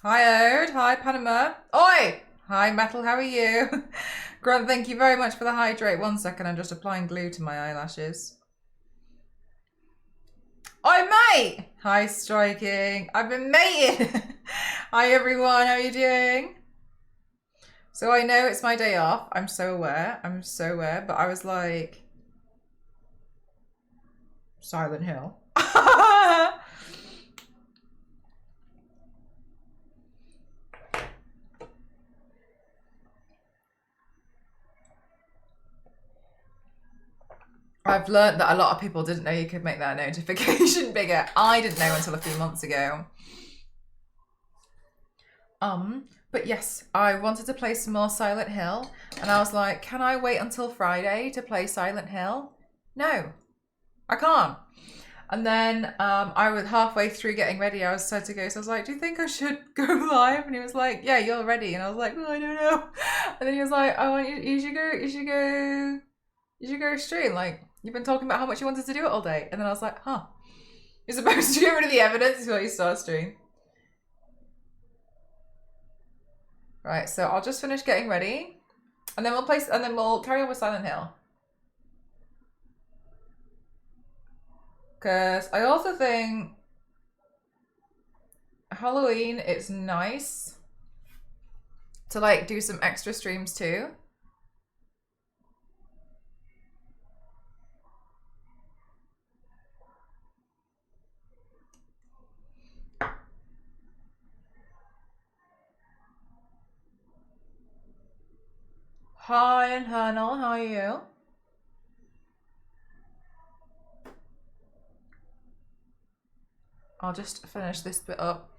Hi Ode, hi Panama. Oi! Hi Metal, how are you? Grant, thank you very much for the hydrate. 1 second, I'm just applying glue to my eyelashes. Oi mate! Hi Striking. I've been mating. Hi everyone, how are you doing? So I know it's my day off. I'm so aware. But I was like, Silent Hill. I've learned that a lot of people didn't know you could make that notification bigger. I didn't know until a few months ago. But yes, I wanted to play some more Silent Hill, and I was like, can I wait until Friday to play Silent Hill? No, I can't. And then I was halfway through getting ready. I was set to go, so I was like, "Do you think I should go live?" And he was like, "Yeah, you're ready." And I was like, "Oh, I don't know." And then he was like, "I want you. You should go. You should go. You should go stream. Like you've been talking about how much you wanted to do it all day." And then I was like, "Huh? You're supposed to get rid of the evidence before you start stream." Right. So I'll just finish getting ready, and then we'll carry on with Silent Hill. Because I also think Halloween, it's nice to like do some extra streams too. Hi, Infernal, how are you? I'll just finish this bit up.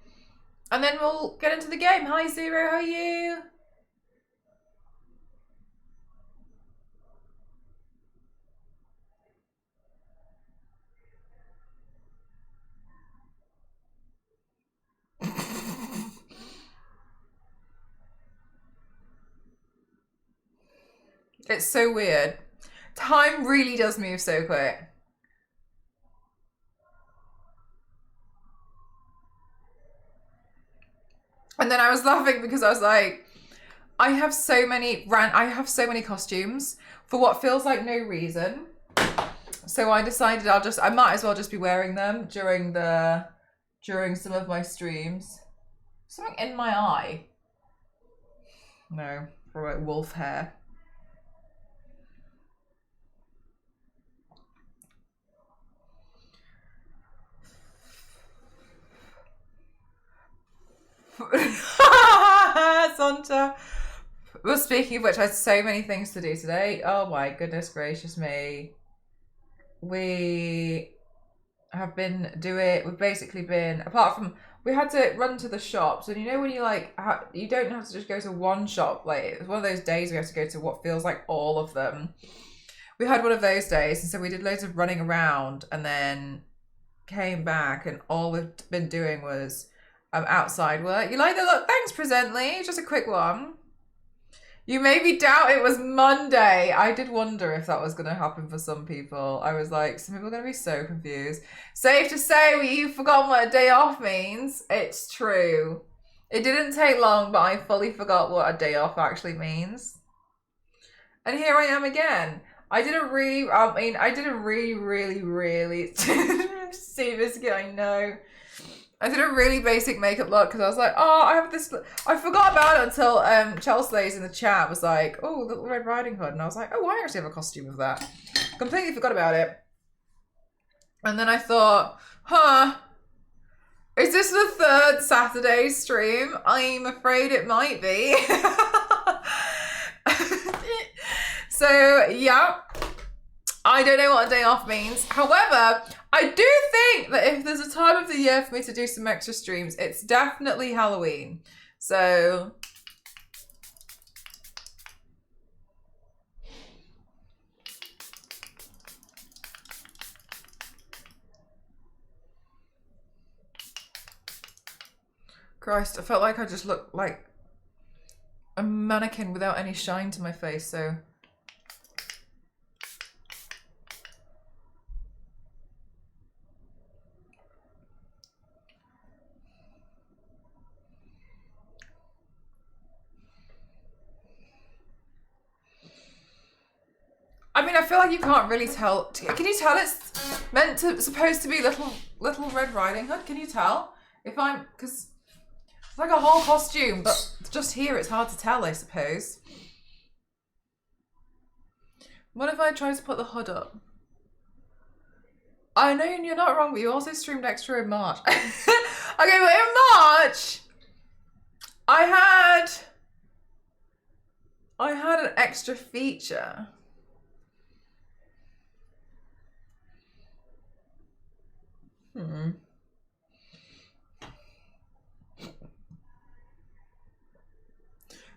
And then we'll get into the game. Hi, Zero, how are you? It's so weird. Time really does move so quick. And then I was laughing because I was like, I have so many costumes for what feels like no reason. So I decided I might as well just be wearing them during some of my streams. Something in my eye. No, probably like wolf hair. Santa. Well, speaking of which, I had so many things to do today. Oh my goodness gracious me. We've basically been, apart from, we had to run to the shops. And you know when you like, you don't have to just go to one shop. Like, it was one of those days we have to go to what feels like all of them. We had one of those days. And so we did loads of running around and then came back. And all we've been doing was outside work. You like the look? Thanks, Presently. Just a quick one. You made me doubt it was Monday. I did wonder if that was going to happen for some people. I was like, some people are going to be so confused. Safe to say, you've forgotten what a day off means. It's true. It didn't take long, but I fully forgot what a day off actually means. And here I am again. I did a really, really see this guy. I know. I did a really basic makeup look because I was like, oh, I have this. I forgot about it until Chelslays in the chat was like, oh, the Red Riding Hood. And I was like, oh, I actually have a costume of that. Completely forgot about it. And then I thought, huh, is this the third Saturday stream? I'm afraid it might be. So, yeah. I don't know what a day off means. However, I do think that if there's a time of the year for me to do some extra streams, it's definitely Halloween. So Christ, I felt like I just looked like a mannequin without any shine to my face, so I feel like you can't really tell. Can you tell it's supposed to be little Red Riding Hood? Can you tell? Because it's like a whole costume, but just here it's hard to tell, I suppose. What if I try to put the hood up? I know you're not wrong, but you also streamed extra in March. Okay, but in March, I had an extra feature.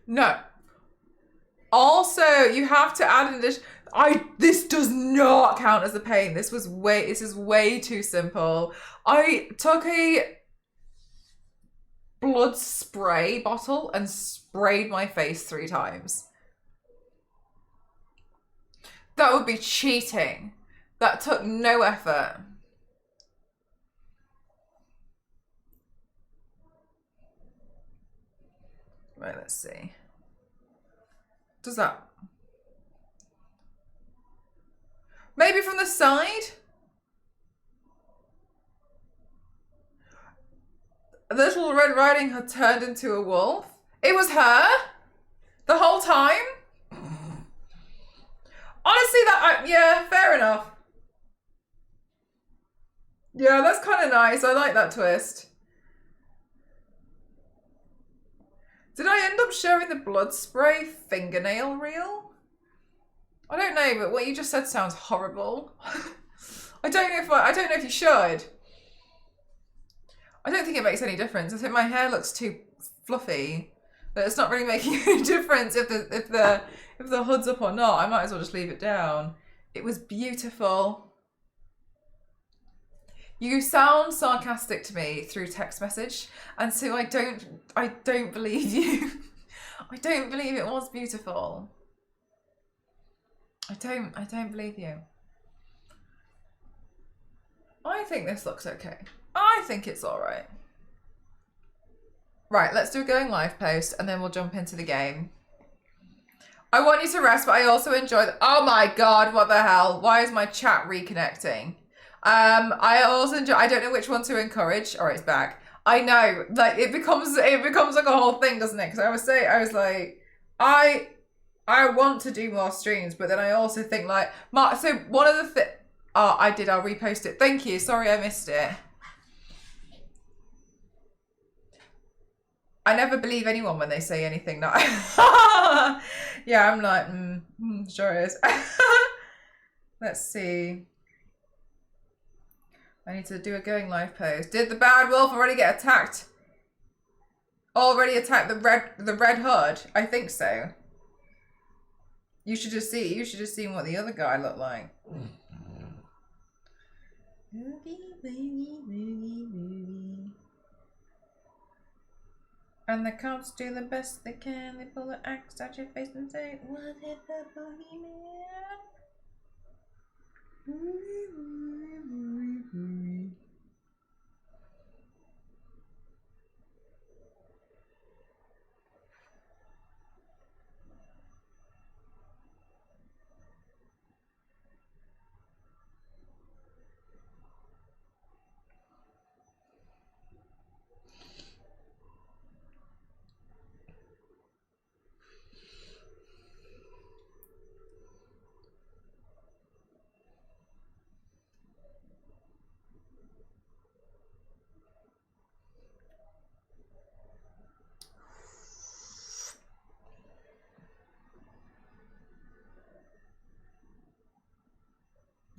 No. Also, you have to add an addition. This does not count as a paint. This is way too simple. I took a blood spray bottle and sprayed my face 3 times. That would be cheating. That took no effort. Right, let's see. Does that... Maybe from the side? The little Red Riding Hood turned into a wolf. It was her? The whole time? Honestly, yeah, fair enough. Yeah, that's kind of nice. I like that twist. Did I end up showing the blood spray fingernail reel? I don't know, but what you just said sounds horrible. I don't know if you should. I don't think it makes any difference. I think my hair looks too fluffy. But it's not really making any difference if the hood's up or not. I might as well just leave it down. It was beautiful. You sound sarcastic to me through text message, and so I don't believe you. I don't believe it was beautiful. I don't believe you. I think this looks okay. I think it's all right. Right, let's do a going live post and then we'll jump into the game. I want you to rest, but I also enjoy oh my God, what the hell? Why is my chat reconnecting? I also enjoy, I don't know which one to encourage. All right, it's back. I know, like it becomes like a whole thing, doesn't it? Because I was like, I want to do more streams, but then I also think like, so one of the oh, I'll repost it. Thank you. Sorry, I missed it. I never believe anyone when they say anything that yeah, I'm like, sure it is. Let's see. I need to do a going live post. Did the bad wolf already get attacked? Already attacked the red hood? I think so. You should just seen what the other guy looked like. And the cops do the best they can. They pull the axe at your face and say, "Was it the boogeyman?"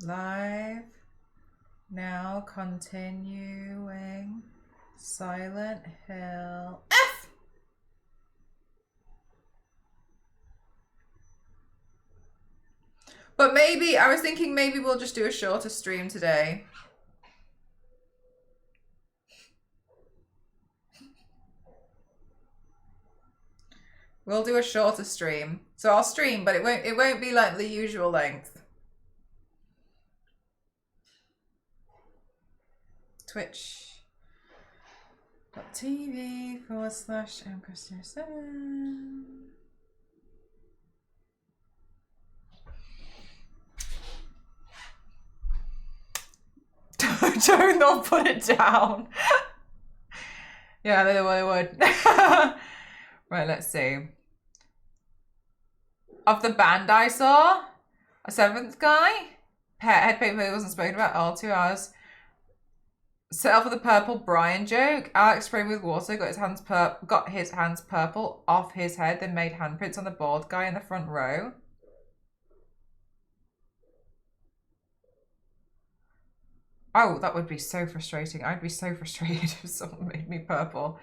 Live now, continuing. Silent Hill F. But maybe I was thinking maybe we'll just do a shorter stream today. We'll do a shorter stream. So I'll stream, but it won't be like the usual length. Twitch.tv/mchristian7. Don't not put it down. Yeah, they would. Right, let's see. Of the band I saw, a seventh guy, head paper wasn't spoken about, all 2 hours. Set off with a purple Brian joke. Alex sprayed with water, got his hands purple off his head, then made handprints on the bald guy in the front row. Oh, that would be so frustrating. I'd be so frustrated if someone made me purple.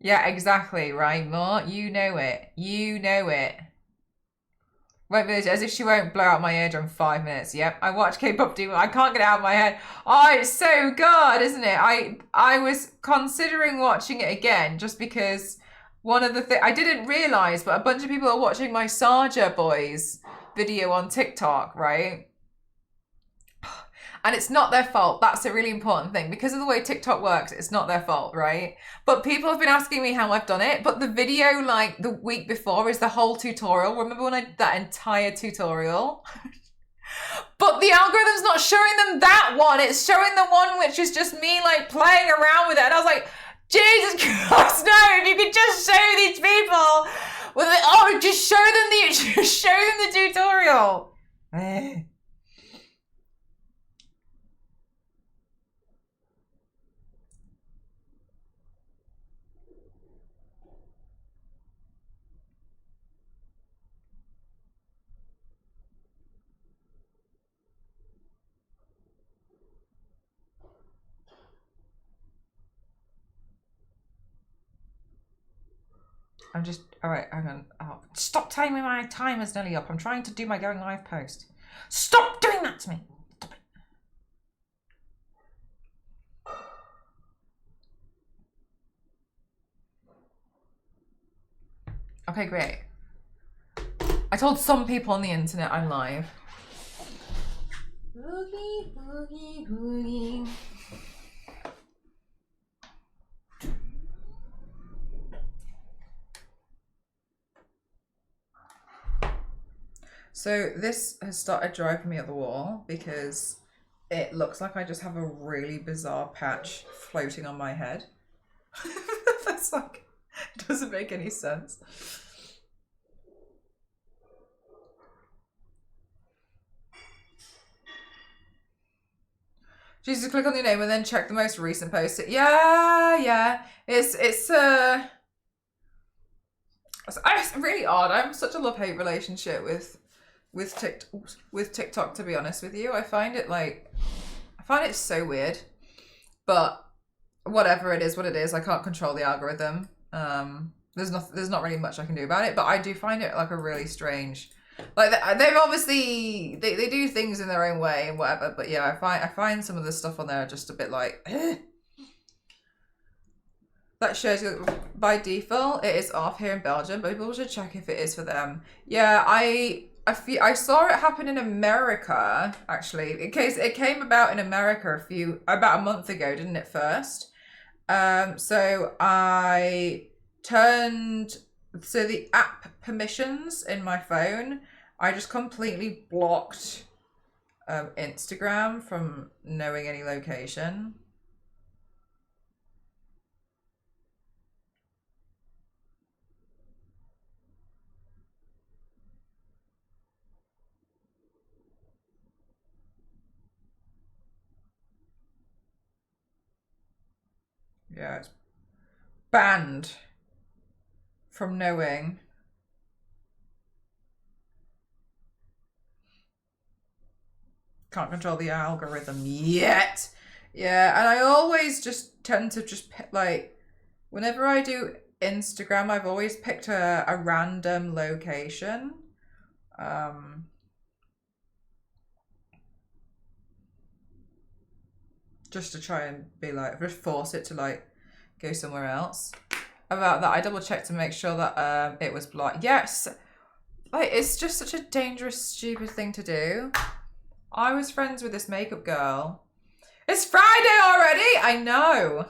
Yeah, exactly, right, Mo? You know it. You know it. Wait, as if she won't blow out my eardrum 5 minutes. Yep, I watch K-pop Demon. I can't get it out of my head. Oh, it's so good, isn't it? I was considering watching it again just because one of the things I didn't realise, but a bunch of people are watching my Sarja Boys video on TikTok, right? And it's not their fault. That's a really important thing. Because of the way TikTok works, it's not their fault, right? But people have been asking me how I've done it. But the video, like, the week before is the whole tutorial. Remember when I did that entire tutorial? But the algorithm's not showing them that one. It's showing the one which is just me, like, playing around with it. And I was like, Jesus Christ, no, if you could just show these people. Just show them the tutorial. All right, hang on. Oh, stop telling me my time is nearly up. I'm trying to do my going live post. Stop doing that to me. Stop it. Okay, great. I told some people on the internet I'm live. Boogie, boogie, boogie. So this has started driving me up the wall because it looks like I just have a really bizarre patch floating on my head. That's like, it doesn't make any sense. Jesus, click on your name and then check the most recent post. Yeah. It's really odd. I'm such a love-hate relationship with TikTok, to be honest with you. I find it so weird. But whatever, it is what it is. I can't control the algorithm. There's not really much I can do about it, but I do find it like a really strange. Like they've obviously they do things in their own way and whatever, but yeah, I find some of the stuff on there just a bit like that shows you by default it is off here in Belgium, but people should check if it is for them. Yeah, I saw it happen in America actually. It came about in America about a month ago, didn't it first? So I turned the app permissions in my phone, I just completely blocked Instagram from knowing any location. Yeah, it's banned from knowing. Can't control the algorithm yet. Yeah, and I always just tend to just like, whenever I do Instagram, I've always picked a random location. Just to try and be like, just force it to like go somewhere else. About that, I double checked to make sure that it was blocked. Yes, like it's just such a dangerous, stupid thing to do. I was friends with this makeup girl. It's Friday already. I know.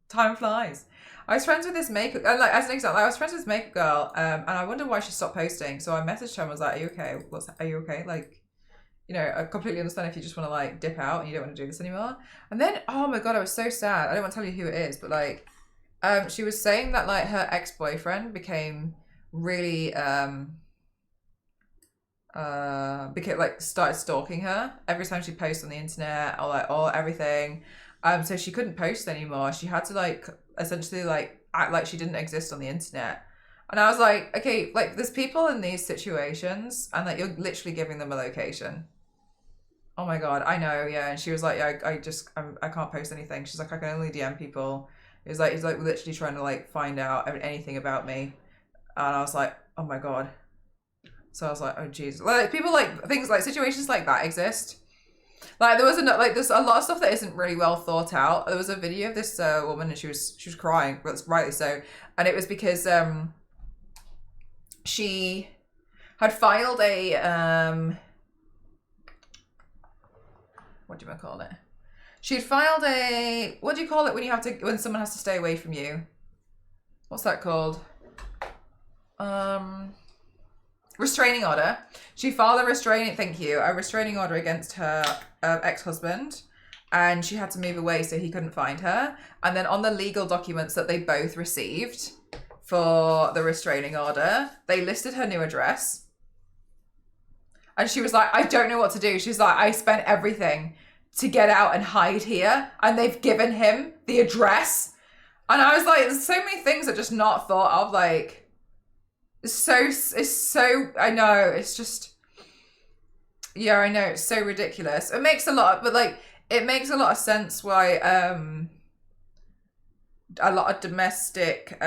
Time flies. I was friends with this makeup, like as an example, I was friends with this makeup girl, and I wondered why she stopped posting. So I messaged her and was like, "Are you okay? Are you okay? Like, you know, I completely understand if you just want to like dip out and you don't want to do this anymore. And then, oh my God, I was so sad. I don't want to tell you who it is, but like, she was saying that like her ex-boyfriend became really, started stalking her every time she posts on the internet or everything. So she couldn't post anymore. She had to like essentially like act like she didn't exist on the internet. And I was like, okay, like there's people in these situations and like you're literally giving them a location. Oh my God, I know, yeah. And she was like, yeah, I can't post anything. She's like, I can only DM people. He's like literally trying to like find out anything about me. And I was like, oh my God. So I was like, oh Jesus. Like people like things like situations like that exist. Like there's a lot of stuff that isn't really well thought out. There was a video of this woman and she was crying, but rightly so. And it was because she had filed a what do you call it? She'd filed a, what do you call it when someone has to stay away from you? What's that called? Restraining order. She filed a restraining order against her ex-husband, and she had to move away so he couldn't find her. And then on the legal documents that they both received for the restraining order, they listed her new address. And she was like, I don't know what to do. She's like, I spent everything to get out and hide here, and they've given him the address. And I was like, there's so many things that just not thought of, like, it's so, I know, it's just, yeah, I know, it's so ridiculous. It makes a lot of sense why a lot of domestic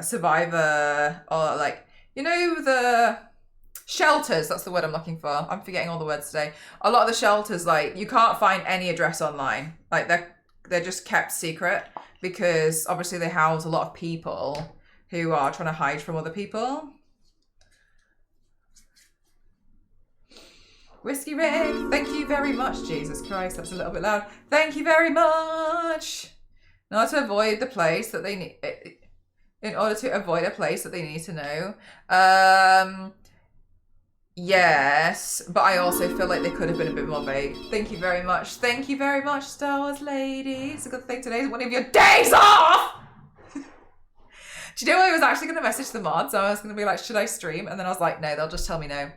survivor, or like, you know, the shelters, that's the word I'm looking for. I'm forgetting all the words today. A lot of the shelters, like, you can't find any address online. Like, they're just kept secret because obviously they house a lot of people who are trying to hide from other people. Whiskey Rick, thank you very much. Jesus Christ, that's a little bit loud. Thank you very much. In order to avoid the place that they need, in order to avoid a place that they need to know. Yes, but I also feel like they could have been a bit more vague. Thank you very much. Thank you very much, Star Wars lady. It's a good thing today's one of your days off! Do you know I was actually going to message the mods? So I was going to be like, should I stream? And then I was like, no, they'll just tell me no.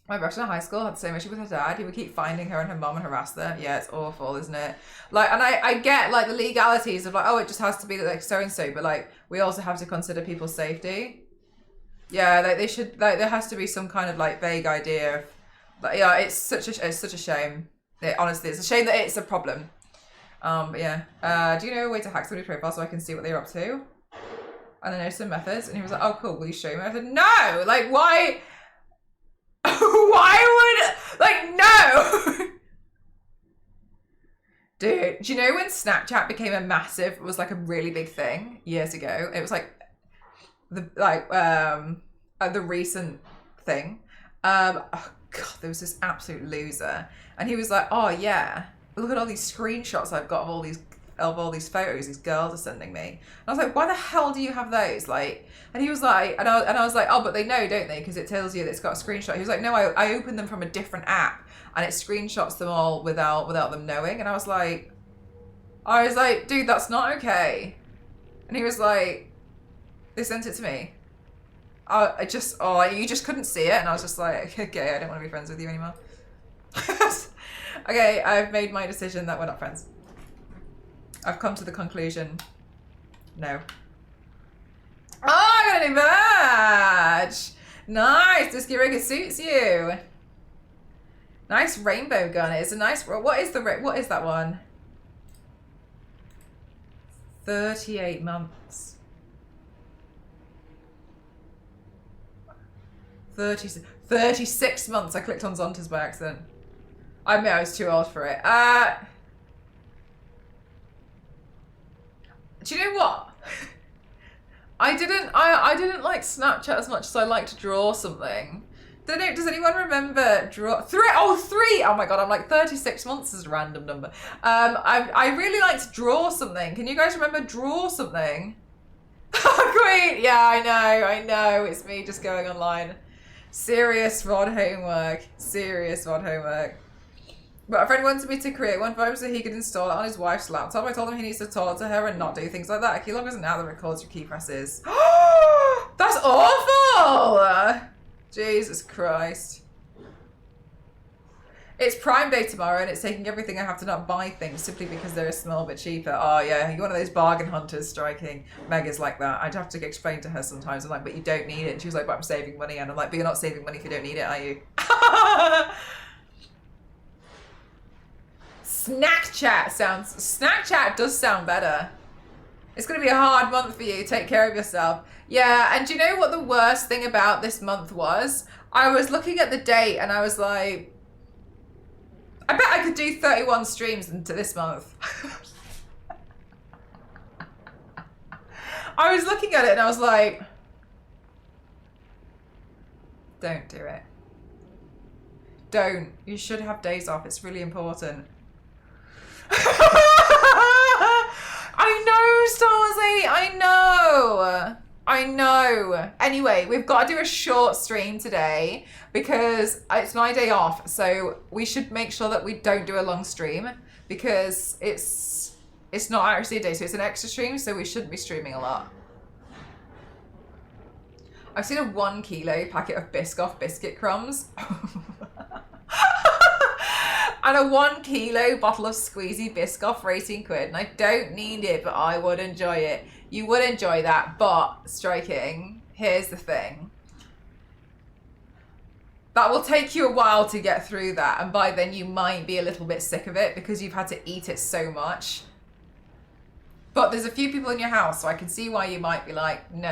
My brother in high school had the same issue with her dad. He would keep finding her and her mom and harass her. Yeah, it's awful, isn't it? Like, and I get like the legalities of like, oh, it just has to be like so and so, but like we also have to consider people's safety. Yeah, like they should, like there has to be some kind of like vague idea of, like, yeah, it's such a shame. Honestly, it's a shame that it's a problem. But yeah, do you know a way to hack somebody's profile so I can see what they're up to? And I know some methods, and he was like, oh cool, will you show me? I said, no, like why? Why would, like, no. Dude, do you know when Snapchat became a really big thing years ago? It was like the recent thing. Oh God, there was this absolute loser, and he was like, oh yeah, look at all these screenshots I've got of all these photos these girls are sending me. And I was like, why the hell do you have those? Like, and he was like, and I was like, oh, but they know, don't they? Because it tells you that it's got a screenshot. He was like, no, I opened them from a different app, and it screenshots them all without them knowing. And I was like, dude, that's not okay. And he was like, they sent it to me. You just couldn't see it, and I was just like, okay, I don't want to be friends with you anymore. Okay, I've made my decision that we're not friends. I've come to the conclusion, no. Oh, I got a new badge! Nice, this Giriga suits you. Nice rainbow gun. It's a nice, what is that one? 38 months. 36 months. I clicked on Zontas by accident. I admit I was too old for it. Do you know what? I didn't like Snapchat as much as I like to draw something. Does anyone remember three? Oh my God, I'm like 36 months is a random number. I really like to draw something. Can you guys remember draw something? Queen! Yeah, I know. It's me just going online. Serious VOD homework. Serious VOD homework. But a friend wanted me to create one for him so he could install it on his wife's laptop. I told him he needs to talk to her and not do things like that. A keylogger is an app that records your key presses. That's awful! Jesus Christ. It's Prime Day tomorrow and it's taking everything I have to not buy things simply because they're a small bit cheaper. Oh yeah, you're one of those bargain hunters striking. Meg is like that. I'd have to explain to her sometimes. I'm like, but you don't need it. And she was like, but I'm saving money. And I'm like, but you're not saving money if you don't need it, are you? Snack chat does sound better. It's going to be a hard month for you. Take care of yourself. Yeah, and do you know what the worst thing about this month was? I was looking at the date and I was like, I bet I could do 31 streams into this month. I was looking at it and I was like, don't do it. Don't. You should have days off. It's really important. I know. Anyway, we've got to do a short stream today because it's my day off. So we should make sure that we don't do a long stream because it's not actually a day. So it's an extra stream. So we shouldn't be streaming a lot. I've seen a 1 kilo packet of Biscoff biscuit crumbs. And a 1 kilo bottle of squeezy Biscoff for 18 quid. And I don't need it, but I would enjoy it. You would enjoy that, but striking. Here's the thing. That will take you a while to get through that. And by then you might be a little bit sick of it because you've had to eat it so much. But there's a few people in your house, so I can see why you might be like, no.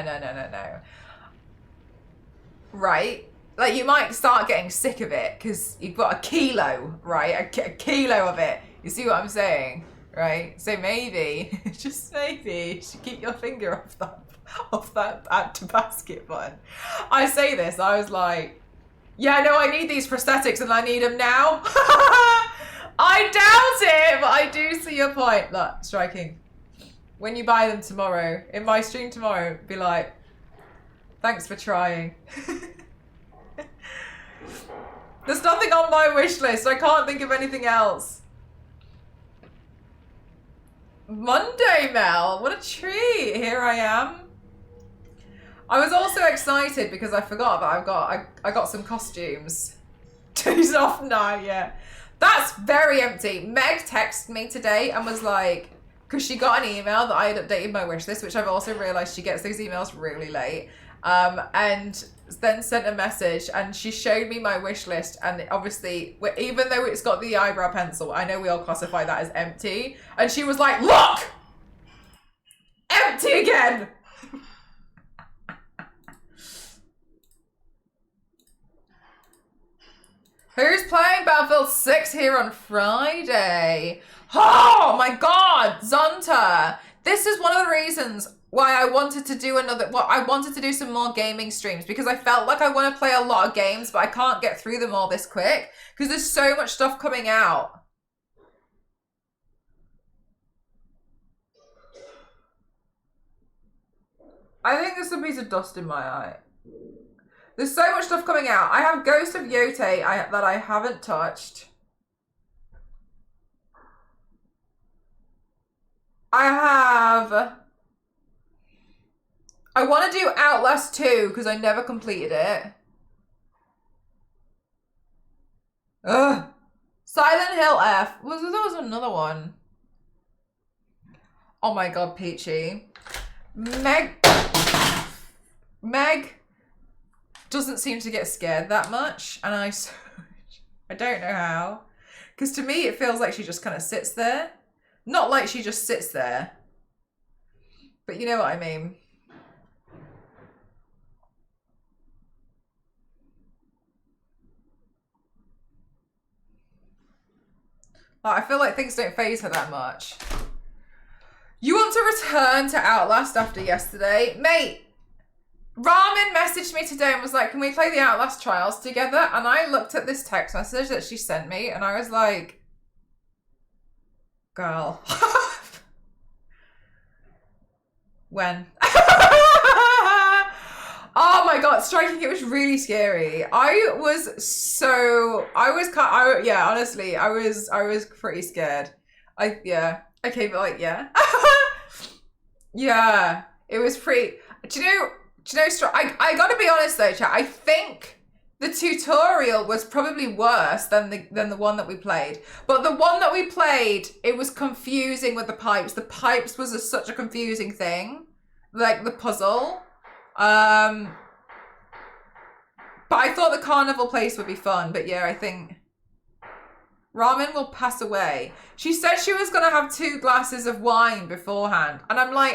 Right? Like, you might start getting sick of it because you've got a kilo, right? A kilo of it. You see what I'm saying? Right? So maybe, just maybe, you should keep your finger off that add to basket button. I say this, I was like, yeah, no, I need these prosthetics and I need them now. I doubt it, but I do see your point. Look, striking. When you buy them tomorrow, in my stream tomorrow, be like, thanks for trying. There's nothing on my wish list. I can't think of anything else. Monday, Mel. What a treat. Here I am. I was also excited because I forgot that I got some costumes. Days off now, yeah. That's very empty. Meg texted me today and was like, because she got an email that I had updated my wish list, which I've also realized she gets those emails really late. And then sent a message and she showed me my wish list, and obviously, even though it's got the eyebrow pencil, I know we all classify that as empty, and she was like, look! Empty again! Who's playing Battlefield 6 here on Friday? Oh my god, Zonta! This is one of the reasons why I wanted to do I wanted to do some more gaming streams, because I felt like I want to play a lot of games, but I can't get through them all this quick because there's so much stuff coming out. I think there's a piece of dust in my eye. There's so much stuff coming out. I have Ghost of Yote that I haven't touched. I want to do Outlast 2 because I never completed it. Ugh. Silent Hill F. There was another one. Oh my god, Peachy. Meg doesn't seem to get scared that much, and I don't know how. Because to me, it feels like she just kind of sits there. Not like she just sits there. But you know what I mean. Like, I feel like things don't faze her that much. You want to return to Outlast after yesterday? Mate, Ramen messaged me today and was like, can we play the Outlast trials together? And I looked at this text message that she sent me and I was like, girl. When? my god, striking it was really scary. Yeah, honestly, I was pretty scared. Okay, but like, yeah. Yeah, it was pretty. Do you know, I gotta be honest though, chat. I think the tutorial was probably worse than the one that we played. But the one that we played, it was confusing with the pipes. The pipes was such a confusing thing, like the puzzle. But I thought the carnival place would be fun. But yeah, I think Ramen will pass away. She said she was going to have 2 glasses of wine beforehand. And I'm like,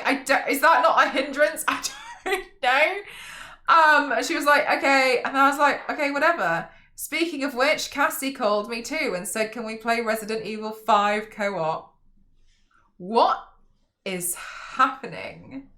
is that not a hindrance? I don't know. She was like, okay. And I was like, okay, whatever. Speaking of which, Cassie called me too and said, can we play Resident Evil 5 co-op? What is happening?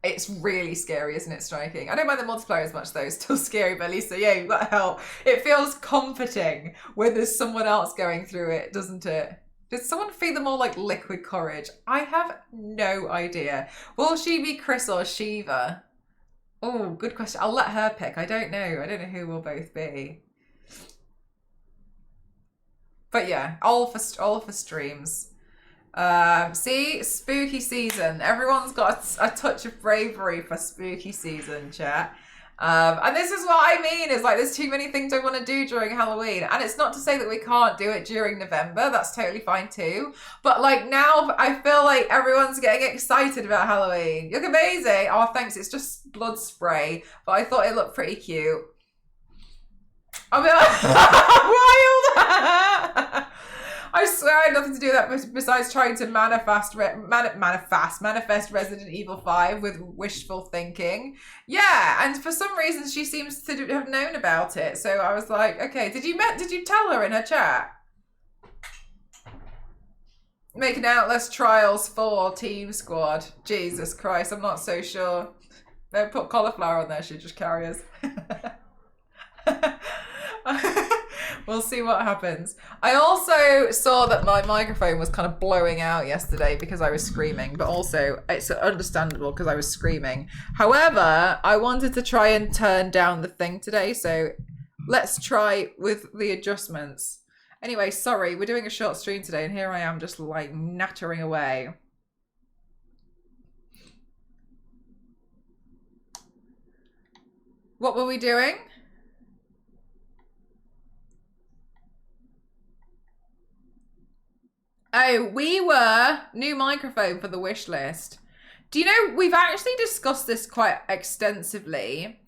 It's really scary, isn't it, striking? I don't mind the multiplayer as much though, it's still scary, but Lisa, yeah, you've got help. It feels comforting when there's someone else going through it, doesn't it? Did someone feed them all like liquid courage? I have no idea. Will she be Chris or Shiva? Oh, good question. I'll let her pick. I don't know. I don't know who we'll both be. But yeah, all for streams. See, spooky season. Everyone's got a touch of bravery for spooky season, chat. And this is what I mean, is like there's too many things I want to do during Halloween. And it's not to say that we can't do it during November. That's totally fine too. But like now I feel like everyone's getting excited about Halloween. You look amazing. Oh, thanks. It's just blood spray. But I thought it looked pretty cute. I'll be like, wild! I swear I had nothing to do with that besides trying to manifest Resident Evil 5 with wishful thinking. Yeah, and for some reason she seems to have known about it. So I was like, okay, did you tell her in her chat? Making Outlast Trials 4 Team Squad. Jesus Christ, I'm not so sure. Don't put cauliflower on there, she just carriers. We'll see what happens. I also saw that my microphone was kind of blowing out yesterday because I was screaming, but also it's understandable because I was screaming. However, I wanted to try and turn down the thing today, so let's try with the adjustments. Anyway, sorry, we're doing a short stream today, and here I am just like nattering away. What were we doing? Oh, we were new microphone for the wish list. Do you know, we've actually discussed this quite extensively,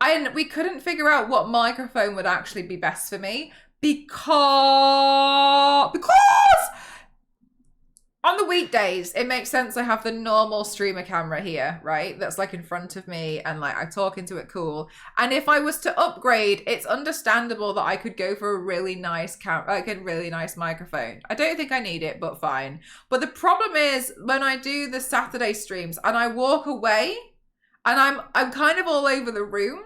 and we couldn't figure out what microphone would actually be best for me because on the weekdays, it makes sense I have the normal streamer camera here, right? That's like in front of me and like I talk into it cool. And if I was to upgrade, it's understandable that I could go for a really nice like a really nice microphone. I don't think I need it, but fine. But the problem is when I do the Saturday streams and I walk away and I'm kind of all over the room.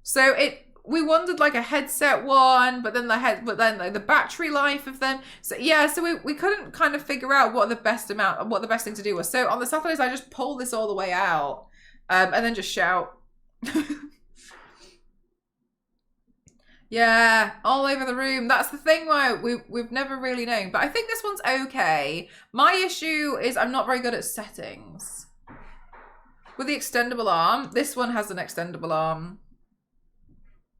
So we wanted like a headset one, but then like the battery life of them. So yeah, so we couldn't kind of figure out what the best thing to do was. So on the Saturdays, I just pull this all the way out, and then just shout. Yeah, all over the room. That's the thing why we've never really known. But I think this one's okay. My issue is I'm not very good at settings. With the extendable arm, this one has an extendable arm.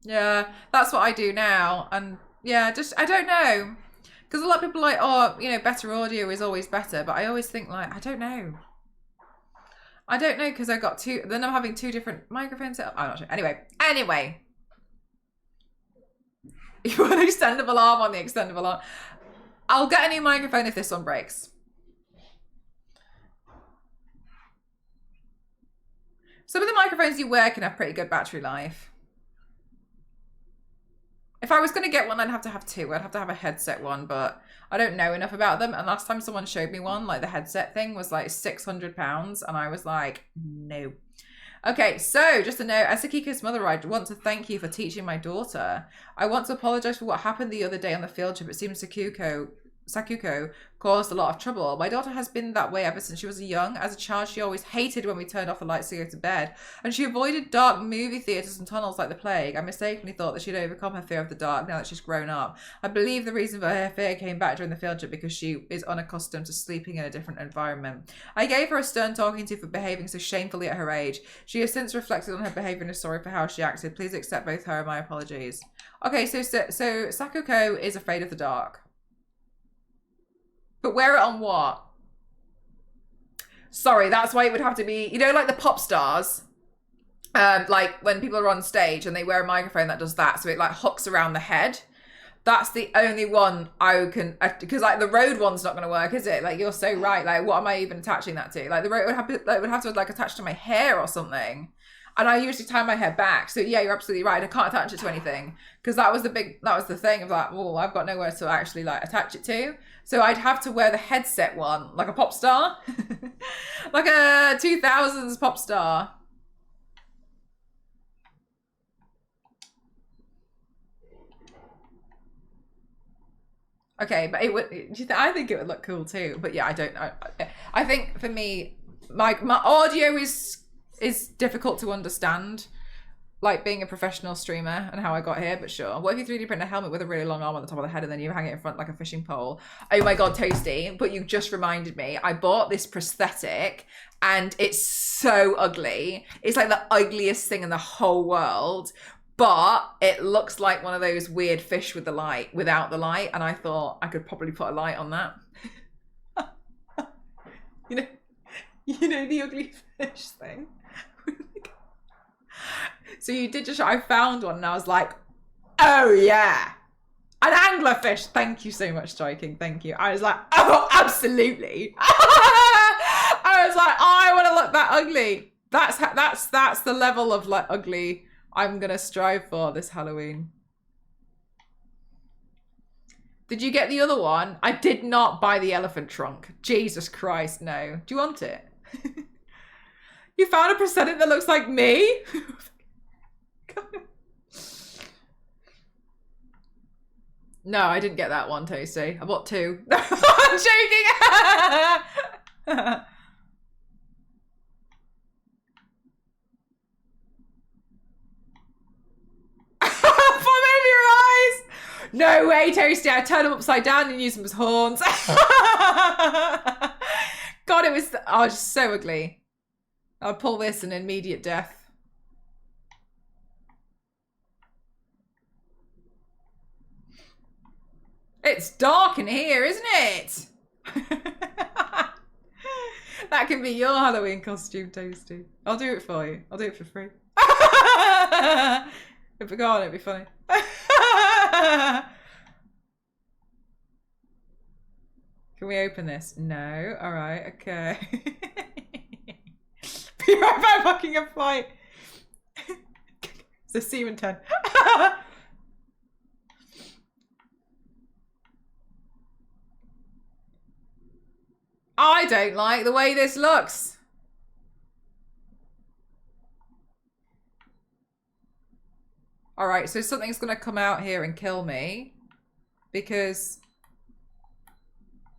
Yeah, that's what I do now. And yeah, just, I don't know. Because a lot of people are like, oh, you know, better audio is always better. But I always think like, I don't know. I don't know because I got two, then I'm having 2 different microphones set up. I'm not sure. Anyway. You want an extendable arm on the extendable arm. I'll get a new microphone if this one breaks. Some of the microphones you wear can have pretty good battery life. If I was going to get one, I'd have to have 2. I'd have to have a headset one, but I don't know enough about them. And last time someone showed me one, like the headset thing was like £600. And I was like, no. Okay, so just a note, as Akiko's mother, I want to thank you for teaching my daughter. I want to apologize for what happened the other day on the field trip. It seems Sakuko caused a lot of trouble. My daughter has been that way ever since she was young. As a child, she always hated when we turned off the lights to go to bed, and she avoided dark movie theaters and tunnels like the plague. I mistakenly thought that she'd overcome her fear of the dark now that she's grown up. I believe the reason for her fear came back during the field trip because she is unaccustomed to sleeping in a different environment. I gave her a stern talking to for behaving so shamefully at her age. She has since reflected on her behavior and is sorry for how she acted. Please accept both her and my apologies. Okay, so Sakuko is afraid of the dark. But wear it on what? Sorry, that's why it would have to be, you know, like the pop stars. Like when people are on stage and they wear a microphone that does that, so it like hooks around the head. That's the only one I can, because like the road one's not going to work, is it? Like you're so right. Like what am I even attaching that to? Like the road would have to like attach to my hair or something. And I usually tie my hair back. So yeah, you're absolutely right. I can't attach it to anything because that was the thing of like, oh, I've got nowhere to actually like attach it to. So I'd have to wear the headset one, like a pop star, like a 2000s pop star. Okay, but it would. I think it would look cool too. But yeah, I don't. I think for me, my audio is difficult to understand, like being a professional streamer and how I got here, but sure. What if you 3D print a helmet with a really long arm on the top of the head and then you hang it in front like a fishing pole? Oh my God, Toasty, but you just reminded me. I bought this prosthetic and it's so ugly. It's like the ugliest thing in the whole world, but it looks like one of those weird fish with the light, without the light. And I thought I could probably put a light on that. You know the ugly fish thing? So you did just, I found one and I was like, oh yeah, an anglerfish. Thank you so much, Striking. Thank you. I was like, oh, absolutely. I was like, oh, I want to look that ugly. That's the level of like ugly I'm gonna strive for this Halloween. Did you get the other one? I did not buy the elephant trunk. Jesus Christ, no. Do you want it? You found a prosthetic that looks like me? No, I didn't get that one, Toasty. I bought two. I'm joking. No way, Toasty. I turned them upside down and used them as horns. God, it was just so ugly. I'll pull this and immediate death. It's dark in here, isn't it? That can be your Halloween costume, Toasty. I'll do it for you. I'll do it for free. If we go on, it'd be funny. Can we open this? No. All right. Okay. Be right back. Fucking a flight. It's a Seaman 10. I don't like the way this looks. All right, so something's going to come out here and kill me because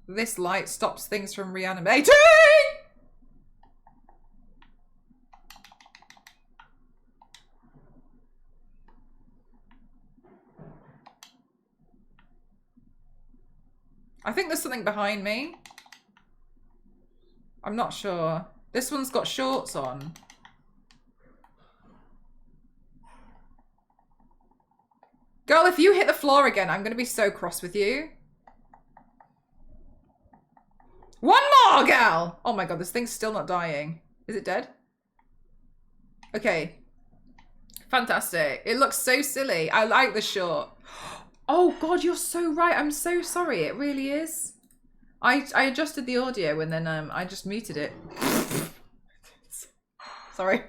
this light stops things from reanimating. I think there's something behind me. I'm not sure. This one's got shorts on. Girl, if you hit the floor again, I'm going to be so cross with you. One more, girl! Oh my God, this thing's still not dying. Is it dead? Okay. Fantastic. It looks so silly. I like the short. Oh God, you're so right. I'm so sorry. It really is. I adjusted the audio and then I just muted it. Sorry.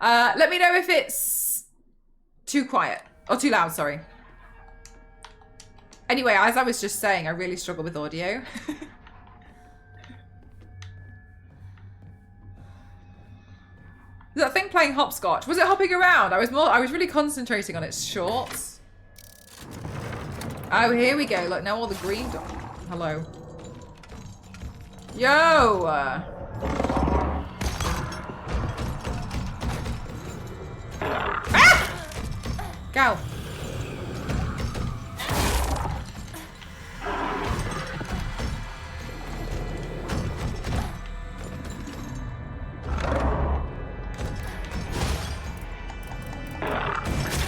Let me know if it's too quiet. Or too loud, sorry. Anyway, as I was just saying, I really struggle with audio. Is that thing playing hopscotch. Was it hopping around? I was really concentrating on its shorts. Oh, here we go. Look, now all the green hello. Yo! Ah! Gal.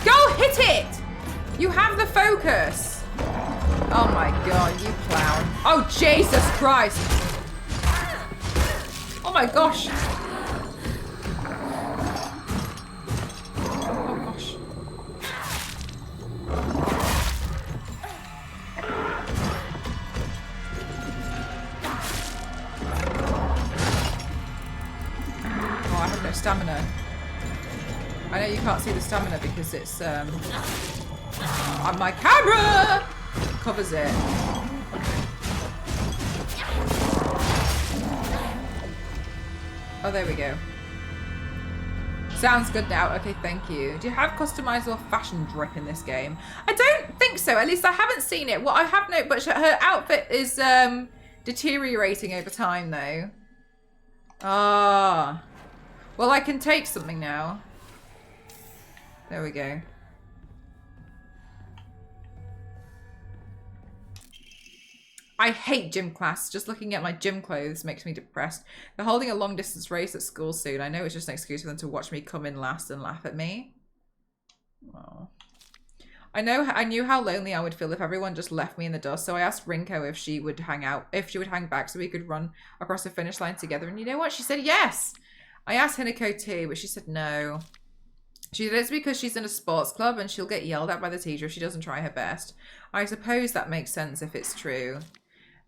Go hit it! You have the focus. Oh my god, you clown. Oh, Jesus Christ. Oh my gosh. Oh gosh. Oh, I have no stamina. I know you can't see the stamina because it's on my camera covers it. Oh, there we go. Sounds good now. Okay, thank you. Do you have customizable fashion drip in this game? I don't think so. At least I haven't seen it. What I have noticed, but her outfit is deteriorating over time, though. Ah. Well, I can take something now. There we go. I hate gym class. Just looking at my gym clothes makes me depressed. They're holding a long distance race at school soon. I know it's just an excuse for them to watch me come in last and laugh at me. Oh. I knew how lonely I would feel if everyone just left me in the dust. So I asked Rinko if she would hang back so we could run across the finish line together. And you know what? She said yes. I asked Hinako too, but she said no. She said it's because she's in a sports club and she'll get yelled at by the teacher if she doesn't try her best. I suppose that makes sense if it's true.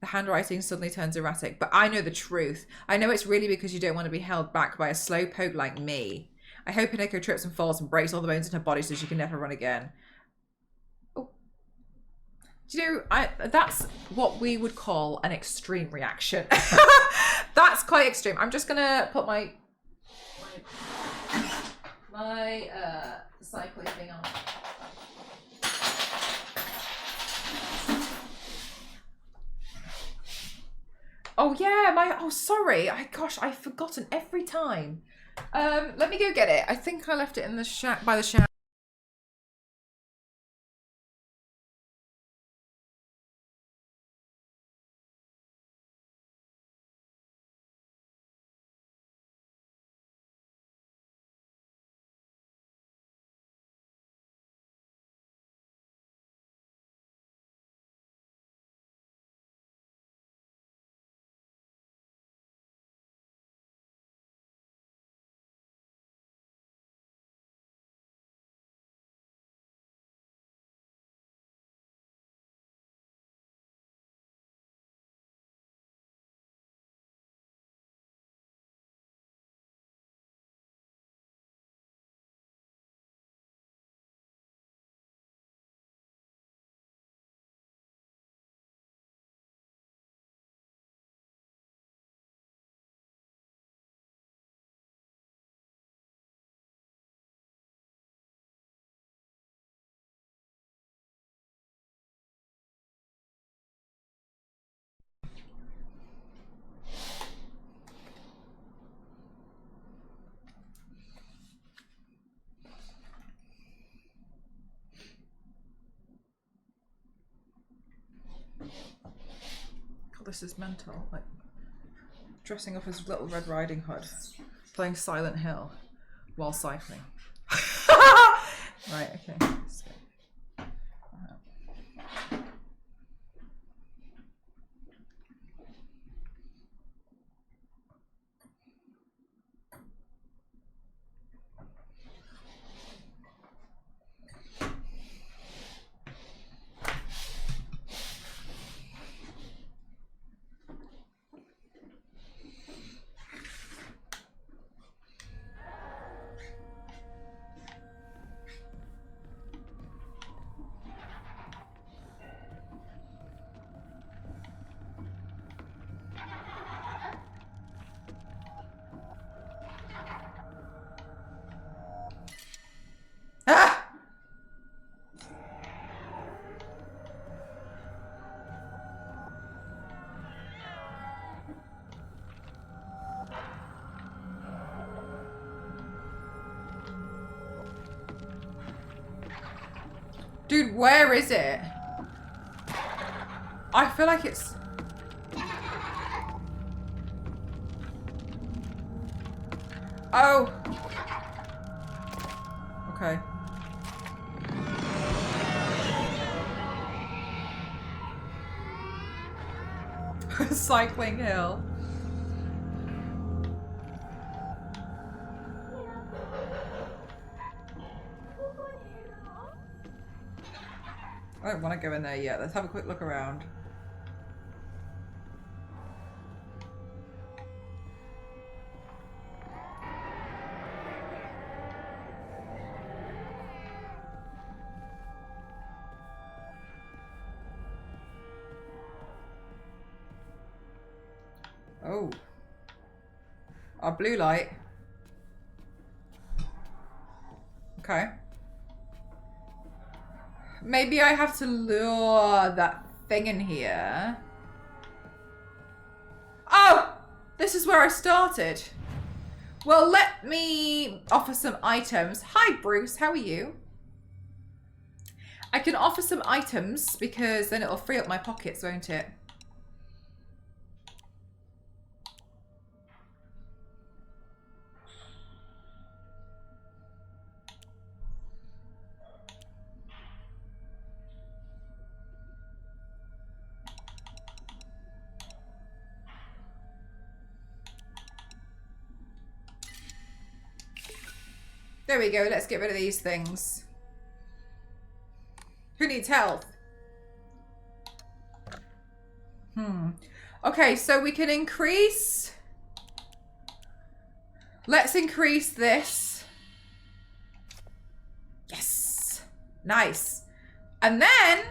The handwriting suddenly turns erratic, but I know the truth. I know it's really because you don't want to be held back by a slowpoke like me. I hope Hinako trips and falls and breaks all the bones in her body so she can never run again. Oh. Do you know, that's what we would call an extreme reaction. That's quite extreme. I'm just gonna put my cycling thing on. Oh yeah, oh sorry. Gosh, I've forgotten every time. Let me go get it. I think I left it in the by the shower. God, this is mental. Like dressing up as Little Red Riding Hood, playing Silent Hill while cycling. Right, okay. Let's go. Dude, where is it? I feel like it's... Oh. Okay. Cycling hill. I don't want to go in there yet. Let's have a quick look around. Oh. Our blue light. Okay. Maybe I have to lure that thing in here. Oh! This is where I started. Well, let me offer some items. Hi, Bruce. How are you? I can offer some items because then it'll free up my pockets, won't it? There we go. Let's get rid of these things. Who needs health? Okay, so we can increase... Let's increase this. Yes. Nice. And then...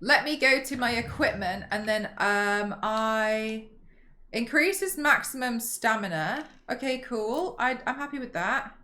Let me go to my equipment and then I... Increases maximum stamina. Okay, cool. I'm happy with that.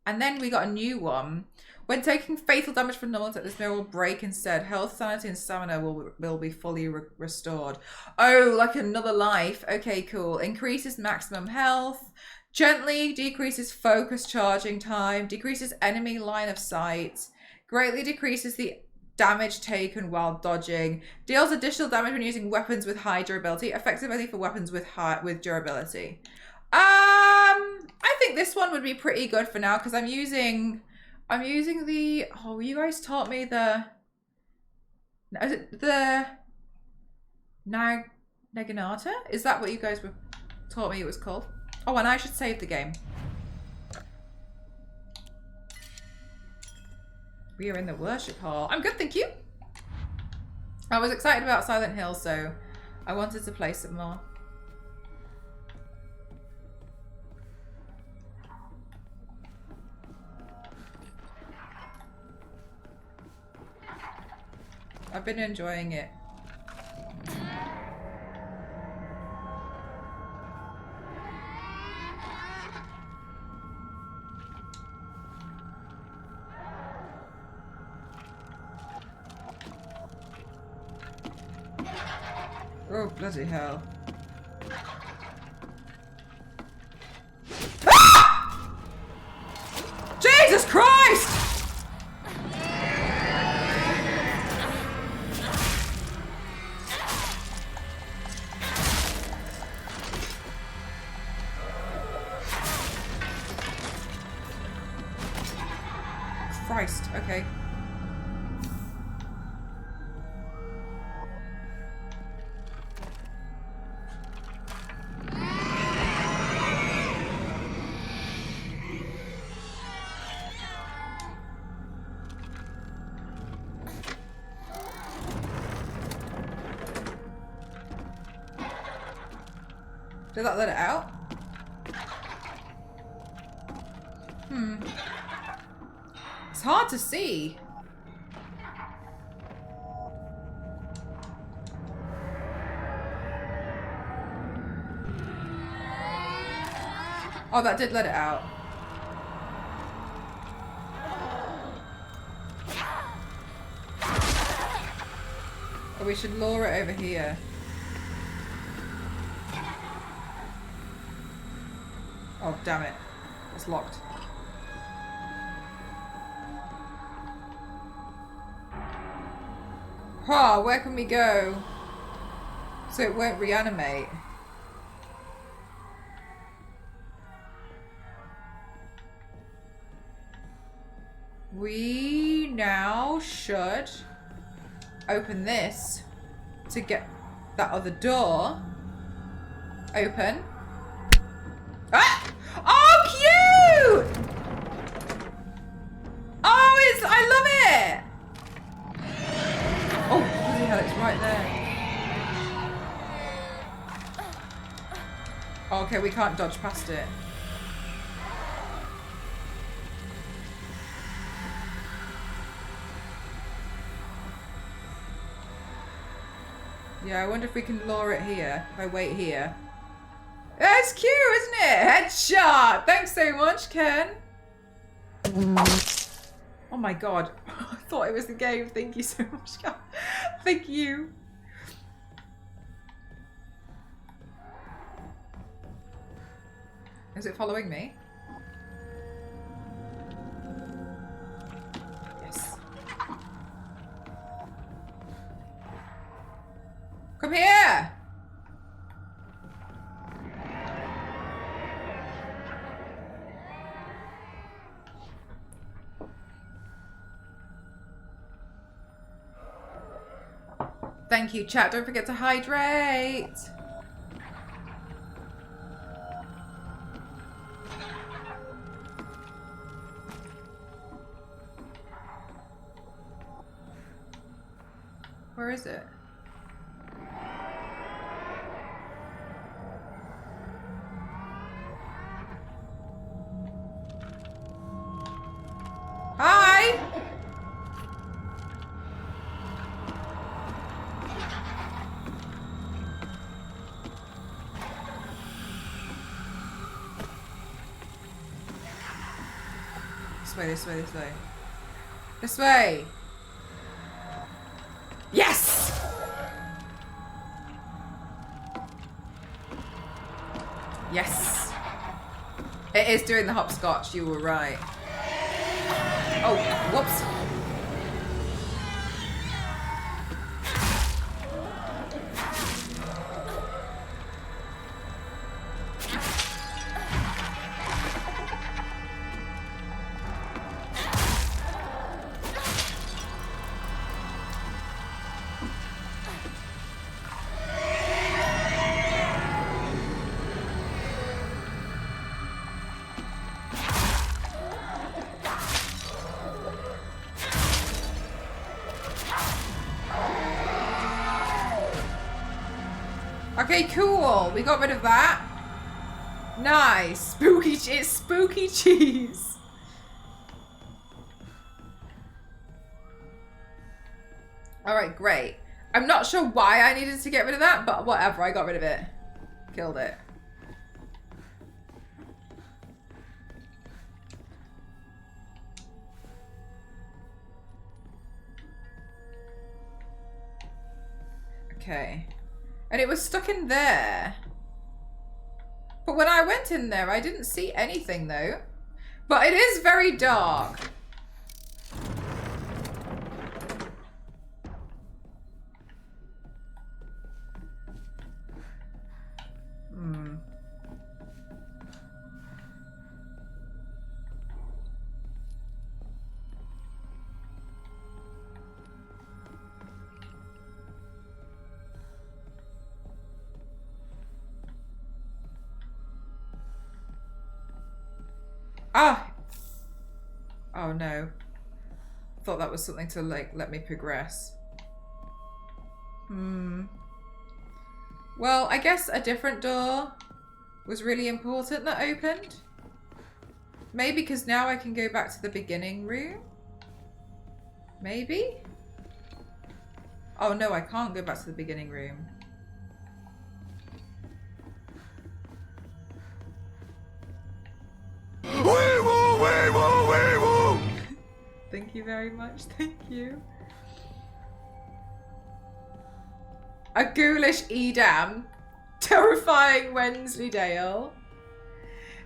And then we got a new one. When taking fatal damage from normal attack, this mirror will break instead. Health, sanity, and stamina will be fully restored. Oh, like another life. Okay, cool. Increases maximum health. Gently decreases focus charging time. Decreases enemy line of sight. Greatly decreases the damage taken while dodging. Deals additional damage when using weapons with high durability. Effective only for weapons with durability. I think this one would be pretty good for now because I'm using the... Oh, you guys taught me the... Is it the... Naginata? Is that what you guys taught me it was called? Oh, and I should save the game. We are in the worship hall. I'm good, thank you. I was excited about Silent Hill, so I wanted to play some more. I've been enjoying it. Oh, bloody hell. Ah! Jesus Christ! Christ, okay. Did that let it out? It's hard to see. Oh, that did let it out. Oh, we should lure it over here. Oh, damn it. It's locked. Oh, where can we go? So it won't reanimate. We now should open this to get that other door open. Ah! Oh, cute! Oh, I love it! Oh, bloody hell, it's right there. Oh, okay, we can't dodge past it. Yeah, I wonder if we can lure it here. If I wait here. That's cute, isn't it? Headshot! Thanks so much, Ken. Oh my god. I thought it was the game. Thank you so much, Ken. Thank you. Is it following me? Yes. Come here! Thank you, chat. Don't forget to hydrate. Where is it? Hi! This way, this way, this way. This way! Yes! Yes! It is doing the hopscotch, you were right. Oh, whoops. Okay, cool. We got rid of that. Nice. Spooky. It's spooky cheese. All right, great. I'm not sure why I needed to get rid of that, but whatever. I got rid of it. Killed it. Okay. And it was stuck in there. But when I went in there, I didn't see anything though. But it is very dark. Ah! Oh no. Thought that was something to like let me progress. Well, I guess a different door was really important that opened. Maybe because now I can go back to the beginning room. Maybe? Oh no, I can't go back to the beginning room. Thank you very much. Thank you. A ghoulish Edam. Terrifying Wensleydale.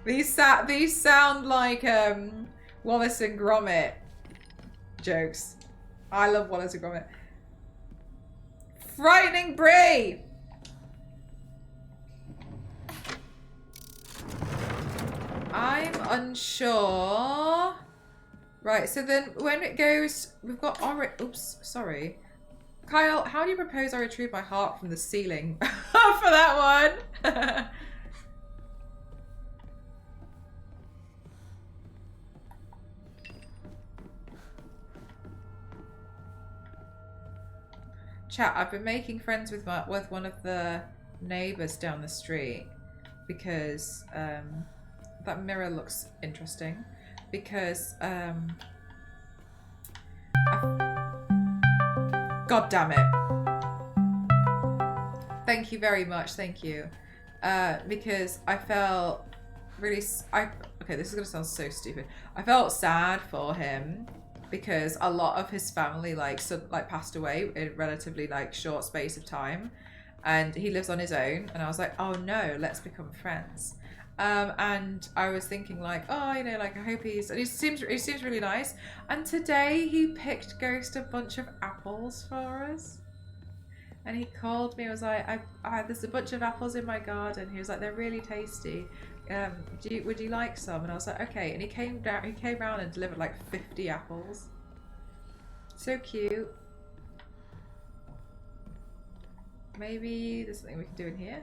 These sound like Wallace and Gromit jokes. I love Wallace and Gromit. frightening Brie! I'm unsure. Right, so then when it goes, we've got our, oops, sorry. Kyle, how do you propose I retrieve my heart from the ceiling? For that one. Chat, I've been making friends with one of the neighbours down the street because that mirror looks interesting. Because God damn it. Thank you very much, thank you. Because I felt really, okay, this is gonna sound so stupid. I felt sad for him because a lot of his family like passed away in relatively like short space of time, and he lives on his own. And I was like, oh no, let's become friends. And I was thinking like, oh, you know, like I hope he seems really nice. And today he picked Ghost a bunch of apples for us. And he called me, I was like, there's a bunch of apples in my garden. He was like, they're really tasty. Would you like some? And I was like, okay. And he came round and delivered like 50 apples. So cute. Maybe there's something we can do in here.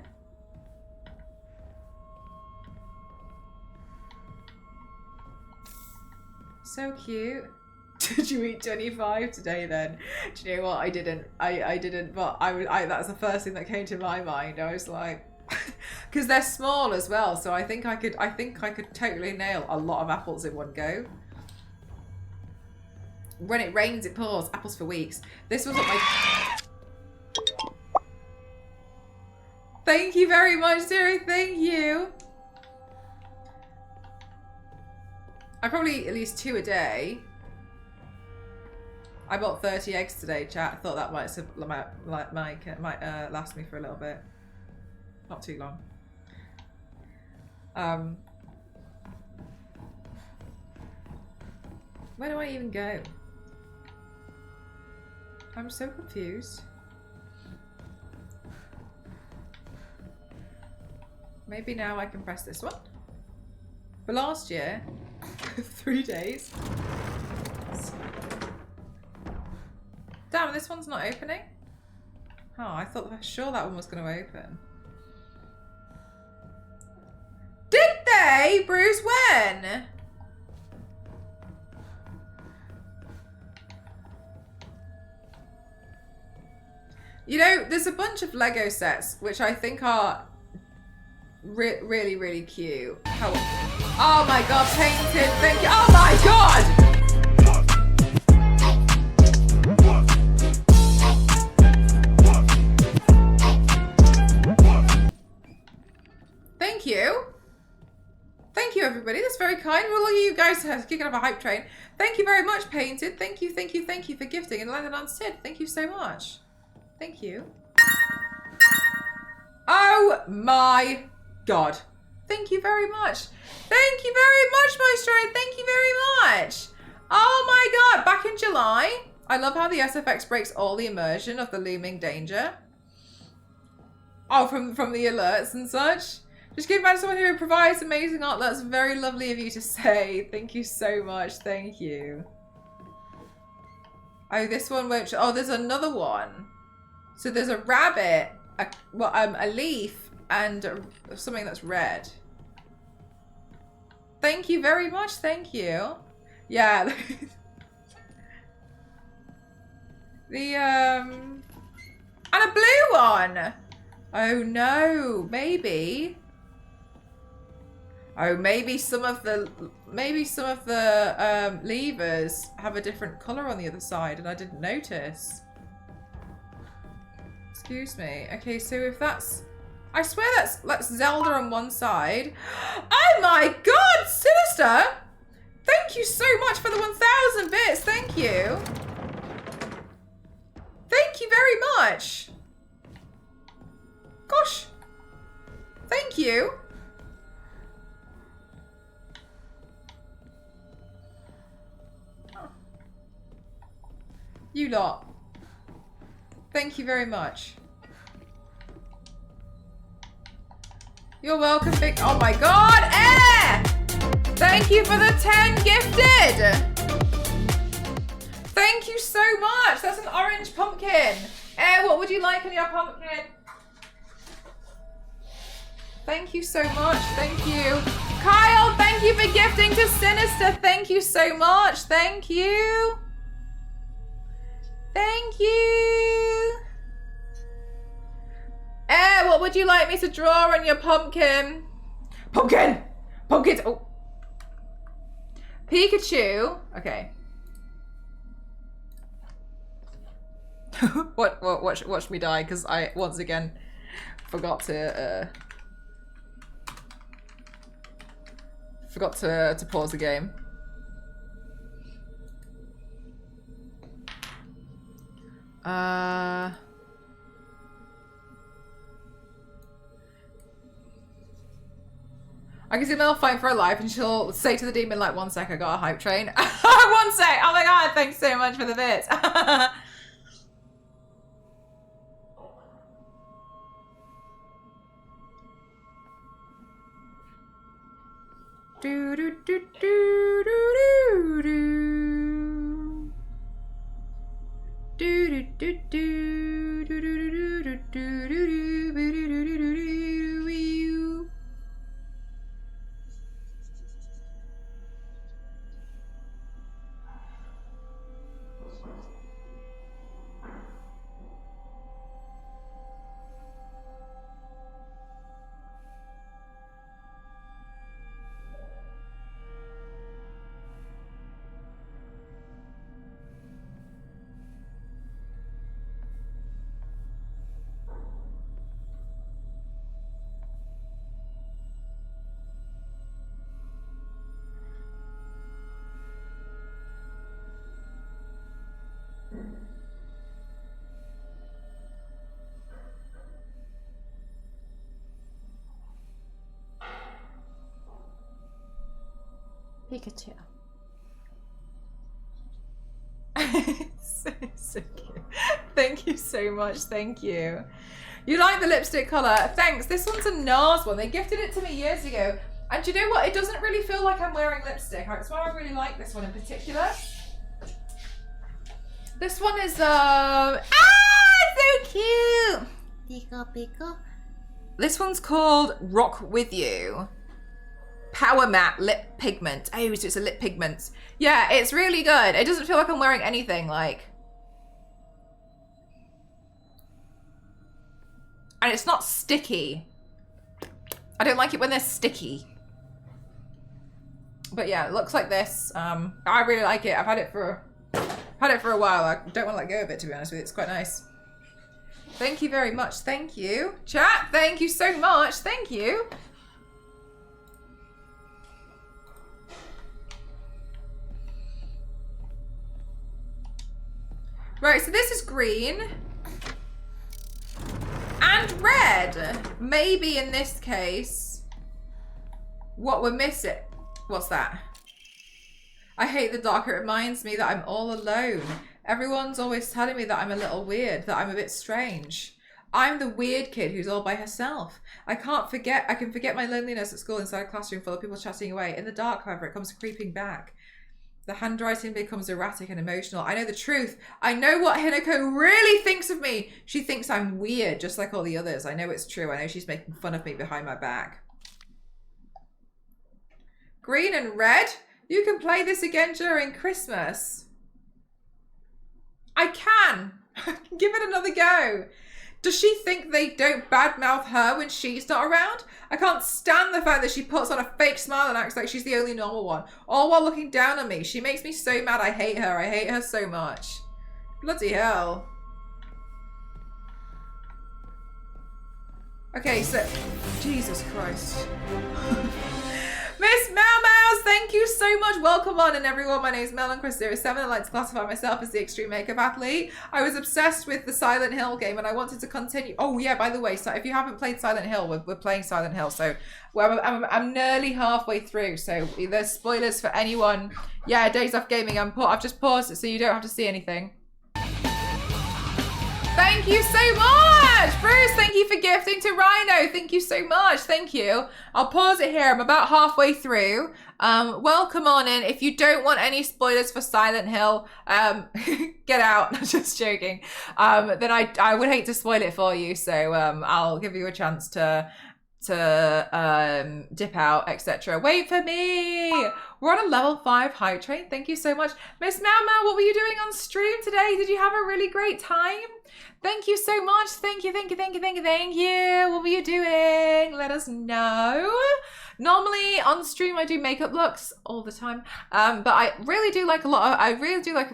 So cute. Did you eat 25 today then? Do you know what? I didn't, but that's the first thing that came to my mind. I was like, because they're small as well, so I think I could totally nail a lot of apples in one go. When it rains, it pours. Apples for weeks. This wasn't my... Thank you very much, Siri. Thank you. I probably eat at least 2 a day. I bought 30 eggs today, chat. I thought that might last me for a little bit. Not too long. Where do I even go? I'm so confused. Maybe now I can press this one. But last year, 3 days. Damn, this one's not opening? Oh, I thought for sure that one was going to open. Did they? Bruce, when? You know, there's a bunch of Lego sets which I think are really, really cute. Oh my god, painted, thank you. Oh my god! Thank you. Thank you, everybody. That's very kind. Well, look at you guys kicking off a hype train. Thank you very much, Painted. Thank you, thank you, thank you for gifting and landing on Sid. Thank you so much. Thank you. Oh my god. Thank you very much. Thank you very much, Moisturize. Thank you very much. Oh my god. Back in July. I love how the SFX breaks all the immersion of the looming danger. Oh, from the alerts and such. Just give back to someone who provides amazing art. That's very lovely of you to say. Thank you so much. Thank you. Oh, this one won't. Oh, there's another one. So there's a rabbit, a leaf, and something that's red. Thank you very much. Thank you. Yeah. And a blue one. Oh no, maybe. Oh, maybe some of the levers have a different color on the other side, and I didn't notice. Excuse me. Okay, so if that's, I swear that's Zelda on one side. Oh my god, Sinister! Thank you so much for the 1,000 bits. Thank you. Thank you very much. Gosh. Thank you. You lot. Thank you very much. You're welcome, big. Oh my god, Air! Thank you for the 10 gifted. Thank you so much. That's an orange pumpkin. Air, what would you like on your pumpkin? Thank you so much. Thank you. Kyle, thank you for gifting to Sinister. Thank you so much. Thank you. Thank you. What would you like me to draw on your pumpkin? Pumpkin! Pumpkins! Oh. Pikachu. Okay. Watch me die, because I, once again, forgot to pause the game. I can see Mel fighting for her life and she'll say to the demon like, 1 sec, I got a hype train. 1 sec! Oh my god, thanks so much for the bits. Do do do do do do do do do do do do do do do do do. Pikachu. so cute. Thank you so much. Thank you. You like the lipstick colour? Thanks. This one's a NARS one. They gifted it to me years ago. And do you know what? It doesn't really feel like I'm wearing lipstick. That's why I really like this one in particular. This one is so cute. Pika Pika. This one's called Rock With You. Power Matte Lip Pigment. Oh, so it's a lip pigment. Yeah, it's really good. It doesn't feel like I'm wearing anything, like. And it's not sticky. I don't like it when they're sticky. But yeah, it looks like this. I really like it. I've had it for a while. I don't want to let go of it, to be honest with you. It's quite nice. Thank you very much. Thank you. Chat, thank you so much. Thank you. Right, so this is green. And red. Maybe in this case, what we're missing. What's that? I hate the dark. It reminds me that I'm all alone. Everyone's always telling me that I'm a little weird, that I'm a bit strange. I'm the weird kid who's all by herself. I can forget my loneliness at school inside a classroom full of people chatting away. In the dark, however, it comes creeping back. The handwriting becomes erratic and emotional. I know the truth. I know what Hinako really thinks of me. She thinks I'm weird, just like all the others. I know it's true. I know she's making fun of me behind my back. Green and red? You can play this again during Christmas. I can. Give it another go. Does she think they don't badmouth her when she's not around? I can't stand the fact that she puts on a fake smile and acts like she's the only normal one, all while looking down on me. She makes me so mad. I hate her. I hate her so much. Bloody hell. Okay, so... Jesus Christ. Miss Mau Mouse, thank you so much. Welcome on, and everyone. My name is Mel and Chris 07. I like to classify myself as the extreme makeup athlete. I was obsessed with the Silent Hill game, and I wanted to continue. Oh yeah, by the way, so if you haven't played Silent Hill, we're playing Silent Hill. So I'm nearly halfway through. So there's spoilers for anyone. Yeah, Days Off Gaming. I've just paused it so you don't have to see anything. Thank you so much. Bruce, thank you for gifting to Rhino. Thank you so much. Thank you. I'll pause it here. I'm about halfway through. Welcome on in. If you don't want any spoilers for Silent Hill, get out. Just joking. Then I would hate to spoil it for you. So I'll give you a chance to dip out, etc. Wait for me. We're on a level 5 hype train. Thank you so much. Miss Mama, what were you doing on stream today? Did you have a really great time? Thank you so much. Thank you. What were you doing? Let us know. Normally on stream I do makeup looks all the time. But I really do like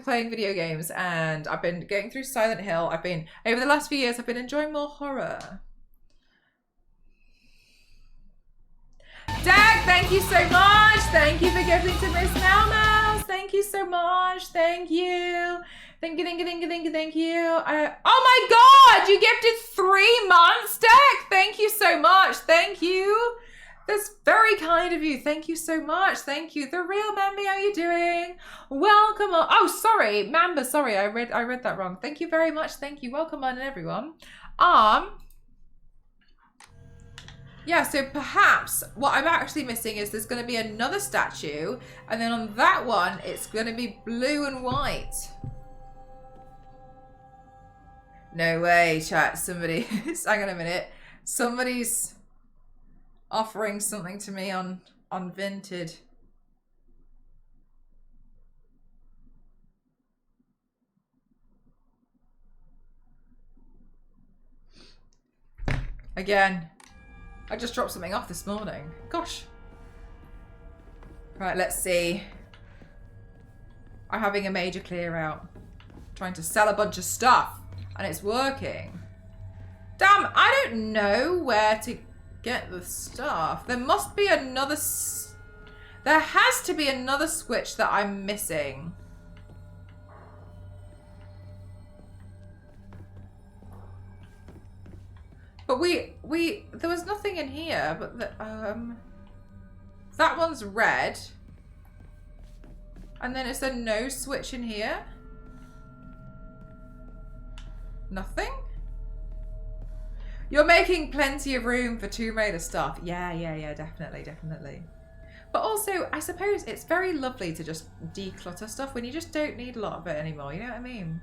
playing video games, and I've been going through Silent Hill. Over the last few years I've been enjoying more horror. Dag, thank you so much. Thank you for gifting to Miss Mouse. Thank you so much. Thank you. Thank you. Oh my God, you gifted 3 months, Dag. Thank you so much. Thank you. That's very kind of you. Thank you so much. Thank you. The real Mambi, how are you doing? Welcome on. Oh, sorry, Mamba. Sorry, I read that wrong. Thank you very much. Thank you. Welcome on, everyone. Yeah, so perhaps what I'm actually missing is there's going to be another statue, and then on that one, it's going to be blue and white. No way, chat. Somebody, hang on a minute. Somebody's offering something to me on Vinted. Again. I just dropped something off this morning. Gosh. Right, let's see. I'm having a major clear out. Trying to sell a bunch of stuff. And it's working. Damn, I don't know where to get the stuff. There must be another... There has to be another switch that I'm missing. But there was nothing in here, but that one's red. And then is there no switch in here? Nothing? You're making plenty of room for Tomb Raider stuff. Yeah, definitely. But also, I suppose it's very lovely to just declutter stuff when you just don't need a lot of it anymore, you know what I mean?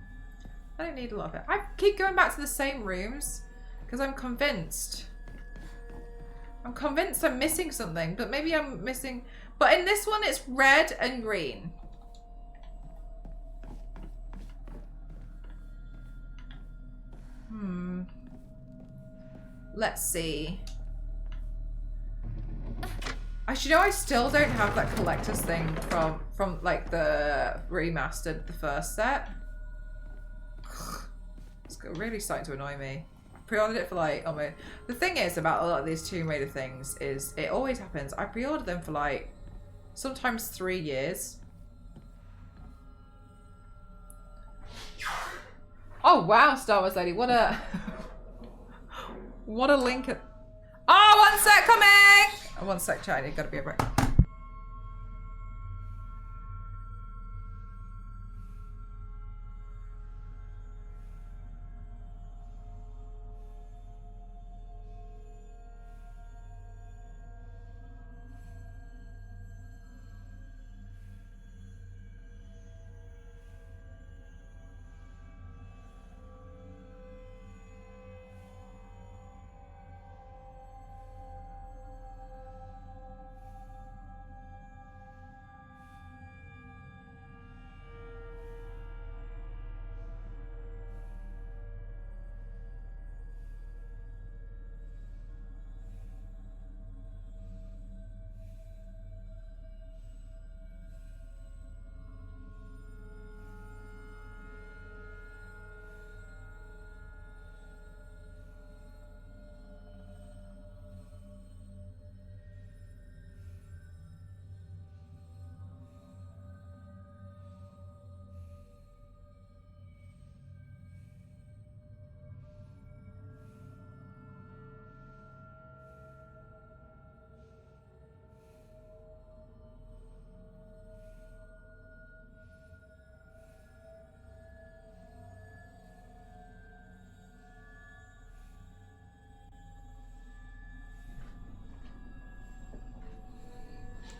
I don't need a lot of it. I keep going back to the same rooms. Because I'm convinced I'm missing something, but maybe I'm missing... But in this one, it's red and green. Let's see. Actually, no, I still don't have that collector's thing from like the remastered, the first set. It's really starting to annoy me. Pre-ordered it for like, oh my... The thing is about a lot of these Tomb Raider things is it always happens. I pre-ordered them for like sometimes 3 years. Oh wow, Star Wars Lady, what a what a link. Oh, 1 sec, coming. Oh, 1 sec, chat. You've got to be a break.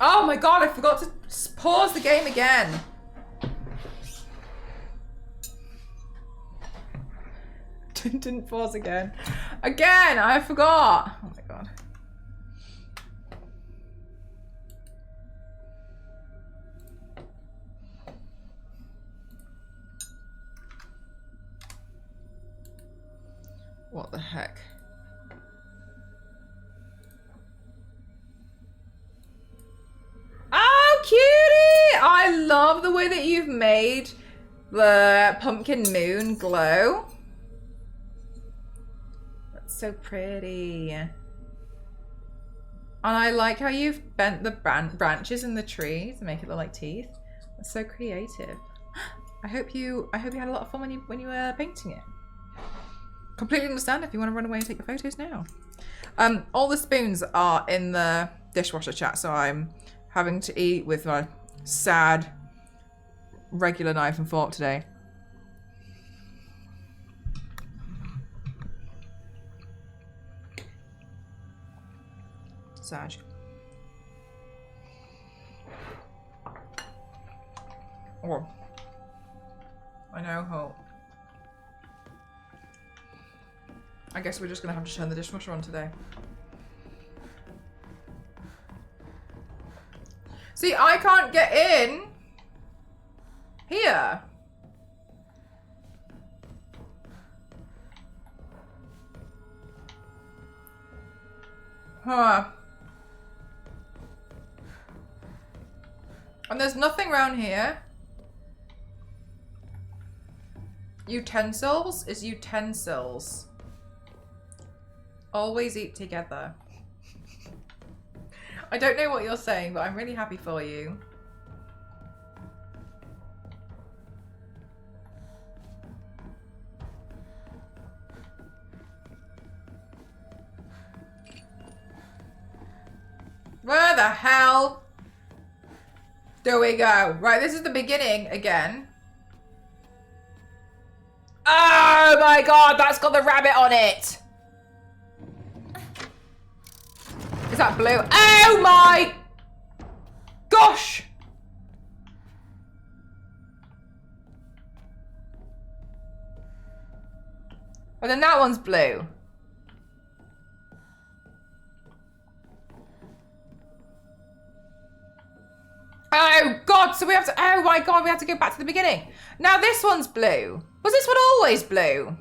Oh my god, I forgot to pause the game again. Didn't pause again. Again, I forgot. Oh my god. What the heck? Oh, cutie! I love the way that you've made the pumpkin moon glow. That's so pretty. And I like how you've bent the branches in the tree to make it look like teeth. That's so creative. I hope you had a lot of fun when you were painting it. Completely understand if you want to run away and take your photos now. All the spoons are in the dishwasher, chat, so I'm having to eat with my sad regular knife and fork today. Sag. Oh. I know, Hope. I guess we're just gonna have to turn the dishwasher on today. See, I can't get in here. Huh. And there's nothing around here. Utensils is utensils. Always eat together. I don't know what you're saying, but I'm really happy for you. Where the hell do we go? Right, this is the beginning again. Oh my god, that's got the rabbit on it. Is that blue? Oh my gosh! Well, then that one's blue. Oh god, so we have to, oh my god, we have to go back to the beginning. Now this one's blue. Was this one always blue?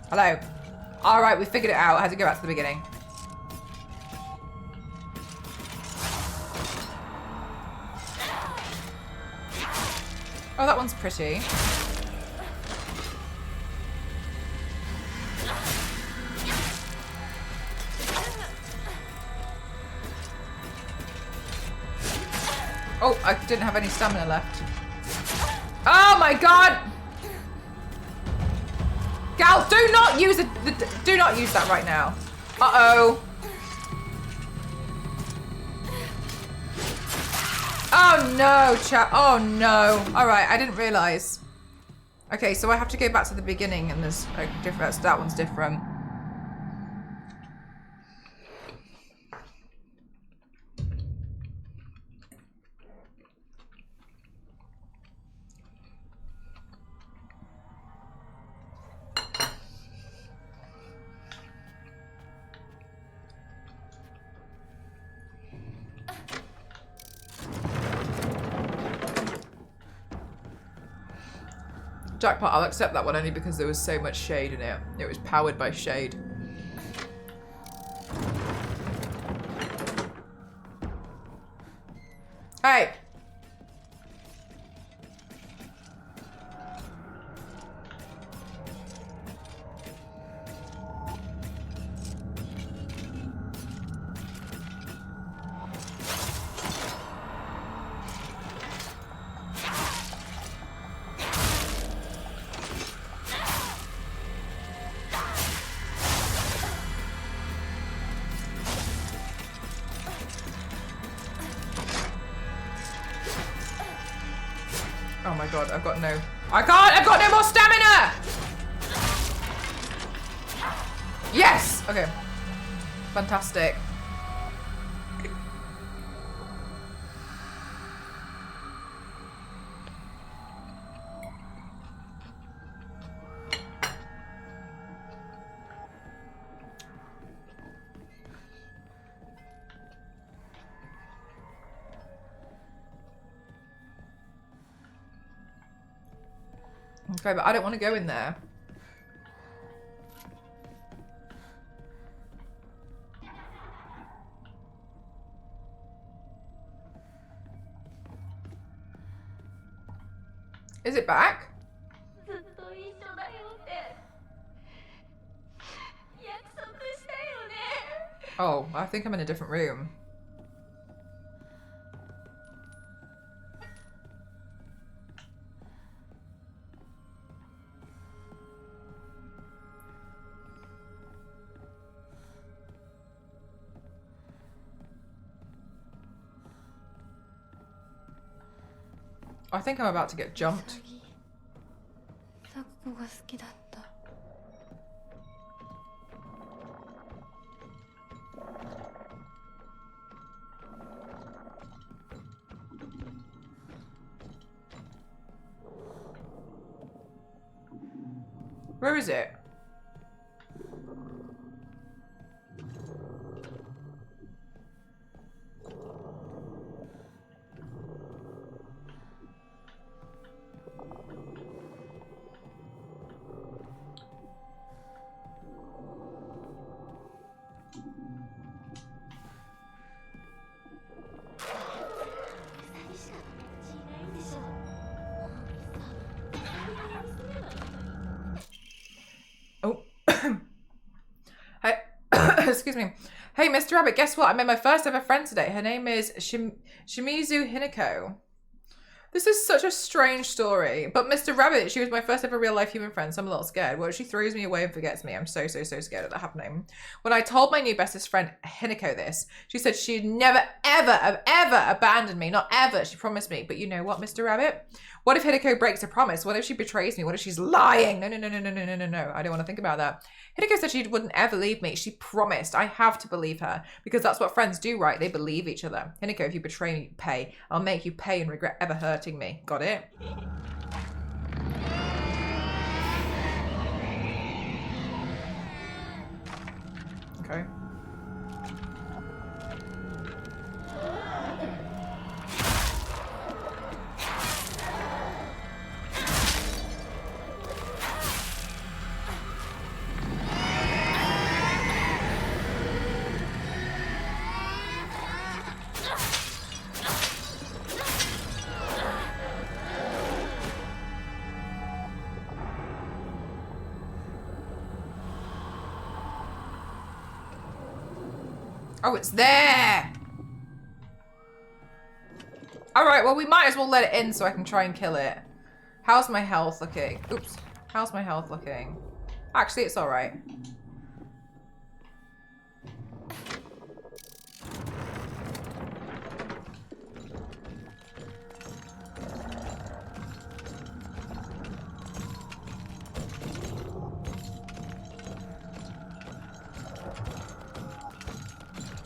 Hello. All right, we figured it out. I had to go back to the beginning. Oh, that one's pretty. Oh, I didn't have any stamina left. Oh my god! Gal, do not use it. Do not use that right now. Uh-oh. Oh no, chat. Oh no. All right, I didn't realize. Okay, so I have to go back to the beginning, and there's a different. That one's different. Jackpot, I'll accept that one only because there was so much shade in it. It was powered by shade. Hey! my god, I've got no... I've got no more stamina! Yes! Okay. Fantastic. Okay, but I don't want to go in there. Is it back? Oh, I think I'm in a different room. I think I'm about to get jumped. Where is it? Excuse me. Hey, Mr. Rabbit, guess what? I met my first ever friend today. Her name is Shimizu Hinako. This is such a strange story. But Mr. Rabbit, she was my first ever real life human friend, so I'm a little scared. Well, she throws me away and forgets me. I'm so scared of that happening. When I told my new bestest friend Hinako this, she said she'd never, ever abandoned me. Not ever, she promised me. But you know what, Mr. Rabbit? What if Hinako breaks a promise? What if she betrays me? What if she's lying? No. I don't want to think about that. Hinako said she wouldn't ever leave me. She promised. I have to believe her because that's what friends do, right? They believe each other. Hinako, if you betray me, pay. I'll make you pay and regret ever hurting me. Got it? Okay. Oh, it's there! Alright, well, we might as well let it in so I can try and kill it. How's my health looking? Oops. How's my health looking? Actually, it's alright.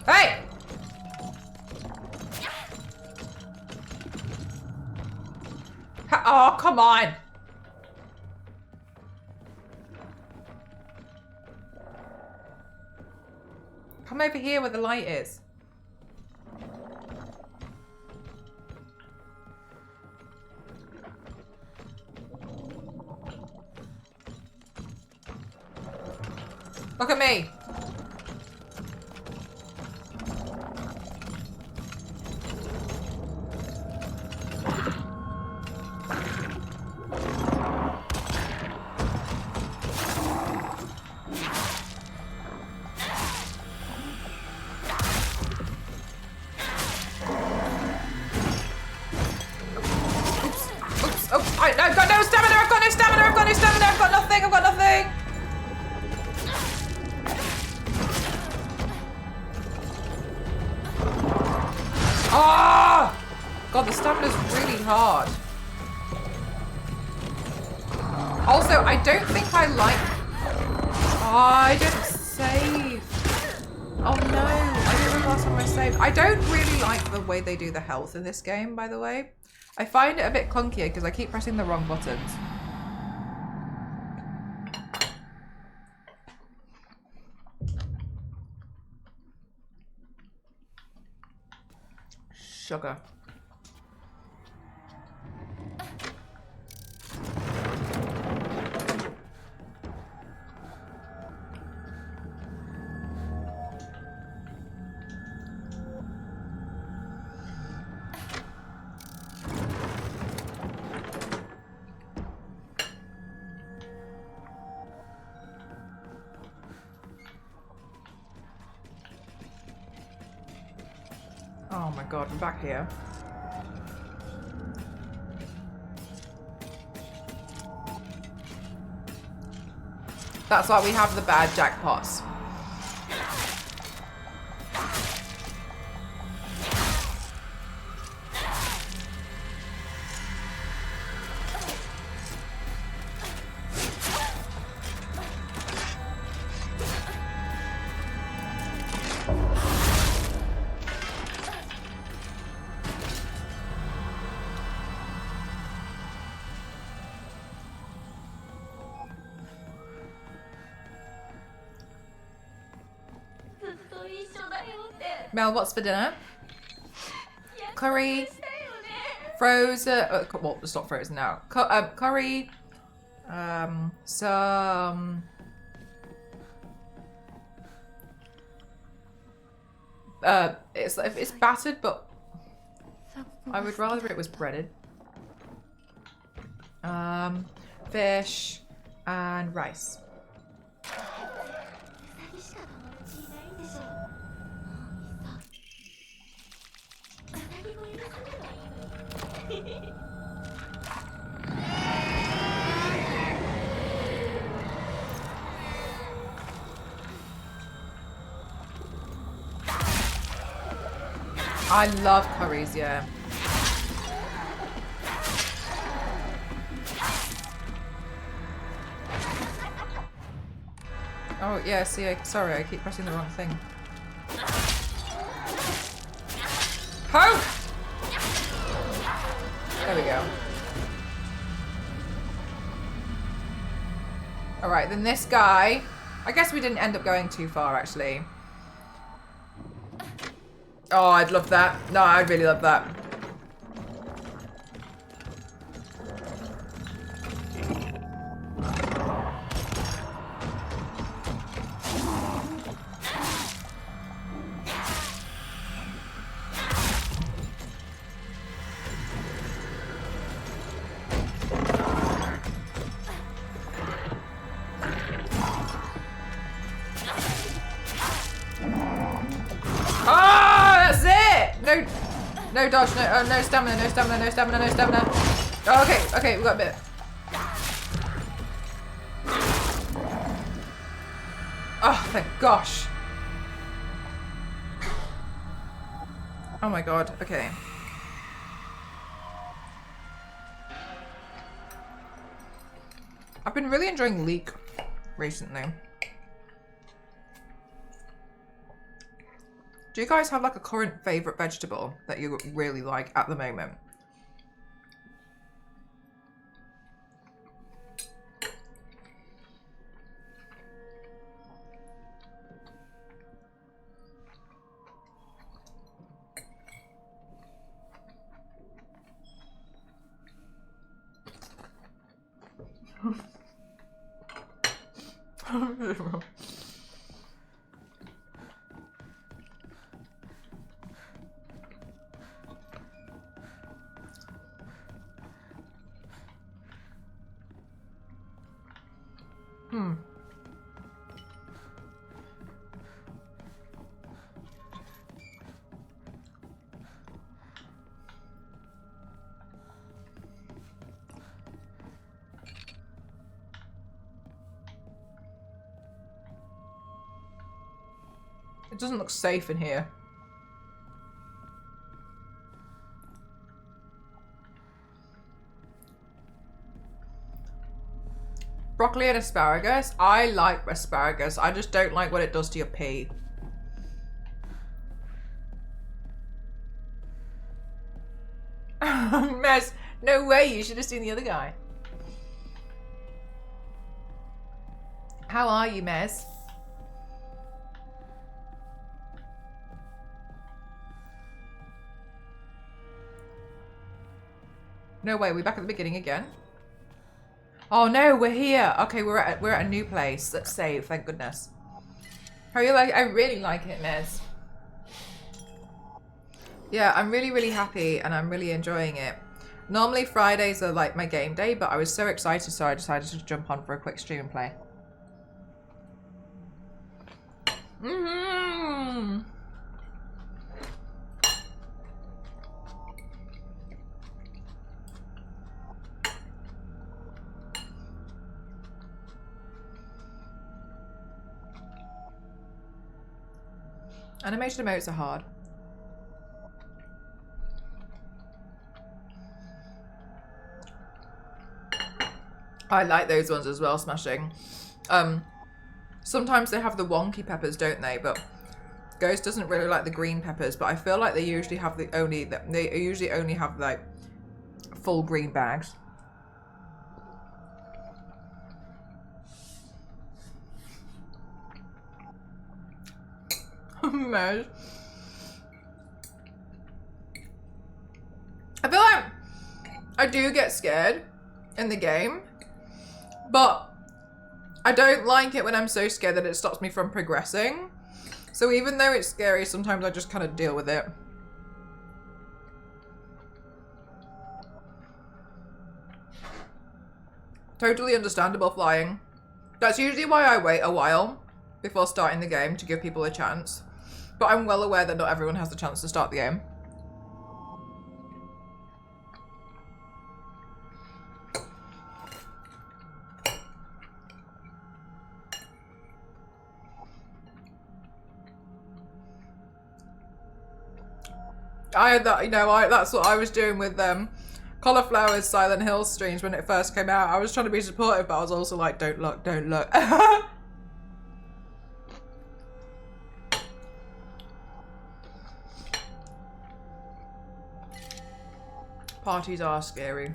Hey! Oh, come on! Come over here where the light is. Look at me! I've got no stamina, I've got no stamina, I've got no stamina, I've got nothing, I've got nothing. Also, I don't think I like... Oh, I didn't save. Oh no, I didn't remember last time I saved. I don't really like the way they do the health in this game, by the way. I find it a bit clunkier because I keep pressing the wrong buttons. Sugar. Oh my god, I'm back here. That's why we have the bad jackpots. Mel, what's for dinner? Curry, frozen. Well, it's not frozen now. Curry. Some. It's battered, but I would rather it was breaded. Fish and rice. I love curries, yeah. Oh, yeah, see, sorry, I keep pressing the wrong thing. Ho! There we go. Alright, then this guy... I guess we didn't end up going too far, actually. Oh, I'd love that. No, I'd really love that. No dodge, no stamina, no stamina, no stamina, no stamina. Oh, okay, okay, we got a bit. Oh, thank gosh. Oh my god, okay. I've been really enjoying leek recently. Do you guys have like a current favourite vegetable that you really like at the moment? It doesn't look safe in here. Broccoli and asparagus. I like asparagus. I just don't like what it does to your pee. Mez, no way. You should have seen the other guy. How are you, Mez? No way, we're back at the beginning again. Oh no, we're here. Okay, we're at a new place. Let's save, thank goodness. How are you like? I really like it, Mez. Yeah, I'm really, really happy and I'm really enjoying it. Normally Fridays are like my game day, but I was so excited, so I decided to jump on for a quick stream and play. Mm-hmm. Animation emotes are hard. I like those ones as well, Smashing. Sometimes they have the wonky peppers, don't they? But Ghost doesn't really like the green peppers, but I feel like they usually have they usually only have like full green bags. I feel like I do get scared in the game, but I don't like it when I'm so scared that it stops me from progressing. So even though it's scary, sometimes I just kind of deal with it. Totally understandable, Flying. That's usually why I wait a while before starting the game, to give people a chance. But I'm well aware that not everyone has the chance to start the game. That's what I was doing with Cauliflower's Silent Hill streams when it first came out. I was trying to be supportive, but I was also like, don't look, don't look. Parties are scary.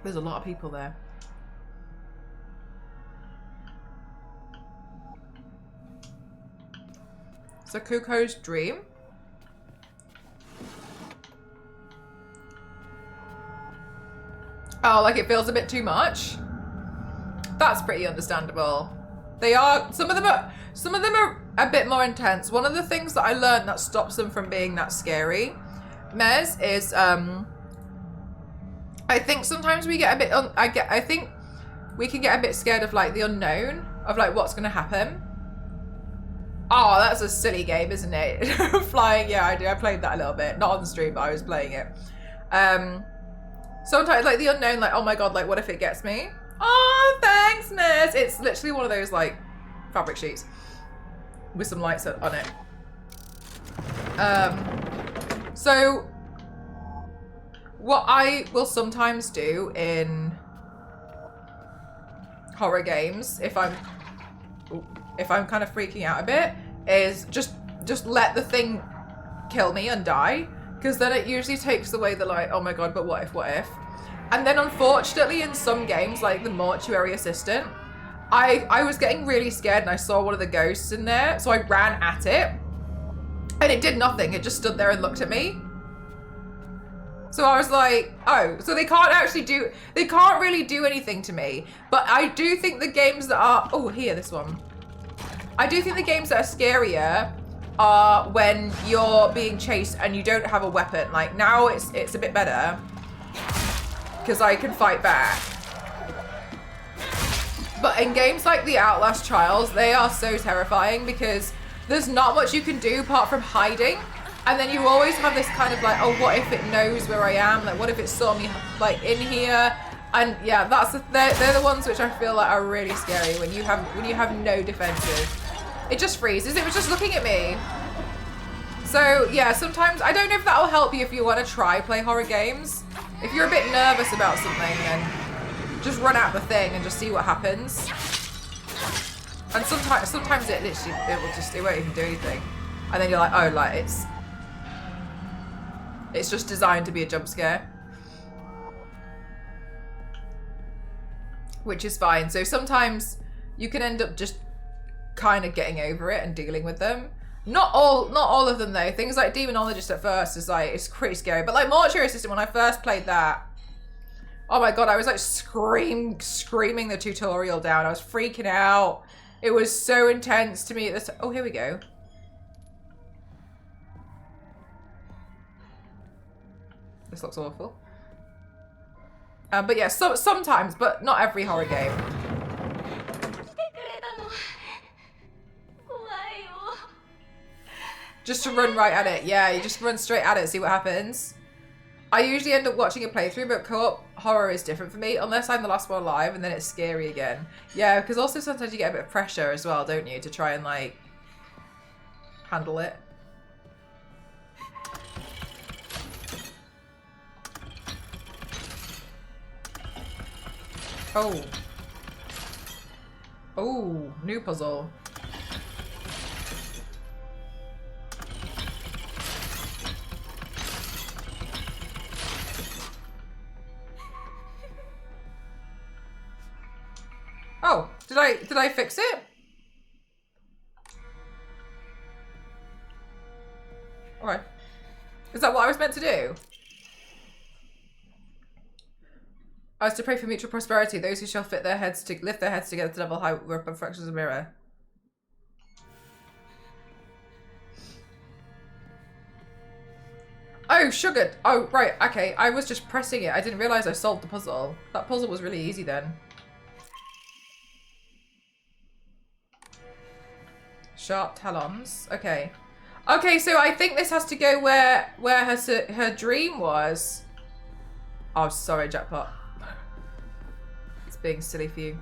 There's a lot of people there. So Kuko's dream. Oh, like it feels a bit too much? That's pretty understandable. They are, some of them are a bit more intense. One of the things that I learned that stops them from being that scary, Mez, is I think sometimes we get a bit I think we can get a bit scared of like the unknown, of like what's gonna happen. Oh, that's a silly game, isn't it? Flying, yeah, I do. I played that a little bit. Not on the stream, but I was playing it. Sometimes like the unknown, like, oh my god, like what if it gets me? Oh, thanks, Miss. It's literally one of those like fabric sheets with some lights on it. So what I will sometimes do in horror games, if I'm kind of freaking out a bit, is just let the thing kill me and die, because then it usually takes away the like, oh my god, but what if? And then unfortunately in some games, like the Mortuary Assistant, I was getting really scared and I saw one of the ghosts in there, so I ran at it and it did nothing. It just stood there and looked at me. So I was like, oh, so they can't really do anything to me. But I do think the games that are, oh, here, this one. I do think the games that are scarier are when you're being chased and you don't have a weapon. Like now it's a bit better because I can fight back. But in games like the Outlast Trials, they are so terrifying because there's not much you can do apart from hiding. And then you always have this kind of like, oh, what if it knows where I am? Like, what if it saw me like in here? And yeah, they're the ones which I feel like are really scary when you have no defenses. It just freezes. It was just looking at me. So yeah, sometimes, I don't know if that'll help you if you want to try play horror games. If you're a bit nervous about something, then just run out the thing and just see what happens. And sometimes it literally, it won't even do anything. And then you're like, oh, like it's just designed to be a jump scare. Which is fine. So sometimes you can end up just kind of getting over it and dealing with them. Not all of them though. Things like Demonologist at first is like, it's pretty scary. But like Mortuary Assistant, when I first played that, oh my god, I was like screaming the tutorial down. I was freaking out. It was so intense to me at this. Oh, here we go. This looks awful. But yeah, sometimes, but not every horror game. Just to run right at it. Yeah, you just run straight at it, see what happens. I usually end up watching a playthrough, but co-op horror is different for me, unless I'm the last one alive and then it's scary again. Yeah, because also sometimes you get a bit of pressure as well, don't you, to try and like handle it. Oh. Oh, new puzzle. Oh, did I fix it? Alright. Is that what I was meant to do? I was to pray for mutual prosperity. Those who shall lift their heads together to level high were fractions of a mirror. Oh, sugar. Oh, right. Okay. I was just pressing it. I didn't realize I solved the puzzle. That puzzle was really easy then. Sharp talons. Okay. Okay, so I think this has to go where her dream was. Oh, sorry, Jackpot. It's being silly for you.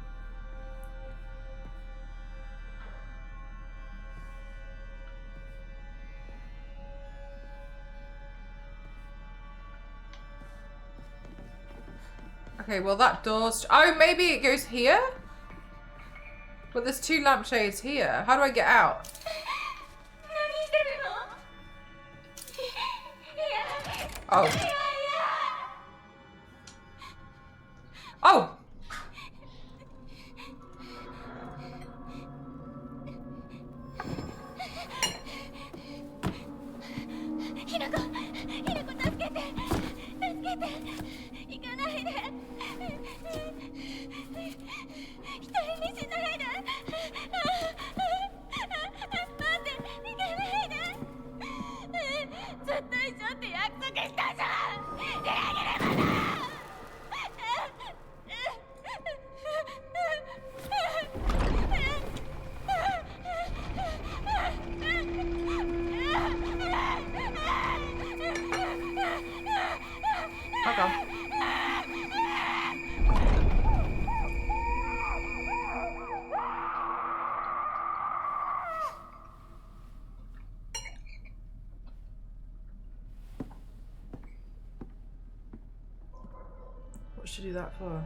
Okay, well that door's... Oh, maybe it goes here? But there's two lampshades here. How do I get out? Oh. Oh! What should I do that for?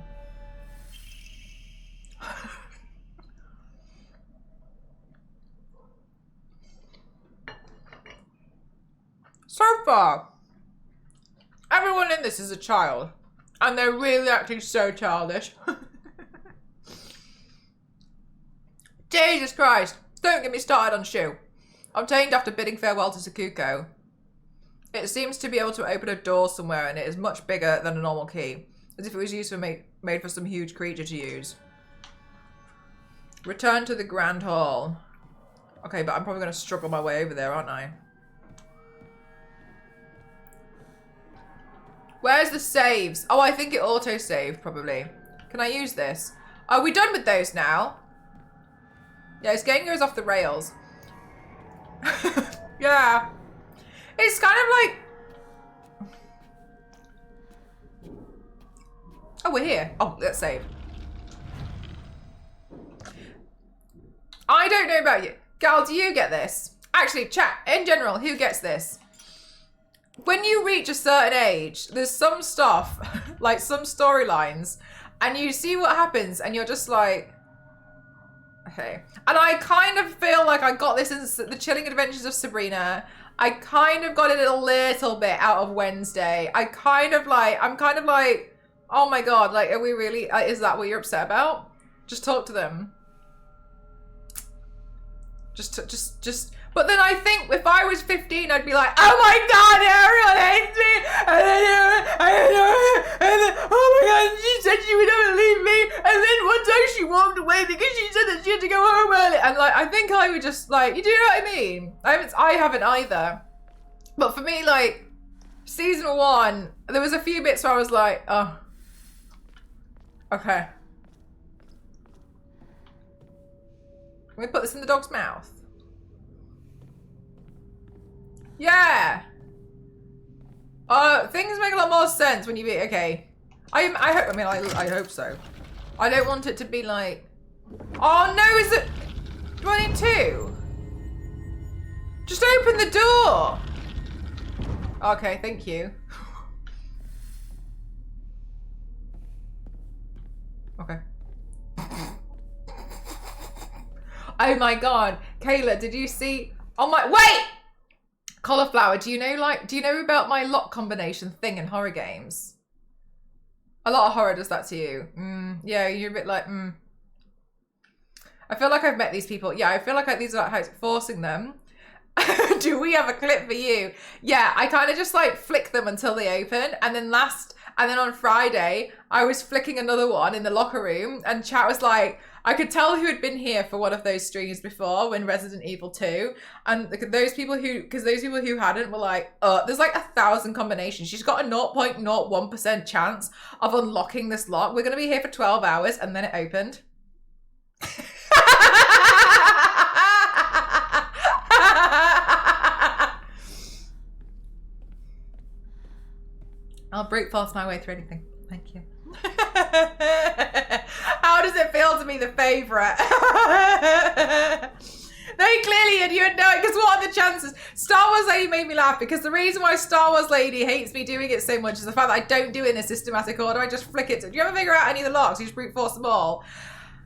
So far, everyone in this is a child, and they're really acting so childish. Jesus Christ, don't get me started on Shu. Obtained after bidding farewell to Sakuko. It seems to be able to open a door somewhere, and it is much bigger than a normal key, as if it was used for made for some huge creature to use. Return to the Grand Hall. Okay, but I'm probably going to struggle my way over there, aren't I? Where's the saves? Oh, I think it auto-saved, probably. Can I use this? Are we done with those now? Yeah, this game goes off the rails. Yeah. It's kind of like... Oh, we're here. Oh, let's save. I don't know about you. Gal, do you get this? Actually, chat, in general, who gets this? When you reach a certain age, there's some stuff, like some storylines, and you see what happens, and you're just like, okay. And I kind of feel like I got this in The Chilling Adventures of Sabrina. I kind of got it a little bit out of Wednesday. I'm kind of like, oh my God, like, are we really, is that what you're upset about? Just talk to them. Just. But then I think if I was 15, I'd be like, oh my God, everyone hates me. And then, oh my God, she said she would never leave me. And then one time she walked away because she said that she had to go home early. And like, I think I would just like, you do know what I mean? I haven't either. But for me, like, season 1, there was a few bits where I was like, oh, okay. Can we put this in the dog's mouth? Yeah. Things make a lot more sense when you be okay. I hope so. I don't want it to be like, oh no, is it? Do I need 2? Just open the door. Okay, thank you. Okay. Oh my God, Kayla, did you see? Oh my, wait! Cauliflower, do you know about my lock combination thing in horror games? A lot of horror does that to you. Yeah, you're a bit like, I feel like I've met these people. Yeah, I feel like these are like forcing them. Do we have a clip for you? Yeah, I kind of just like flick them until they open. And then on Friday, I was flicking another one in the locker room and chat was like, I could tell who had been here for one of those streams before when Resident Evil 2. And those people who hadn't were like, there's like 1,000 combinations. She's got a 0.01% chance of unlocking this lock. We're going to be here for 12 hours. And then it opened. I'll brute force my way through anything. Thank you. How does it feel to be the favourite? No, clearly, and you would know it, because what are the chances? Star Wars Lady made me laugh, because the reason why Star Wars Lady hates me doing it so much is the fact that I don't do it in a systematic order. I just flick it. Do you ever figure out any of the locks? You just brute force them all.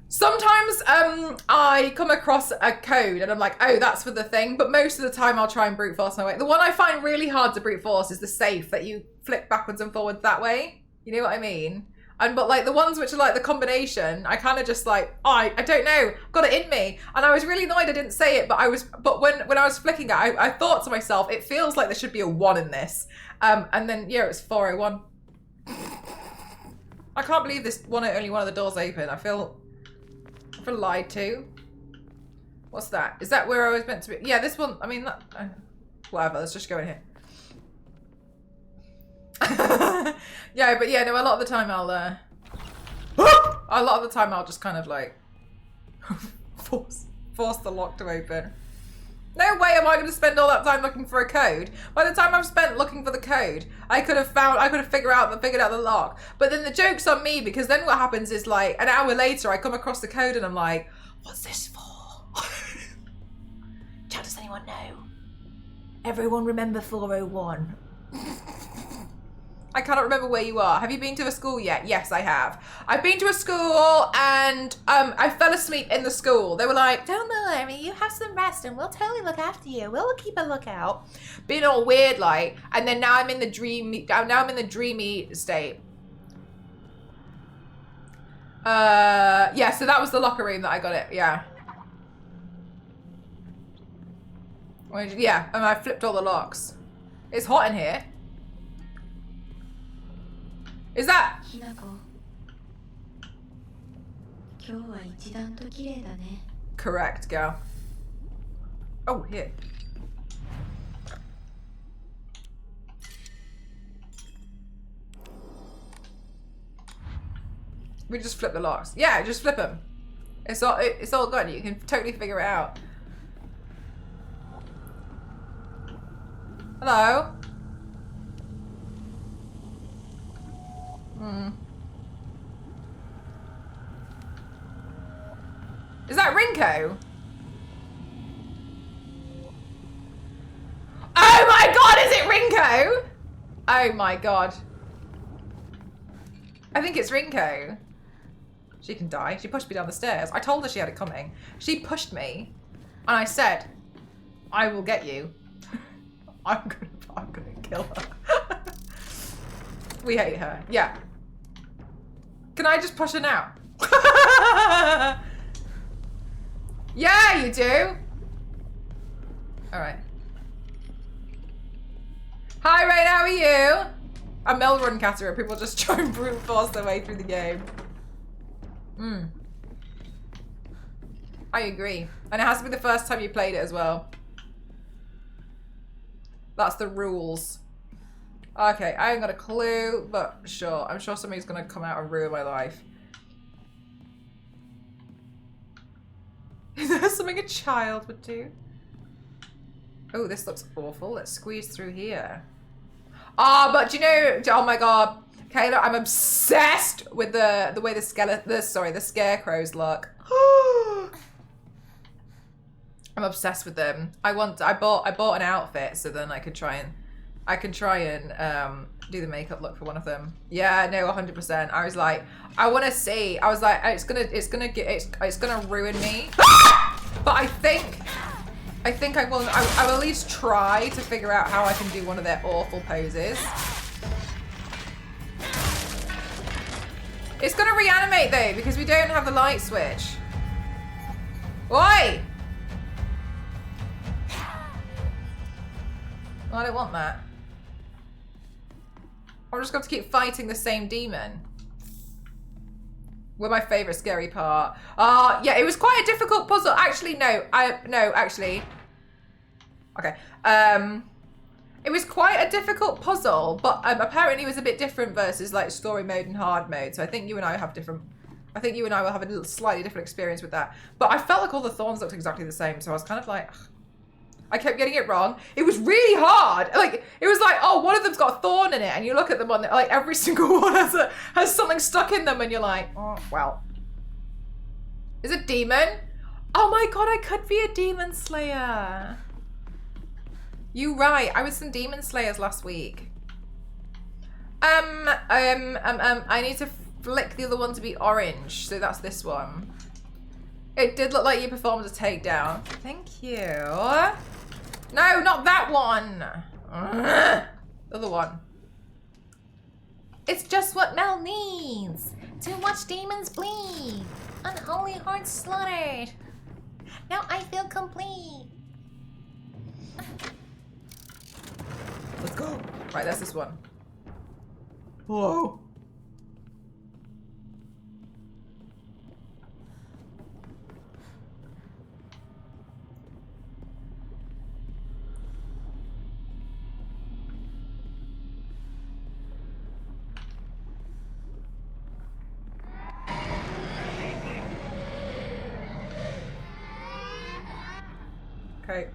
Sometimes I come across a code and I'm like, oh, that's for the thing. But most of the time I'll try and brute force my way. The one I find really hard to brute force is the safe that you flick backwards and forwards that way. You know what I mean? But like the ones which are like the combination, I kind of just like, oh, I don't know, got it in me. And I was really annoyed I didn't say it, but when I was flicking it, I thought to myself, it feels like there should be a 1 in this. And then, yeah, it's 401. I can't believe only one of the doors open. I feel lied to. What's that? Is that where I was meant to be? Yeah, this one, I mean, whatever, let's just go in here. Yeah, but yeah, no, a lot of the time I'll just kind of like force the lock to open. No way am I going to spend all that time looking for a code. By the time I've spent looking for the code, I could have figured out the lock. But then the joke's on me, because then what happens is like an hour later I come across the code and I'm like, what's this for? Chat, does anyone know? Everyone remember 401? I cannot remember where you are. Have you been to a school yet? Yes, I have. I've been to a school and I fell asleep in the school. They were like, don't worry, you have some rest and we'll totally look after you. We'll keep a lookout. Being all weird like, and then now I'm in the dreamy state. Yeah, so that was the locker room that I got it, yeah. Yeah, and I flipped all the locks. It's hot in here. Is that? Correct, girl. Oh, here. We just flip the locks. Yeah, just flip them. It's all good. You can totally figure it out. Hello? Is that Rinko? Rinko? Oh my god. I think it's Rinko. She can die. She pushed me down the stairs. I told her she had it coming. She pushed me and I said, I will get you. I'm gonna kill her. We hate her. Yeah. Can I just push her now? Yeah, you do. All right. Hi, Rain, how are you? A mill run caterer. People just try and brute force their way through the game. I agree. And it has to be the first time you played it as well. That's the rules. Okay, I ain't got a clue, but sure. I'm sure somebody's gonna come out and ruin my life. Is there something a child would do? Oh, this looks awful. Let's squeeze through here. Ah, but you know, oh my god, Kayla, I'm obsessed with the way the scarecrows look. I'm obsessed with them. I bought an outfit so then I can try and do the makeup look for one of them. Yeah, no, 100%. I was like, I want to see. I was like, it's gonna ruin me. But I think I will at least try to figure out how I can do one of their awful poses. It's gonna reanimate though because we don't have the light switch. Oi! I don't want that. I'm just going to keep fighting the same demon. Were my favorite scary part. Yeah, it was quite a difficult puzzle. Actually, no, actually. Okay. It was quite a difficult puzzle, but apparently it was a bit different versus like story mode and hard mode. So I think you and I have different. I think you and I will have a little slightly different experience with that. But I felt like all the thorns looked exactly the same, so I was kind of like. I kept getting it wrong. It was really hard. Like, it was like, oh, one of them's got a thorn in it. And you look at them on, like, every single one has something stuck in them. And you're like, oh, well. Is it demon? Oh my god, I could be a demon slayer. You right. I was some demon slayers last week. I need to flick the other one to be orange. So that's this one. It did look like you performed a takedown. Thank you. No, not that one. The other one. It's just what Mel needs. To watch demons bleed. Unholy hearts slaughtered. Now I feel complete. Let's go. Right, that's this one. Whoa. Okay.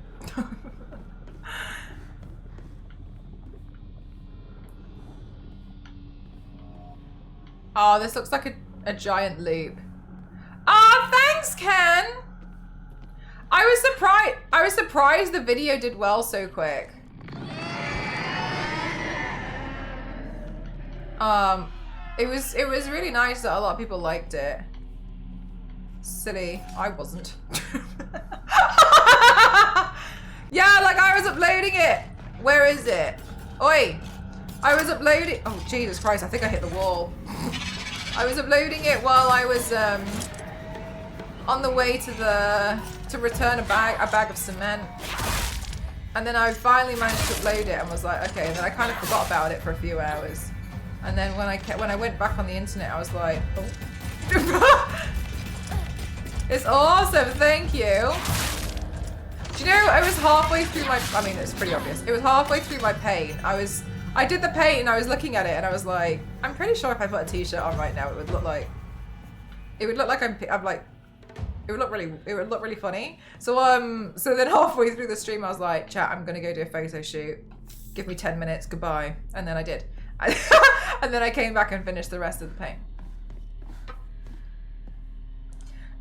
Oh, this looks like a giant loop. Oh, thanks, Ken. I was surprised the video did well so quick. It was really nice that a lot of people liked it. Silly, I wasn't. Yeah, like I was uploading it. Where is it? Oi! I was uploading. Oh Jesus Christ! I think I hit the wall. I was uploading it while I was on the way to return a bag of cement, and then I finally managed to upload it and was like, okay. And then I kind of forgot about it for a few hours, and then when I went back on the internet, I was like, oh. It's awesome, thank you. Do you know, I was halfway through I mean, it's pretty obvious. It was halfway through my paint. I did the paint and I was looking at it and I was like, I'm pretty sure if I put a t-shirt on right now, it would look like I'm like, it would look really funny. So then halfway through the stream, I was like, chat, I'm gonna go do a photo shoot. Give me 10 minutes, goodbye. And then I did. And then I came back and finished the rest of the paint.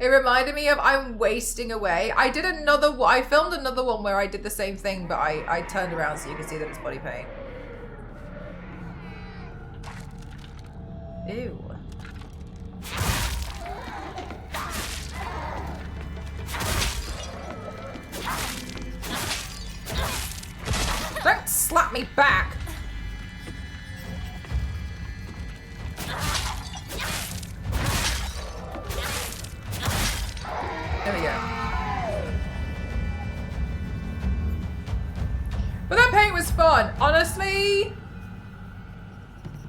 It reminded me of I'm wasting away. I did another one. I filmed another one where I did the same thing, but I turned around so you can see that it's body paint. Ew. Don't slap me back. There we go. But that paint was fun. Honestly,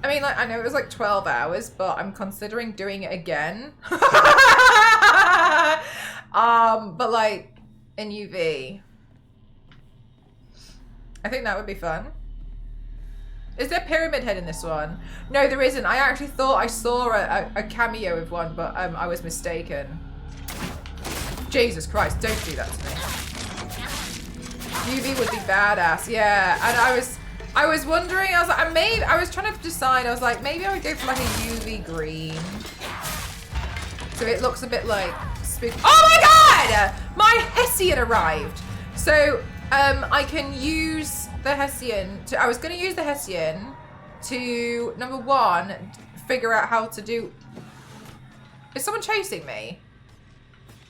I mean, like, I know it was like 12 hours, but I'm considering doing it again. But like in UV. I think that would be fun. Is there Pyramid Head in this one? No, there isn't. I actually thought I saw a cameo of one, but I was mistaken. Jesus Christ, don't do that to me. UV would be badass, yeah. And I was wondering, I was like, maybe, I was trying to decide, I was like, maybe I would go for like a UV green. So it looks a bit like spooky. Oh my God! My Hessian arrived. So, I can use the Hessian to, I was going to use the Hessian to, number one, figure out how to do, is someone chasing me?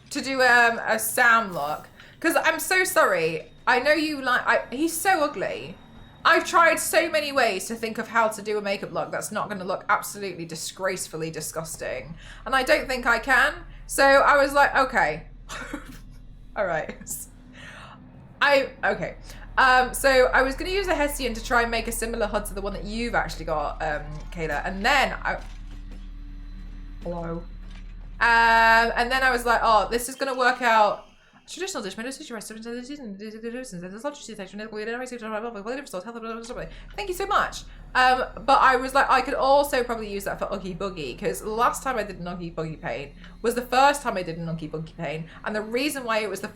To do a Sam look. Because I'm so sorry. I know you like, he's so ugly. I've tried so many ways to think of how to do a makeup look that's not going to look absolutely disgracefully disgusting. And I don't think I can. So I was like, okay. All right. Okay. So I was going to use a Hessian to try and make a similar HUD to the one that you've actually got, Kayla. And then hello. And then I was like, oh, this is going to work out. Traditional dish, thank you so much. But I was like, I could also probably use that for Oogie Boogie, because last time I did an Oogie Boogie paint was the first time I did an Oogie Boogie paint, and the reason why it was the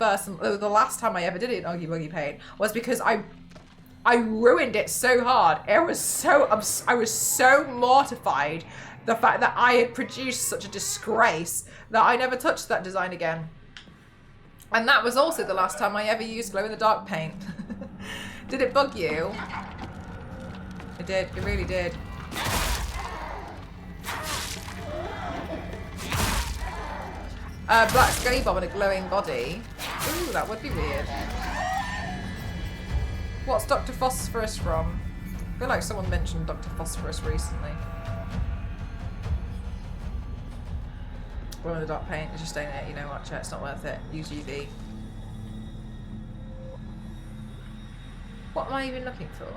last time I ever did an Oogie Boogie paint was because I ruined it so hard. I was so mortified the fact that I had produced such a disgrace that I never touched that design again. And that was also the last time I ever used glow-in-the-dark paint. Did it bug you? It did. It really did. Black Skelly Bomb and a glowing body. Ooh, that would be weird. What's Dr. Phosphorus from? I feel like someone mentioned Dr. Phosphorus recently. Glow in the dark paint, it's just staying there, you know what, chat, it's not worth it. Use UV. What am I even looking for?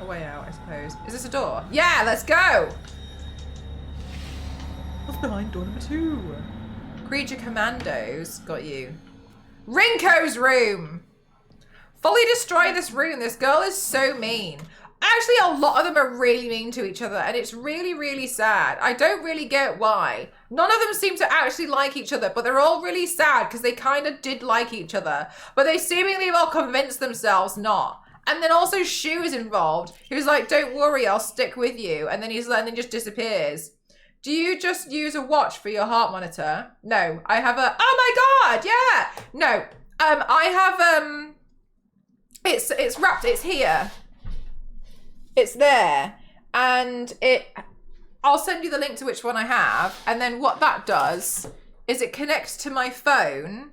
A way out, I suppose. Is this a door? Yeah, let's go! What's behind door number 2? Creature Commandos, got you. Rinko's room! Fully destroy this room, this girl is so mean. Actually, a lot of them are really mean to each other, and it's really, really sad. I don't really get why. None of them seem to actually like each other, but they're all really sad because they kind of did like each other. But they seemingly all convinced themselves not. And then also Shu is involved. He was like, don't worry, I'll stick with you. And then and then just disappears. Do you just use a watch for your heart monitor? No, I have a, oh my God, yeah. No, I have, it's wrapped, it's here. It's there, and I'll send you the link to which one I have, and then what that does is it connects to my phone.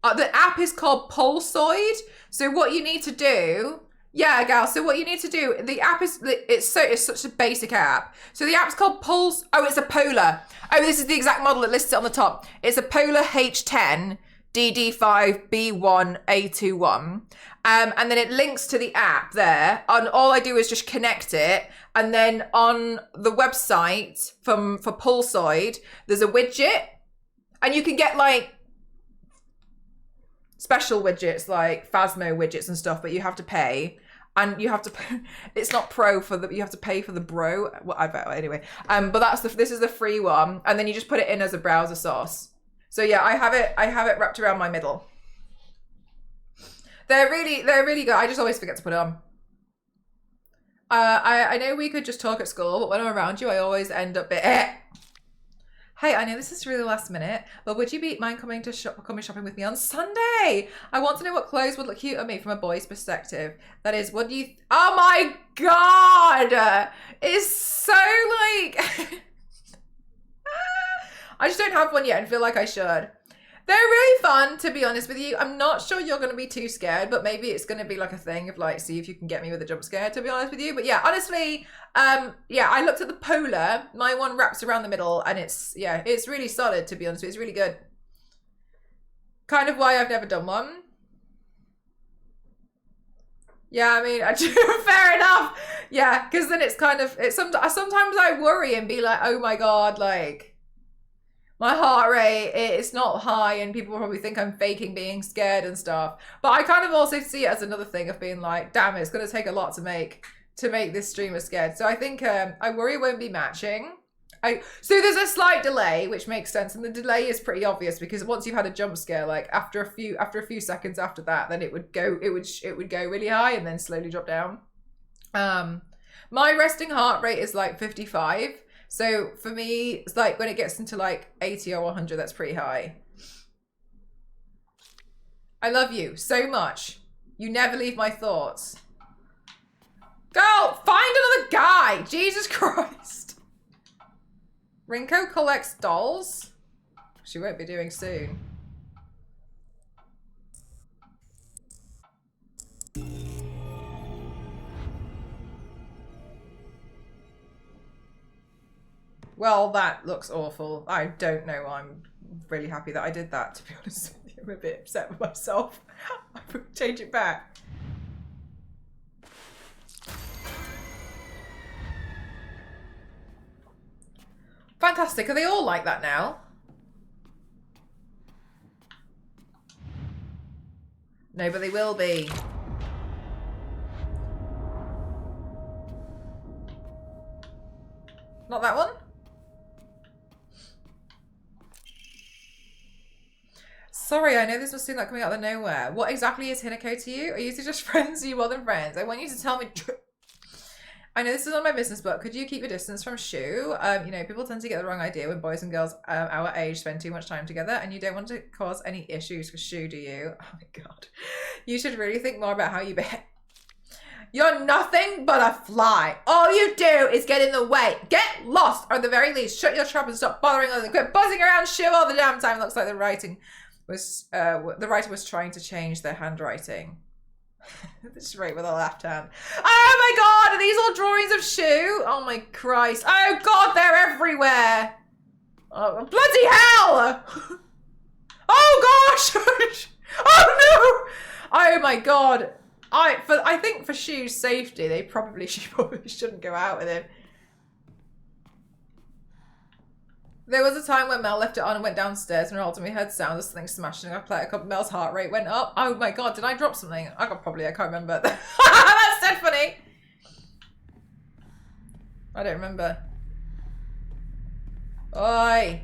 The app is called Pulsoid, so what you need to do, yeah, gal, so what you need to do, the app is, it's such a basic app. So the app's called Pulse, oh, it's a Polar. Oh, this is the exact model, it lists it on the top. It's a Polar H10 DD5B1A21. And then it links to the app there, and all I do is just connect it, and then on the website for Pulsoid, there's a widget, and you can get like special widgets like Phasmo widgets and stuff, but you have to pay, and you have to pay, it's not pro for the, you have to pay for the bro, well, I bet, anyway, but this is the free one, and then you just put it in as a browser source. So yeah, I have it wrapped around my middle. They're really good. I just always forget to put it on. I know we could just talk at school, but when I'm around you, I always end up Hey, I know this is really last minute, but would you mind coming shopping with me on Sunday? I want to know what clothes would look cute on me from a boy's perspective. That is, what do you... Oh my God! It's so like... I just don't have one yet and feel like I should. They're really fun, to be honest with you. I'm not sure you're going to be too scared, but maybe it's going to be like a thing of like, see if you can get me with a jump scare, to be honest with you. But yeah, honestly, yeah, I looked at the Polar. My one wraps around the middle and it's, yeah, it's really solid, to be honest with you. It's really good. Kind of why I've never done one. Yeah, I mean, fair enough. Yeah, because then it's kind of, sometimes I worry and be like, oh my God, like, my heart rate, it's not high and people probably think I'm faking being scared and stuff. But I kind of also see it as another thing of being like, damn, it's going to take a lot to make this streamer scared. So I think I worry it won't be matching. So there's a slight delay, which makes sense. And the delay is pretty obvious because once you've had a jump scare, like after a few seconds after that, then it would go really high and then slowly drop down. My resting heart rate is like 55. So for me, it's like when it gets into like 80 or 100, that's pretty high. I love you so much. You never leave my thoughts. Girl, find another guy. Jesus Christ. Rinko collects dolls. She won't be doing soon. Well, that looks awful. I don't know. I'm really happy that I did that, to be honest with you. I'm a bit upset with myself. I would change it back. Fantastic. Are they all like that now? No, but they will be. Not that one? Sorry, I know this must seem like coming out of nowhere. What exactly is Hinako to you? Are you just friends? Are you more than friends? I want you to tell me. I know this is on my business, but could you keep your distance from Shu? You know, people tend to get the wrong idea when boys and girls our age spend too much time together, and you don't want to cause any issues for Shu, do you? Oh my God. You should really think more about how you behave. You're nothing but a fly. All you do is get in the way. Get lost, or at the very least, shut your trap and stop bothering others. Quit buzzing around Shu all the damn time. Looks like the writer was trying to change their handwriting. Just right with a left hand. Oh my God, are these all drawings of Shu? Oh my Christ. Oh God, they're everywhere. Oh, bloody hell. Oh gosh. Oh no. Oh my God. I think for Shu's safety, she probably shouldn't go out with him. There was a time when Mel left it on and went downstairs and rolled and we heard sound of something smashing. I played a couple. Mel's heart rate went up. Oh my God, did I drop something? I can't remember. That's so funny. I don't remember. Oi.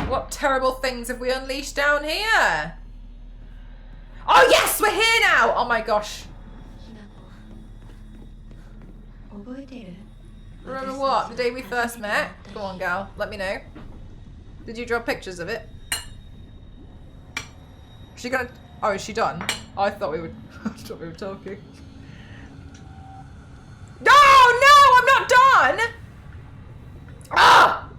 What terrible things have we unleashed down here? Oh yes, we're here now! Oh my gosh. Remember what? The day we first met? Go on, gal. Let me know. Did you draw pictures of it? Is she gonna... Oh, is she done? Oh, I thought we were... I thought we were talking. No! No! I'm not done! Ah!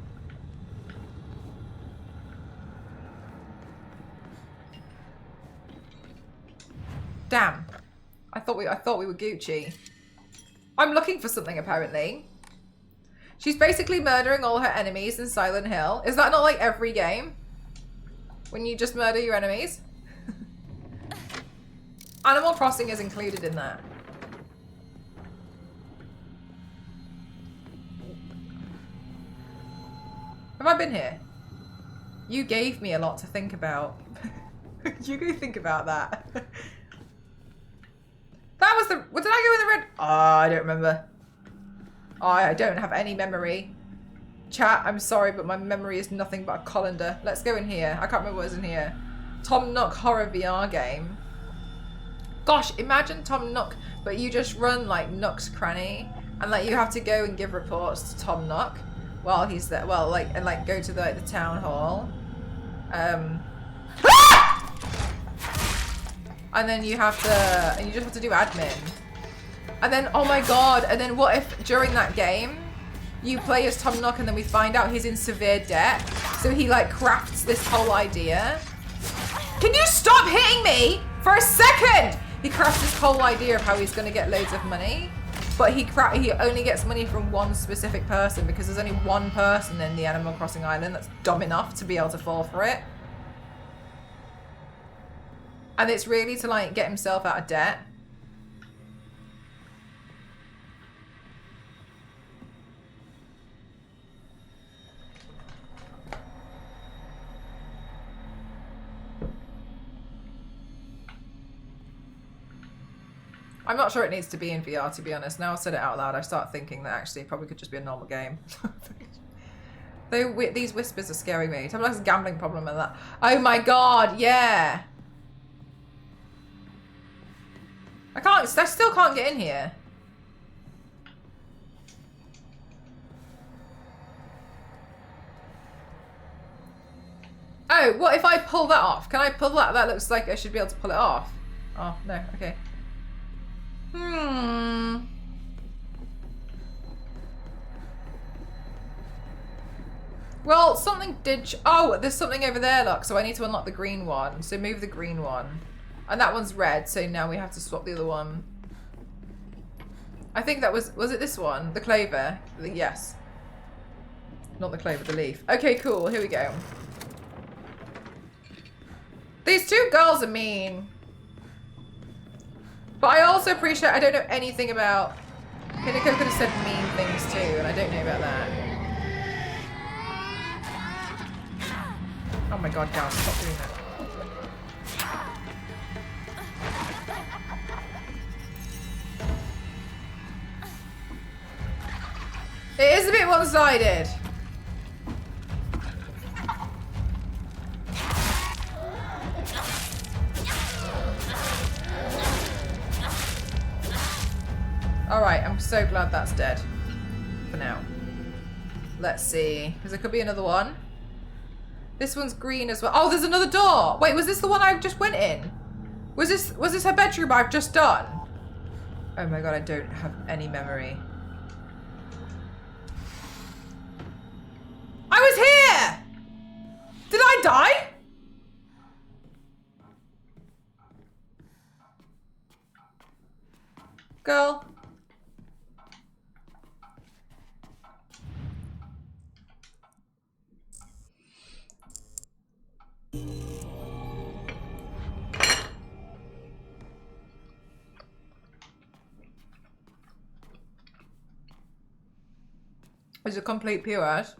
Damn. I thought we were Gucci. I'm looking for something, apparently. She's basically murdering all her enemies in Silent Hill. Is that not like every game? When you just murder your enemies? Animal Crossing is included in that. Have I been here? You gave me a lot to think about. You go think about that. That was the... Did I go in the red? Oh, I don't remember. Oh, I don't have any memory. Chat, I'm sorry, but my memory is nothing but a colander. Let's go in here. I can't remember what was in here. Tom Nook horror VR game. Gosh, imagine Tom Nook, but you just run like Nook's Cranny. And like you have to go and give reports to Tom Nook while he's there. Well, like and like go to the town hall. And then you have to, and you just have to do admin. And then, oh my god, and then what if during that game, you play as Tom Nook and then we find out he's in severe debt. So he like crafts this whole idea. Can you stop hitting me for a second? He crafts this whole idea of how he's gonna get loads of money. But he only gets money from one specific person because there's only one person in the Animal Crossing island that's dumb enough to be able to fall for it. And it's really to like get himself out of debt. I'm not sure it needs to be in VR, to be honest. Now I've said it out loud, I start thinking that actually it probably could just be a normal game. These whispers are scaring me. Tom has a gambling problem and that. Oh my god, yeah. I still can't get in here. Oh, what if I pull that off? Can I pull that? That looks like I should be able to pull it off. Oh, no, okay. Well, something did... Oh, there's something over there, look. So I need to unlock the green one. So move the green one. And that one's red, so now we have to swap the other one. I think that was it this one? The clover? Yes. Not the clover, the leaf. Okay, cool. Here we go. These two girls are mean. But I also appreciate I don't know anything about... Pinnacle could have said mean things too, and I don't know about that. Oh my god, Gal, stop doing that. It is a bit one-sided. Alright, I'm so glad that's dead. For now. Let's see. Because there could be another one. This one's green as well. Oh, there's another door! Wait, was this the one I just went in? Was this her bedroom I've just done? Oh my god, I don't have any memory. I was here! Did I die? Girl. Is it complete POS?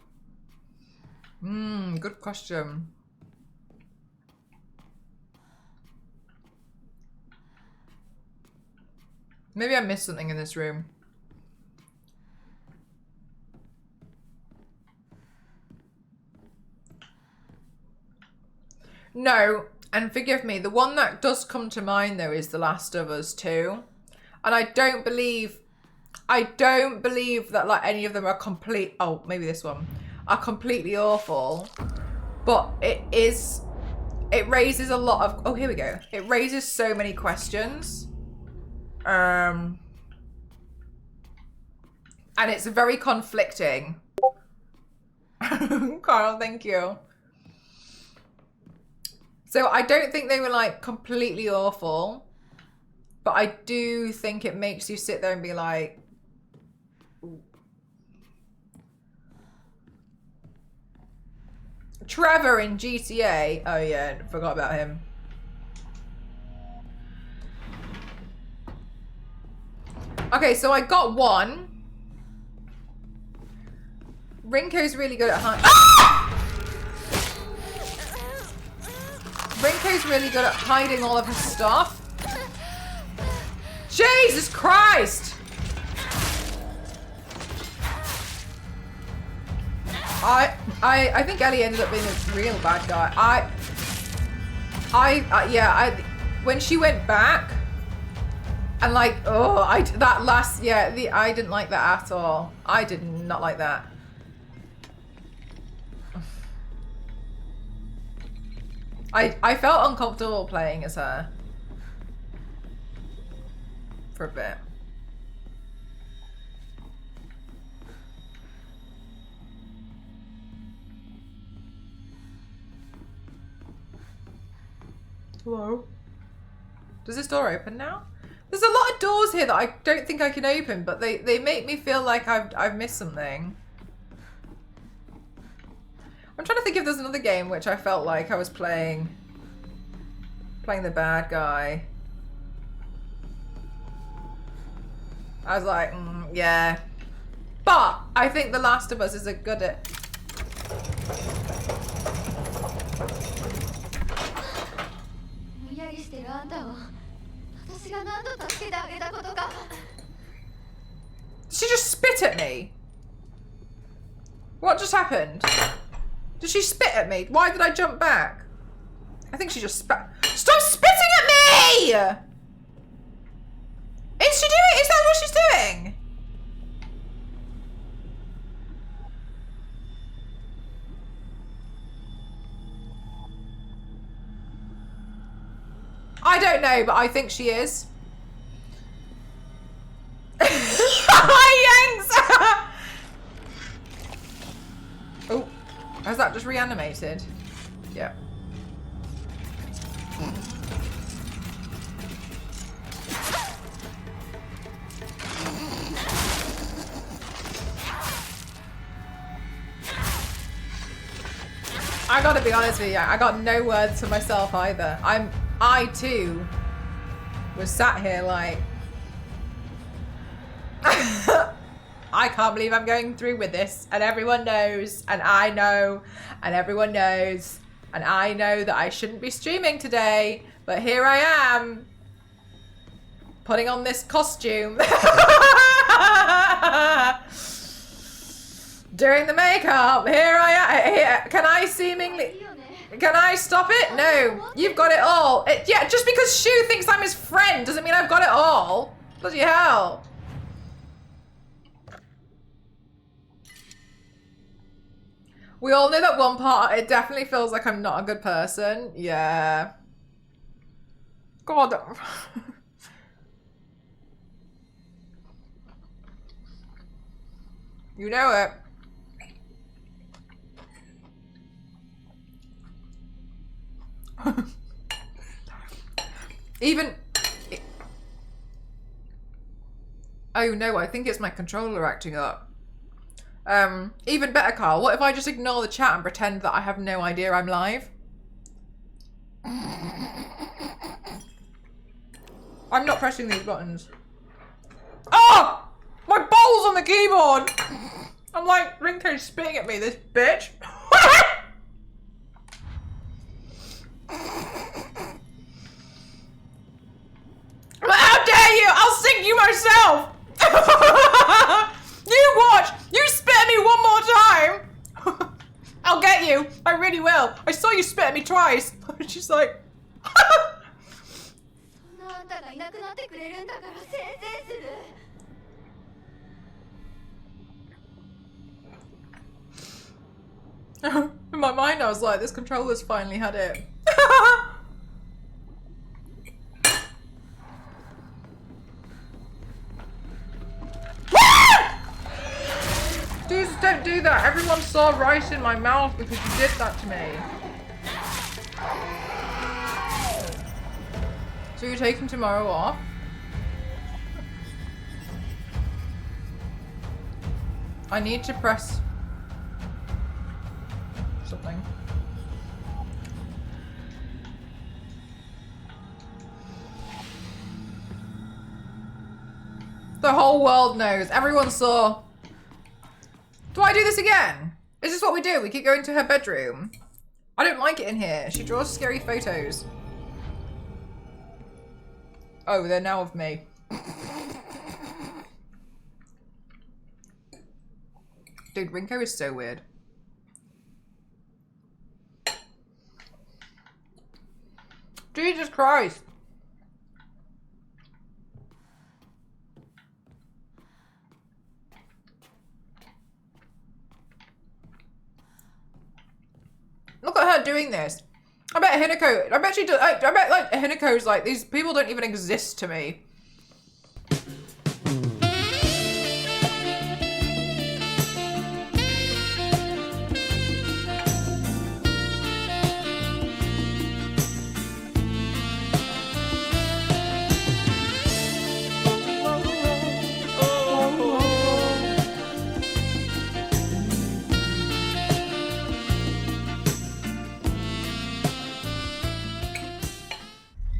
Good question. Maybe I missed something in this room. No, and forgive me, the one that does come to mind though is The Last of Us 2. And I don't believe that like any of them are oh, maybe this one, are completely awful. But it raises a lot of, oh, here we go. It raises so many questions. And it's very conflicting. Carl, thank you. So I don't think they were like completely awful, but I do think it makes you sit there and be like, ooh. Trevor in GTA. Oh yeah, forgot about him. Okay, so I got one. Rinko's really good at hiding. Ah! Rinko's really good at hiding all of her stuff. Jesus Christ! I think Ellie ended up being a real bad guy. Yeah, when she went back, And like, oh, I didn't like that at all. I did not like that. I felt uncomfortable playing as her for a bit. Hello? Does this door open now? There's a lot of doors here that I don't think I can open, but they make me feel like I've missed something. I'm trying to think if there's another game which I felt like I was playing the bad guy. I was like, yeah. But I think The Last of Us is a good at... She just spit at me. What just happened? Did she spit at me? Why did I jump back? I think she just spat. Stop spitting at me! Is that what she's doing? I don't know, but I think she is. Yanks! Oh, has that just reanimated? Yeah. I gotta be honest with you, I got no words for myself either. I too was sat here like I can't believe I'm going through with this, and everyone knows, and I know, and everyone knows, and I know that I shouldn't be streaming today, but here I am putting on this costume doing the makeup. Here I am. Can I stop it? No, you've got it all. Yeah, just because Shu thinks I'm his friend doesn't mean I've got it all. Bloody hell. We all know that one part, it definitely feels like I'm not a good person. Yeah. God. You know it. Even... Oh no, I think it's my controller acting up. Even better, Carl, what if I just ignore the chat and pretend that I have no idea I'm live? I'm not pressing these buttons. Oh! My bowl's on the keyboard! I'm like, Rinko's spitting at me, this bitch. How dare you! I'll sing you myself! You watch! You spit at me one more time! I'll get you! I really will! I saw you spit at me twice! She's like... In my mind I was like, this controller's finally had it. Dudes, don't do that. Everyone saw rice in my mouth because you did that to me. So you're taking tomorrow off? I need to press something. The whole world knows. Everyone saw. Do I do this again? Is this what we do? We keep going to her bedroom. I don't like it in here. She draws scary photos. Oh, they're now of me. Dude, Rinko is so weird. Jesus Christ. doing this. I bet Hinako, I bet she does, I bet like Hinako's like, these people don't even exist to me.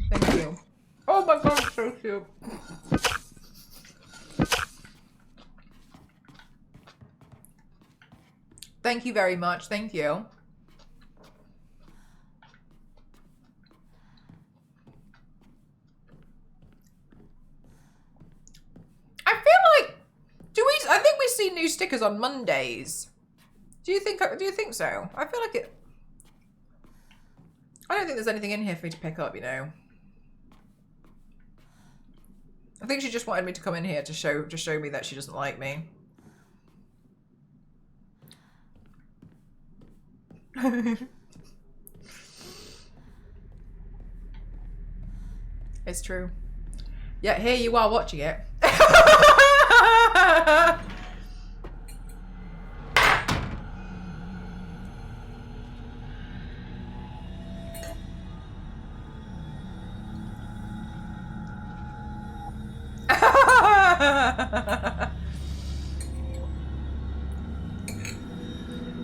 Thank you. Oh my god, it's so cute. Thank you very much. Thank you. I feel like, I think we see new stickers on Mondays. Do you think so? I feel like it, I don't think there's anything in here for me to pick up, you know. I think she just wanted me to come in here to show me that she doesn't like me. It's true. Yeah, here you are watching it.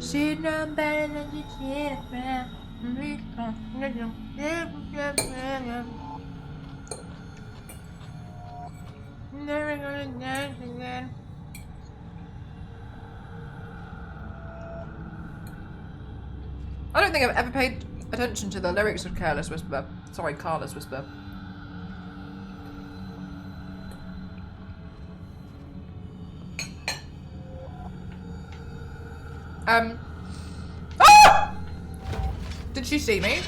She'd know better than you did. Never gonna dance again. I don't think I've ever paid attention to the lyrics of Careless Whisper. Sorry, Careless Whisper. Ah! Did she see me?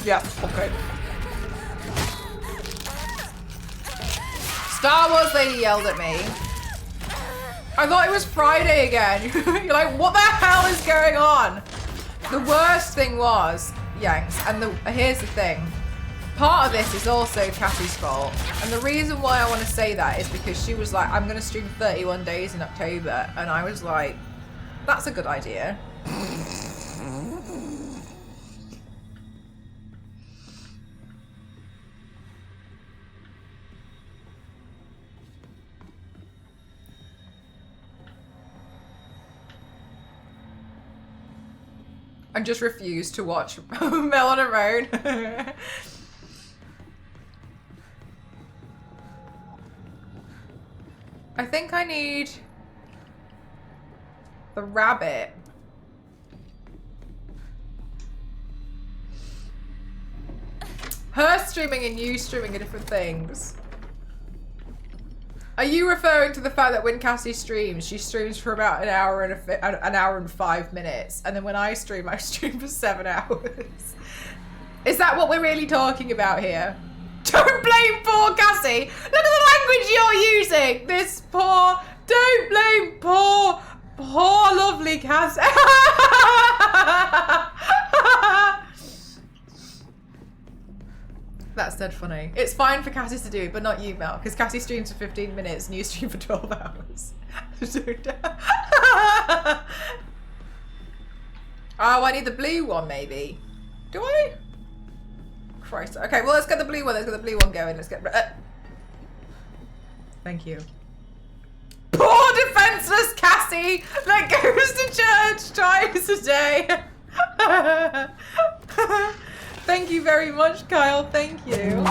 Yeah, okay. Star Wars lady yelled at me. I thought it was Friday again. You're like, what the hell is going on? The worst thing was, Yanks, and here's the thing. Part of this is also Cassie's fault. And the reason why I want to say that is because she was like, I'm going to stream 31 days in October. And I was like, that's a good idea. And just refused to watch Mel on her own. I think I need the rabbit. Her streaming and you streaming are different things. Are you referring to the fact that when Cassie streams, she streams for about an hour and 5 minutes, and then when I stream for 7 hours? Is that what we're really talking about here? Don't blame poor Cassie. Look at the language you're using. This poor. Don't blame poor lovely Cassie. That's dead funny. It's fine for Cassie to do, but not you, Mel, because Cassie streams for 15 minutes and you stream for 12 hours. Oh, I need the blue one, maybe. Do I? Christ. Okay, well, let's get the blue one. Let's get the blue one going. Let's get... Thank you. Poor defenseless Cassie that goes to church twice a day. Thank you very much, Kyle. Thank you.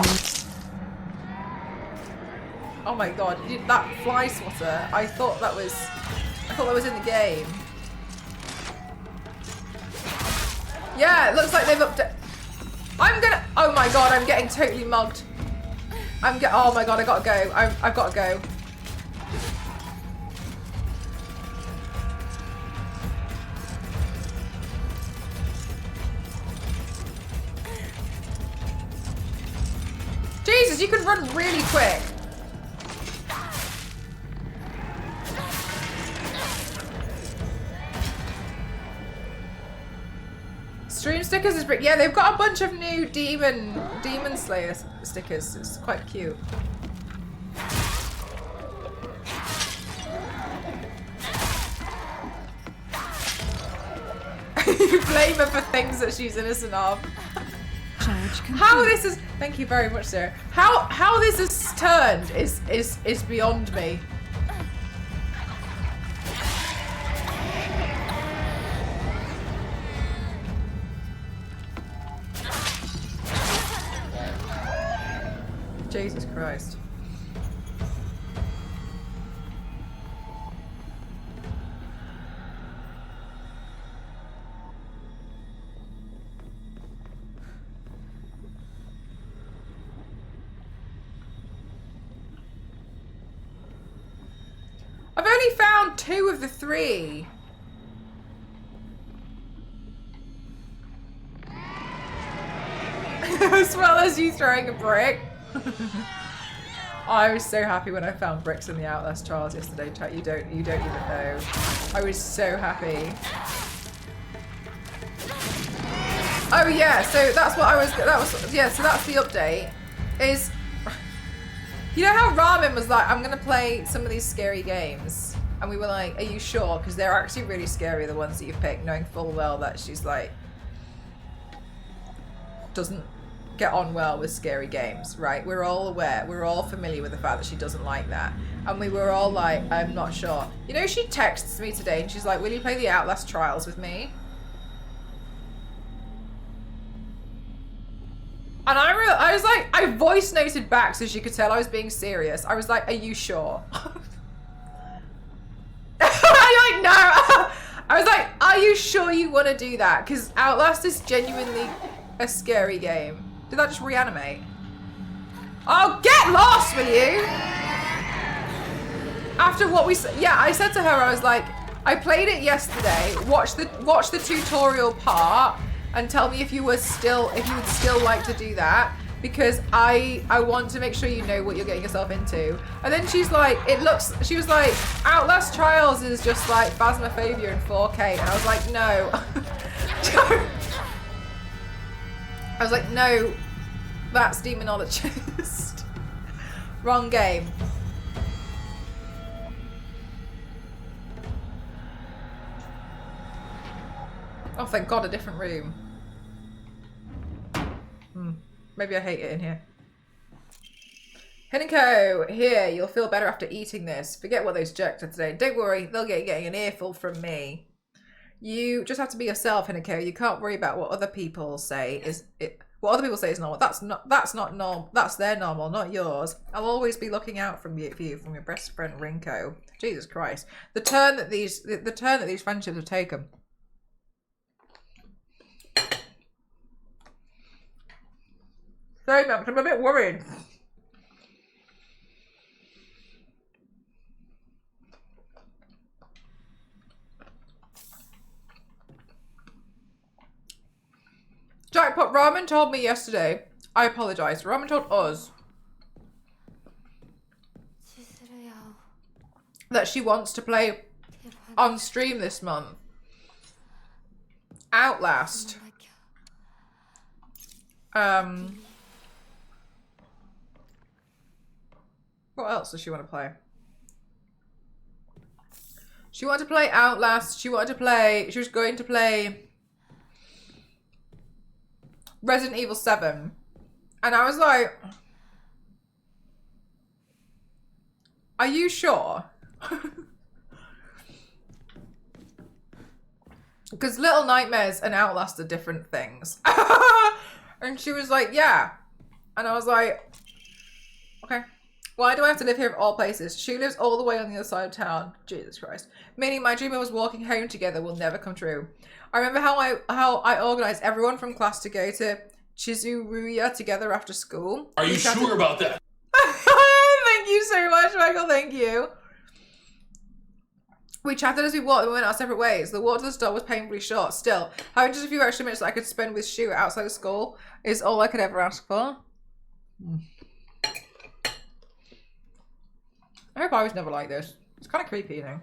Oh my god, that fly swatter. I thought that was in the game. Yeah, it looks like they've updated. Oh my god, I'm getting totally mugged. Oh my god, I gotta go. I've gotta go. Jesus, you can run really quick. stickers is pretty. Yeah, they've got a bunch of new Demon Slayer stickers. It's quite cute. You blame her for things that she's innocent of. How this is, thank you very much, Sarah. How this has turned is beyond me. Jesus Christ. I've only found 2 of the 3. As well as you throwing a brick. I was so happy when I found bricks in the Outlast Trials yesterday, chat. You don't even know. I was so happy. Oh yeah, so that's what so that's the update. Is you know how Ramen was like, I'm gonna play some of these scary games, and we were like, are you sure? Because they're actually really scary, the ones that you've picked, knowing full well that she's like doesn't get on well with scary games, right? We're all aware, we're all familiar with the fact that she doesn't like that, and we were all like, I'm not sure. You know, she texts me today and she's like, will you play the Outlast Trials with me? And I was like, I voice noted back so she could tell I was being serious. I was like, are you sure? I'm like, no. I was like, are you sure you want to do that? Because Outlast is genuinely a scary game. Did that just reanimate? Oh, get lost, will you? After what we said, yeah, I said to her, I was like, I played it yesterday. Watch the tutorial part and tell me if you would still like to do that, because I want to make sure you know what you're getting yourself into. And then she's like, she was like, Outlast Trials is just like Phasmophobia in 4K, and I was like, no. I was like, no, that's Demonologist. Wrong game. Oh, thank God, a different room. Maybe I hate it in here. Hinako, here, you'll feel better after eating this. Forget what those jerks said today. Don't worry, they'll get getting an earful from me. You just have to be yourself, Hinako. You can't worry about what other people say what other people say is normal. That's not normal. That's their normal, not yours. I'll always be looking out for you from your best friend Rinko. Jesus Christ. The turn that these friendships have taken. Sorry, Max, I'm a bit worried. Jackpot, Ramen told me yesterday. I apologise. Ramen told us that she wants to play on stream this month. Outlast. What else does she want to play? She wanted to play Outlast. She was going to play Resident Evil 7. And I was like, are you sure? Because Little Nightmares and Outlast are different things. And she was like, yeah. And I was like, okay. Why do I have to live here of all places? She lives all the way on the other side of town. Jesus Christ. Meaning my dream of us walking home together will never come true. I remember how I organised everyone from class to go to Chizuruya together after school. Are you sure about that? Thank you so much, Michael. Thank you. We chatted as we walked and we went our separate ways. The walk to the store was painfully short. Still, having just a few extra minutes that I could spend with Shu outside of school is all I could ever ask for. I hope I was never like this. It's kind of creepy, you know.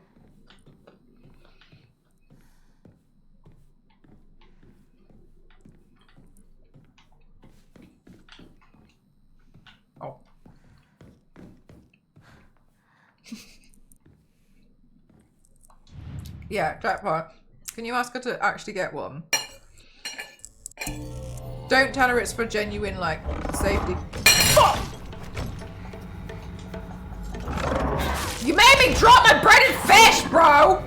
Yeah, jackpot. Can you ask her to actually get one? Don't tell her it's for genuine, like, safety. Fuck! You made me drop my breaded fish, bro!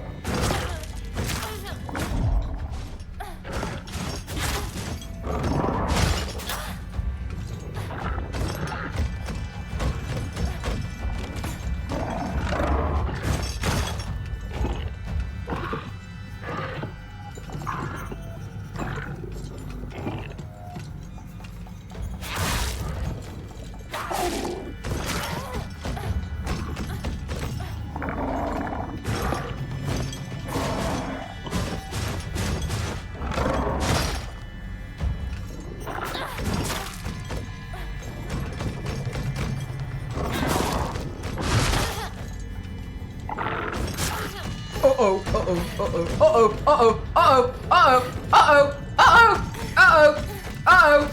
I'm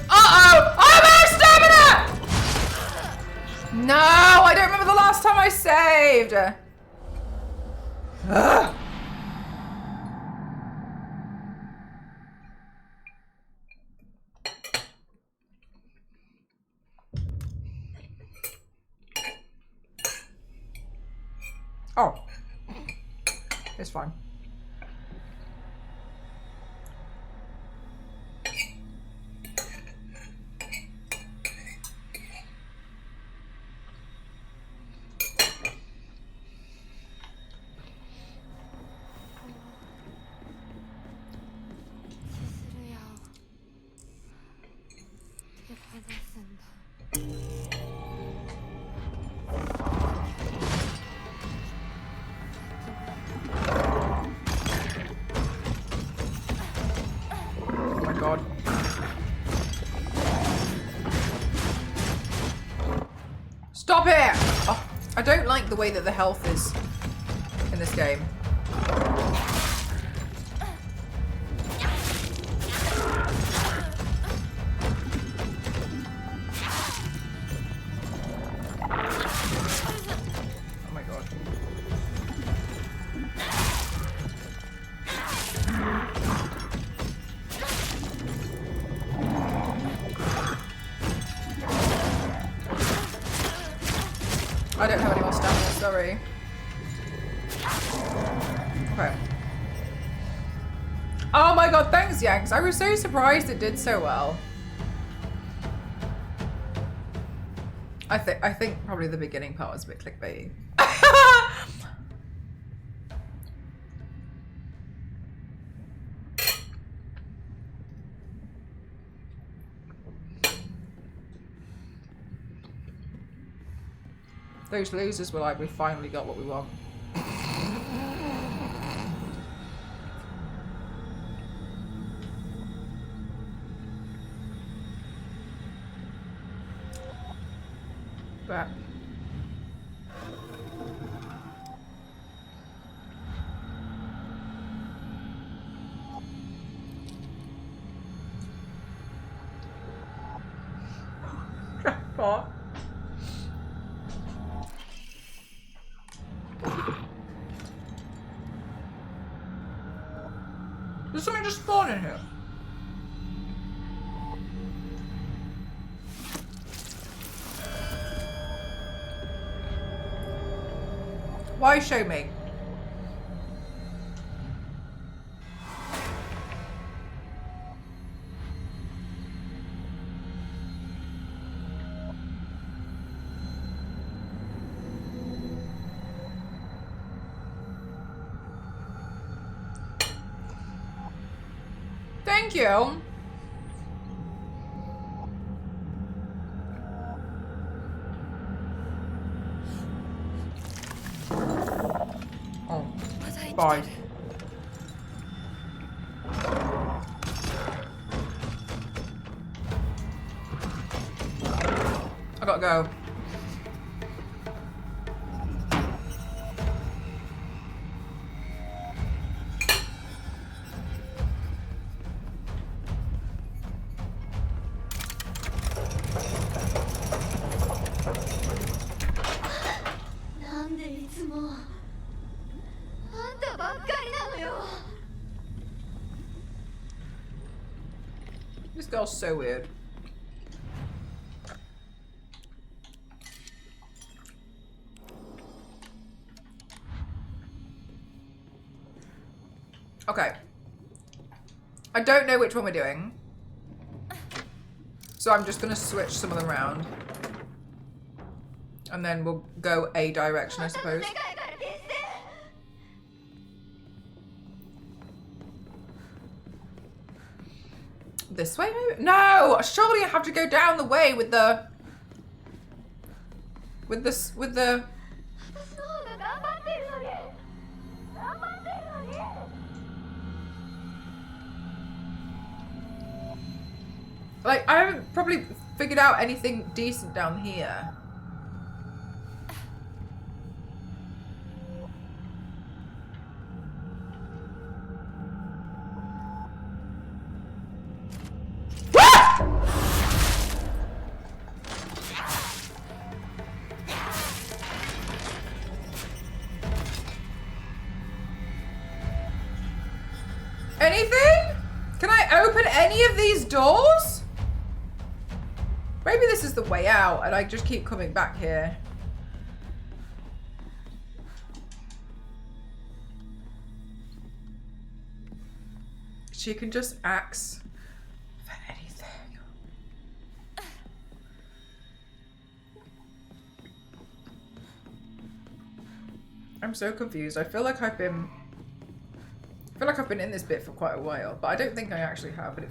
out of stamina! No, I don't remember the last time I saved. Ugh. Oh, it's fine. Stop it! Oh, I don't like the way that the health is in this game. Oh my god. I don't have any more stamina, sorry. Okay. Oh my god, thanks Yanks. I was so surprised it did so well. I think probably the beginning part was a bit clickbaity. Those losers were like, we finally got what we want. But what? Did something just spawn in here? Why show me? Thank you. Oh, bye. I gotta go. girl's so weird. Okay. I don't know which one we're doing. So I'm just gonna switch some of them around. And then we'll go a direction, I suppose. This way, maybe? No! Surely I have to go down the way with the... With the... Like, I haven't probably figured out anything decent down here. Anything? Can I open any of these doors? Maybe this is the way out and I just keep coming back here. She can just axe for anything. I'm so confused. I feel like I've been in this bit for quite a while, but I don't think I actually have, but it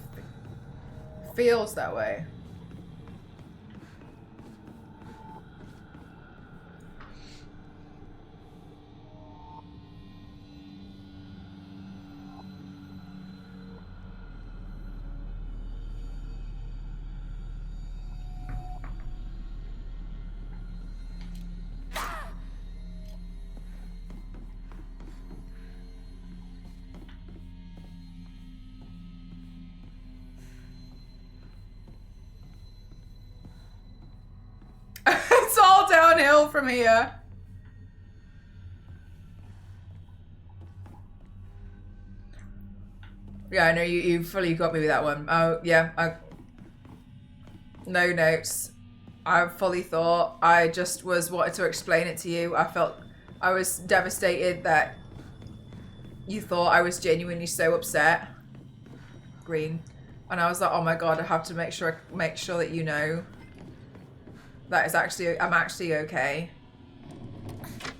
feels that way. It's all downhill from here. Yeah, I know you fully got me with that one. Oh, yeah. No notes. I fully thought. I just wanted to explain it to you. I was devastated that you thought I was genuinely so upset. Green. And I was like, oh my god, I have to make sure that you know that I'm actually okay.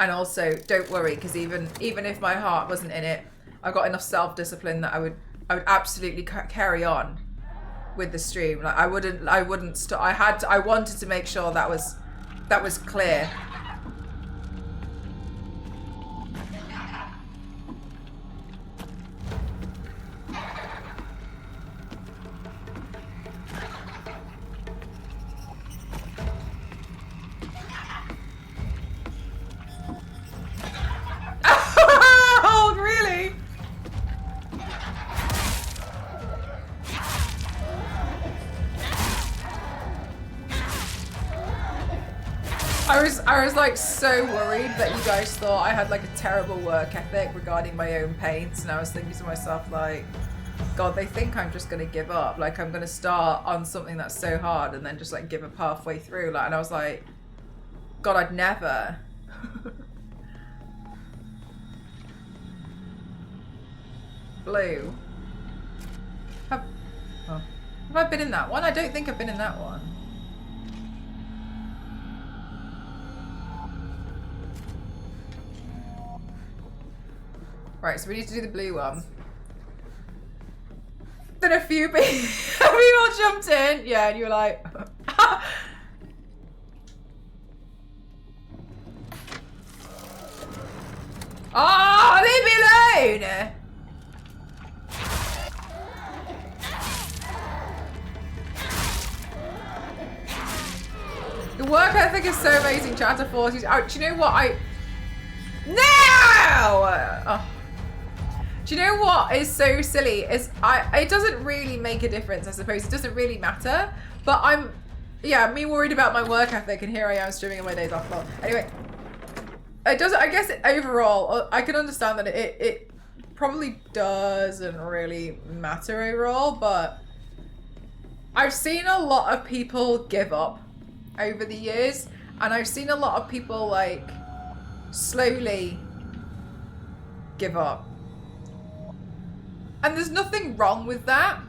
And also, don't worry, because even if my heart wasn't in it, I got enough self-discipline that I would absolutely carry on with the stream. Like I wouldn't stop. I wanted to make sure that was clear. Oh, really? I was like so worried that you guys thought I had like a terrible work ethic regarding my own paints, and I was thinking to myself like, God, they think I'm just gonna give up. Like I'm gonna start on something that's so hard and then just like give up halfway through. Like, and I was like, God, I'd never. Blue. Have I been in that one? I don't think I've been in that one. Right, so we need to do the blue one. Then a few people jumped in. Yeah, and you were like... Oh, leave me alone! The work ethic is so amazing. Chapter 40. Oh, do you know what No! Oh. Do you know what is so silly? It doesn't really make a difference, I suppose. It doesn't really matter. But me worried about my work ethic, and here I am streaming on my days off. Well, anyway, it doesn't. I guess overall, I can understand that it probably doesn't really matter overall, but I've seen a lot of people give up over the years, and I've seen a lot of people like slowly give up. And there's nothing wrong with that.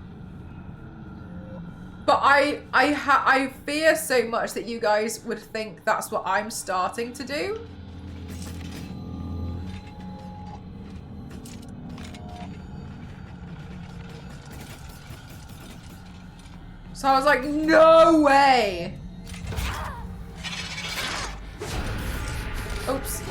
But I fear so much that you guys would think that's what I'm starting to do. So I was like, no way. Oops.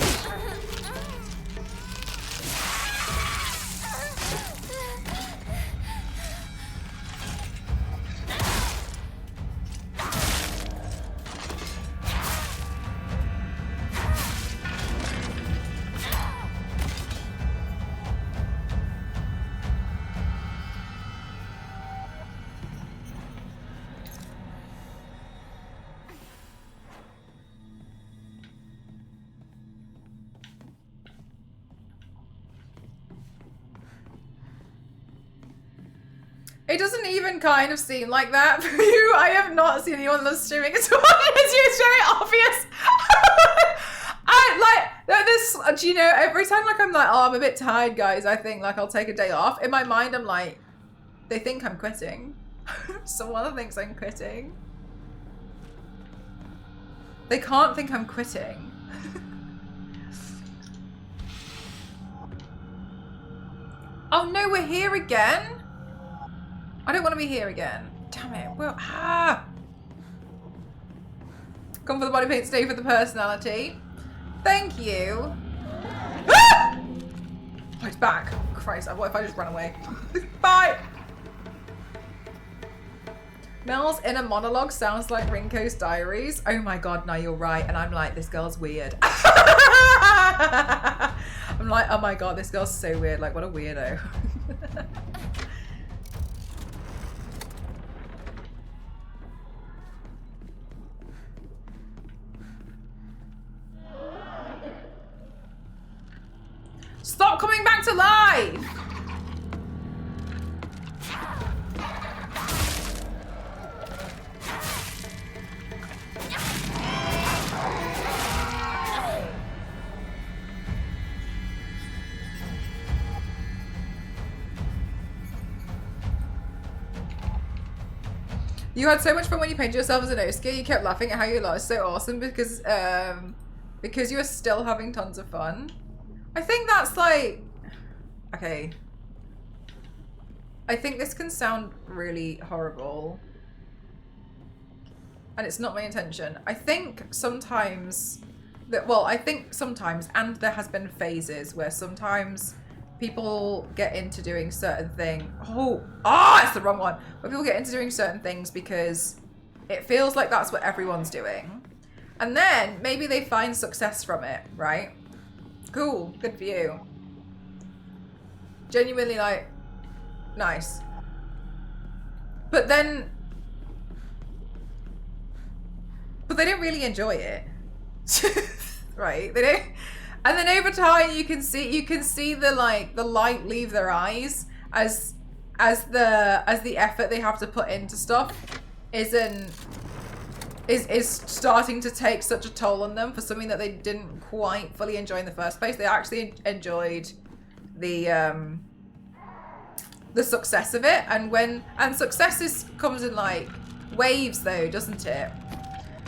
It doesn't even kind of seem like that for you. I have not seen anyone that's streaming at all. It's very obvious. I like this. Do you know? Every time like I'm like, oh, I'm a bit tired, guys. I think like I'll take a day off. In my mind, I'm like, they think I'm quitting. Someone thinks I'm quitting. They can't think I'm quitting. Oh no, we're here again. I don't want to be here again. Damn it. Well, Come for the body paint, stay for the personality. Thank you. Ah! Oh, it's back. Christ, what if I just run away? Bye. Mel's inner monologue sounds like Rinko's diaries. Oh my god, no, you're right. And I'm like, this girl's weird. I'm like, oh my god, this girl's so weird. Like, what a weirdo. Stop coming back to life! You had so much fun when you painted yourself as an Osuke. You kept laughing at how you lost. So awesome because you were still having tons of fun. I think that's like, okay. I think this can sound really horrible. And it's not my intention. I think sometimes, and there has been phases where sometimes people get into doing certain things. It's the wrong one. Where people get into doing certain things because it feels like that's what everyone's doing. And then maybe they find success from it, right? Cool, good for you. Genuinely like, nice. But they don't really enjoy it. Right? They don't. And then over time you can see the light leave their eyes as the effort they have to put into stuff is starting to take such a toll on them for something that they didn't quite fully enjoy in the first place. They actually enjoyed the success of it, and success comes in like waves though, doesn't it?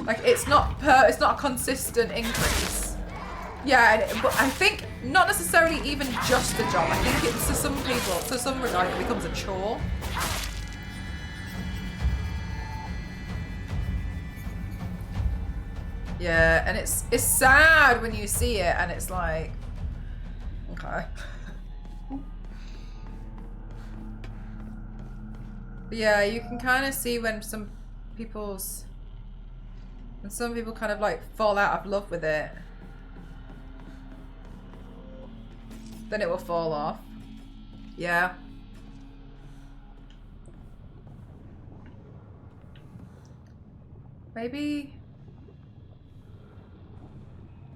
Like it's not a consistent increase. Yeah, but I think not necessarily even just a job. I think it's to some people, to some regard, it becomes a chore. Yeah, and it's sad when you see it, and it's like, okay. But yeah, you can kind of see when some people kind of like fall out of love with it, then it will fall off. Yeah. Maybe.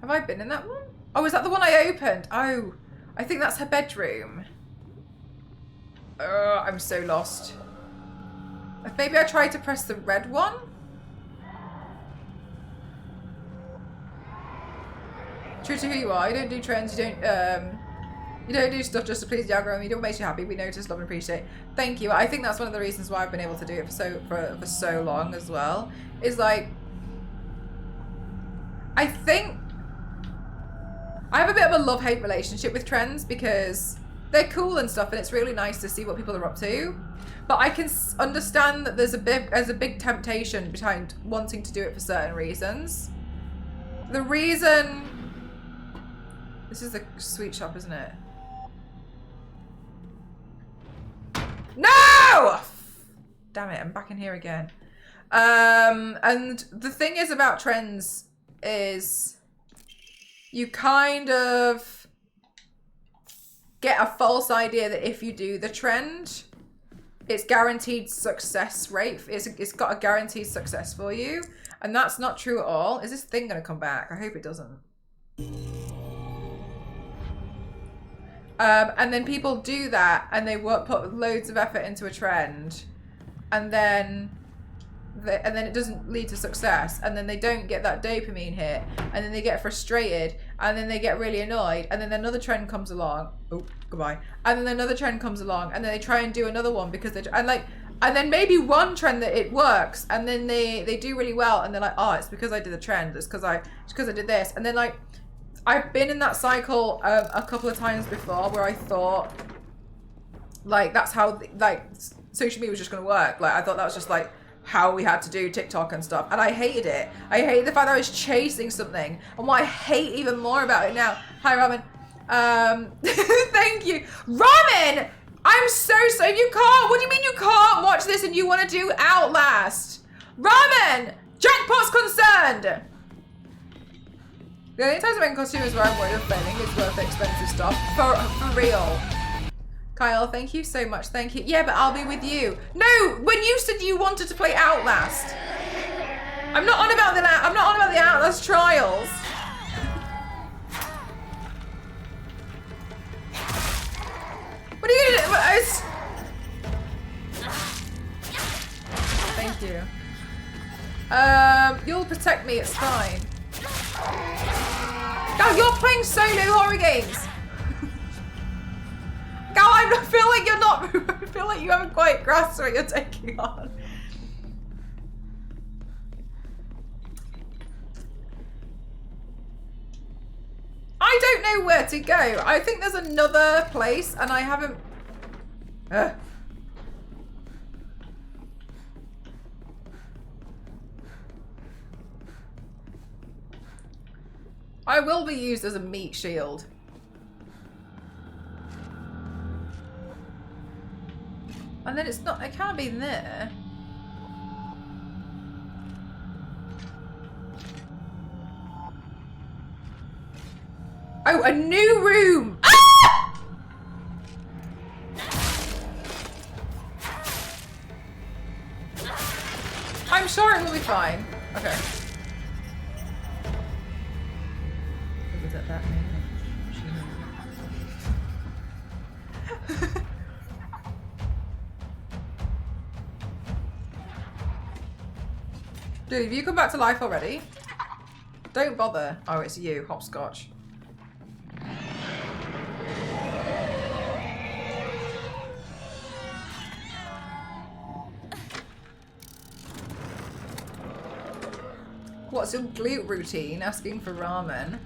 Have I been in that one? Oh, is that the one I opened? Oh, I think that's her bedroom. I'm so lost. Maybe I tried to press the red one? True to who you are. You don't do trends. You don't do stuff just to please the algorithm. You do what makes you happy. We notice, love, and appreciate. Thank you. I think that's one of the reasons why I've been able to do it for so long as well. Is like, I think I have a bit of a love-hate relationship with trends because they're cool and stuff, and it's really nice to see what people are up to. But I can understand that there's a big temptation behind wanting to do it for certain reasons. The reason. This is the sweet shop, isn't it? No! Damn it, I'm back in here again. And the thing is about trends is you kind of get a false idea that if you do the trend, it's guaranteed success rate. It's got a guaranteed success for you. And that's not true at all. Is this thing going to come back? I hope it doesn't. And then people do that and they put loads of effort into a trend and then it doesn't lead to success, and then they don't get that dopamine hit, and then they get frustrated, and then they get really annoyed, and then another trend comes along. Oh, goodbye. And then another trend comes along, and then they try and do another one because and then maybe one trend that it works, and then they do really well, and they're like, oh, it's because I did the trend. It's because I did this, and then like I've been in that cycle a couple of times before where I thought like that's how like social media was just gonna work. Like I thought that was just like how we had to do TikTok and stuff, and I hated it. I hated the fact that I was chasing something, and what I hate even more about it now. Hi, Ramen. Thank you, Ramen. I'm so you can't. What do you mean you can't watch this and you want to do Outlast? Ramen, Jackpot's concerned. The only times I make costumes where I'm worried of failing is worth expensive stuff. For real. Kyle, thank you so much. Thank you. Yeah, but I'll be with you. No, when you said you wanted to play Outlast. I'm not on about the Outlast trials. What are you gonna do? Thank you. You'll protect me, it's fine. God, you're playing solo horror games. God, I feel like you're not. I feel like you haven't quite grasped what you're taking on. I don't know where to go. I think there's another place, and I haven't. I will be used as a meat shield. And then it's not, it can't be in there. Oh, a new room! Ah! I'm sure it will be fine. Okay. Was it that Dude, have you come back to life already? Don't bother. Oh, it's you, Hopscotch. What's your glute routine? Asking for ramen.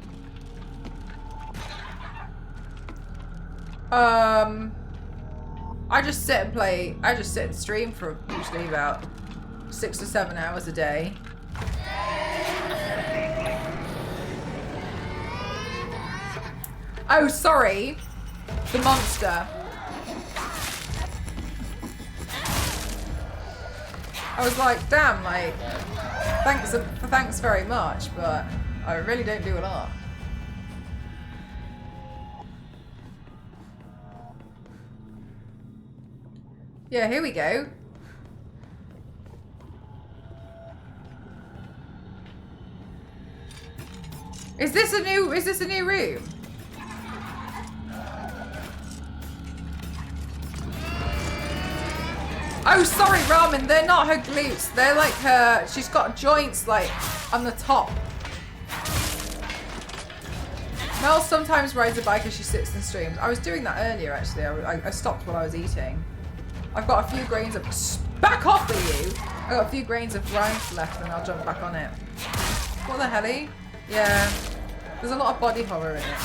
I just sit and play. I just sit and stream for usually about 6 to 7 hours a day. Oh, sorry. The monster. I was like, damn, like, thanks very much, but I really don't do a lot. Yeah, here we go. Is this a new room? Oh Oh, sorry, Ramen. They're not her glutes. They're like her... She's got joints, like, on the top. Mel sometimes rides a bike as she sits and streams. I was doing that earlier, actually. I stopped while I was eating. I've got a few grains of... Back off with you! I've got a few grains of rice left and I'll jump back on it. What the helly? Yeah. There's a lot of body horror in it.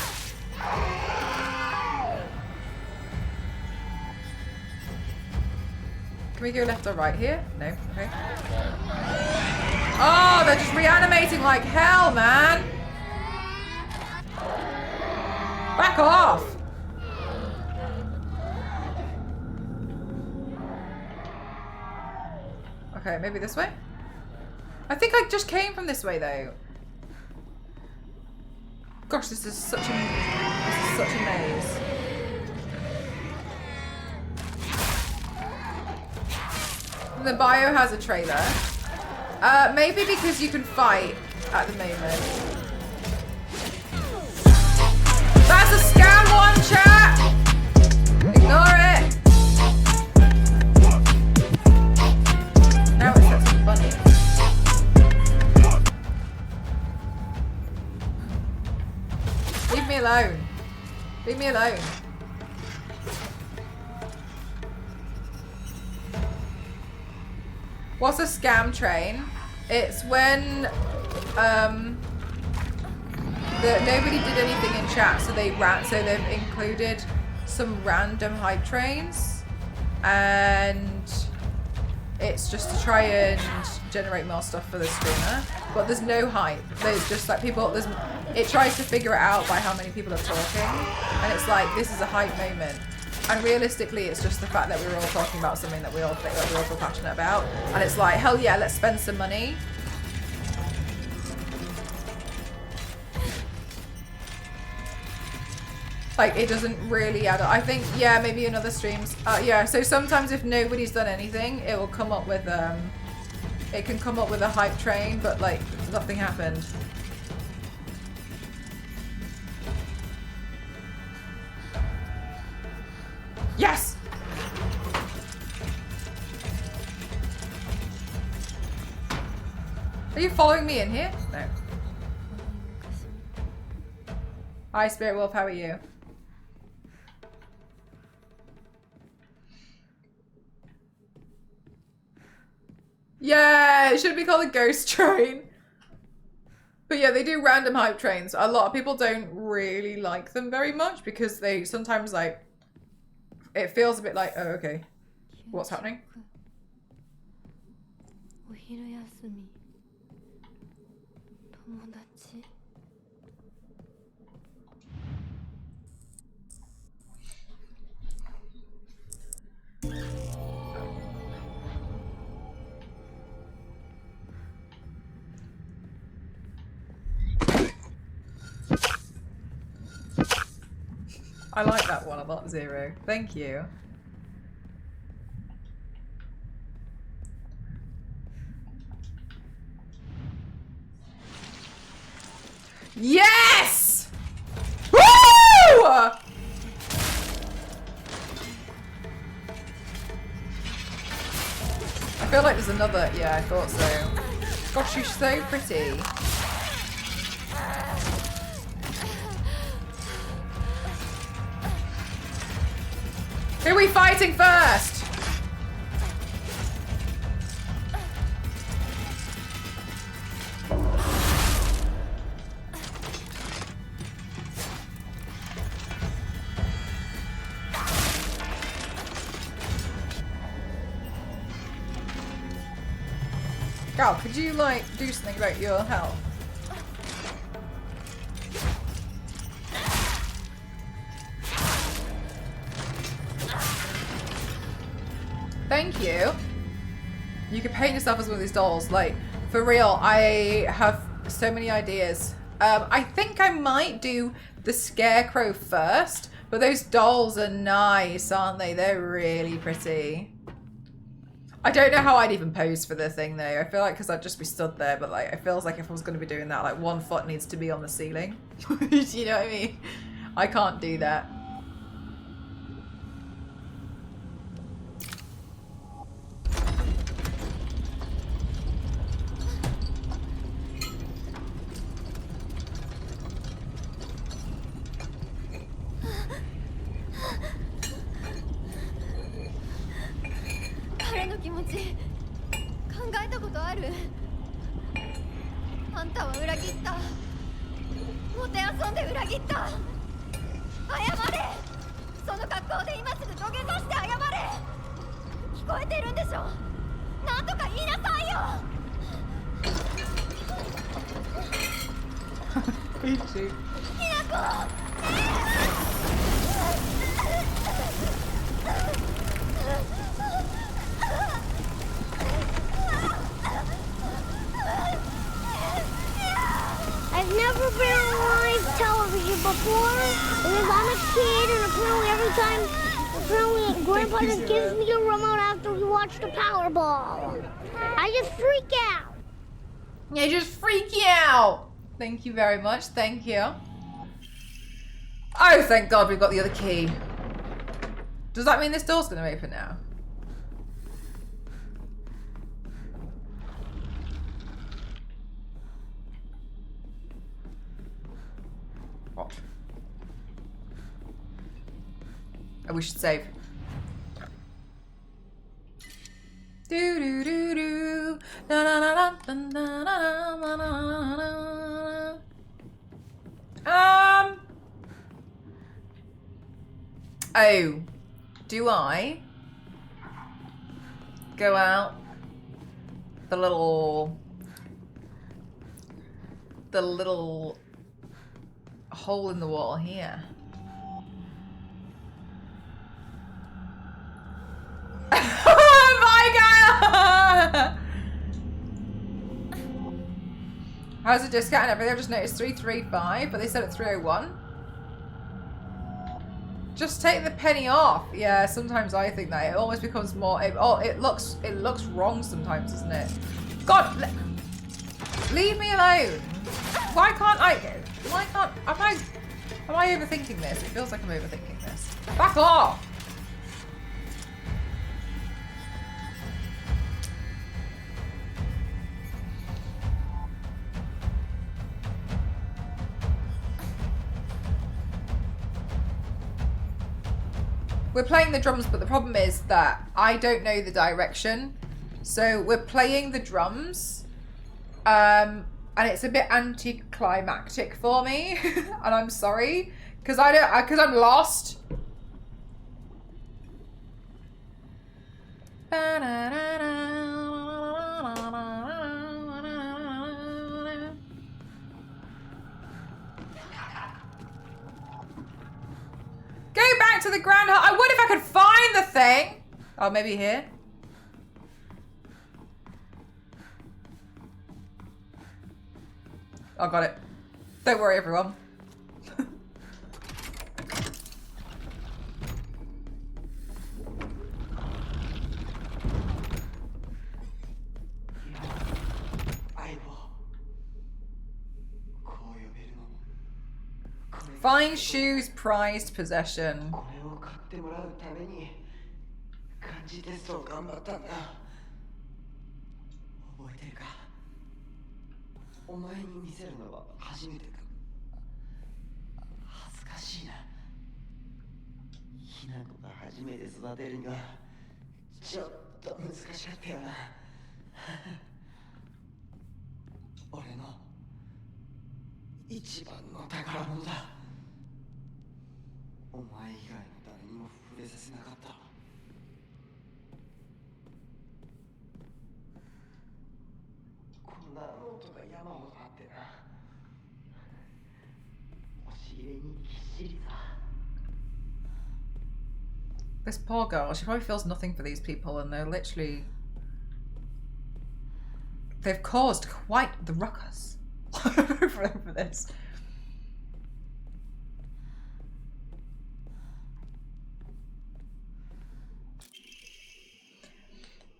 Can we go left or right here? No. Okay. Oh, they're just reanimating like hell, man! Back off! Okay, maybe this way? I think I just came from this way though. Gosh, this is such a maze. And the bio has a trailer. Maybe because you can fight at the moment. That's a scam one, chat! Ignore it! Now it's got some funny. Leave me alone. Leave me alone. What's a scam train? It's when nobody did anything in chat, so they've included some random hype trains, and it's just to try and generate more stuff for the streamer. But there's no hype. There's just like people. It tries to figure it out by how many people are talking, and it's like this is a hype moment. And realistically, it's just the fact that we were all talking about something that we all think that we all feel passionate about, and it's like hell yeah, let's spend some money. Like, it doesn't really add up. I think, yeah, maybe in other streams. Yeah, so sometimes if nobody's done anything, it will come up with, it can come up with a hype train, but, like, nothing happened. Yes! Are you following me in here? No. Hi, Spirit Wolf, how are you? Yeah, it should be called a ghost train. But yeah, they do random hype trains. A lot of people don't really like them very much because they sometimes like, it feels a bit like, oh, okay, what's happening? I like that one a lot, Zero. Thank you. Yes! Woo! I feel like there's another. Yeah, I thought so. Gosh, she's so pretty. Who are we fighting first? Gal, could you like do something about your health? Thank you. You could paint yourself as one of these dolls. Like, for real, I have so many ideas. I think I might do the Scarecrow first, but those dolls are nice, aren't they? They're really pretty. I don't know how I'd even pose for the thing though. I feel like because I'd just be stood there, but like, it feels like if I was going to be doing that, like one foot needs to be on the ceiling. Do you know what I mean? I can't do that. 遊んで裏切った。謝れ。その格好で今すぐ土下座して謝れ。聞こえてるんでしょ。なんとか言いなさいよ。Me too. I've never been on live television before because I'm a kid and apparently Grandpa just gives me a remote after we watch the Powerball. I just freak out. Yeah, just freak you out. Thank you very much. Thank you. Oh, thank God we've got the other key. Does that mean this door's going to open now? What? Oh, we should save. Do do do do. Na na na na na na na na na. Oh, do I go out the little hole in the wall here? Bye, Gaia! How's the discount and everything? I've just noticed 335, but they said it's 301. Just take the penny off. Yeah, sometimes I think that it almost becomes more. It looks wrong sometimes, doesn't it? God, leave me alone. Why can't I? Why can't? Am I overthinking this? It feels like I'm overthinking this. Back off. We're playing the drums, but the problem is that I don't know the direction. So we're playing the drums, and it's a bit anticlimactic for me, and I'm sorry, because I'm lost. Go back to the Grand Hall. I would if I could find the thing. Oh, maybe here. I got it. Don't worry, everyone. Fine shoes, prized possession. お前に見せるのは初めてだ。恥ずかしいな。ひな子が初めて育てるにはちょっと難しかったよな。俺の一番の宝物だ。お前以外の誰にも触れさせなかった。こんなノートが山ほどあってな。押し入れにぎっしりさ。This poor girl, she probably feels nothing for these people, and they're literally... They've caused quite the ruckus for this.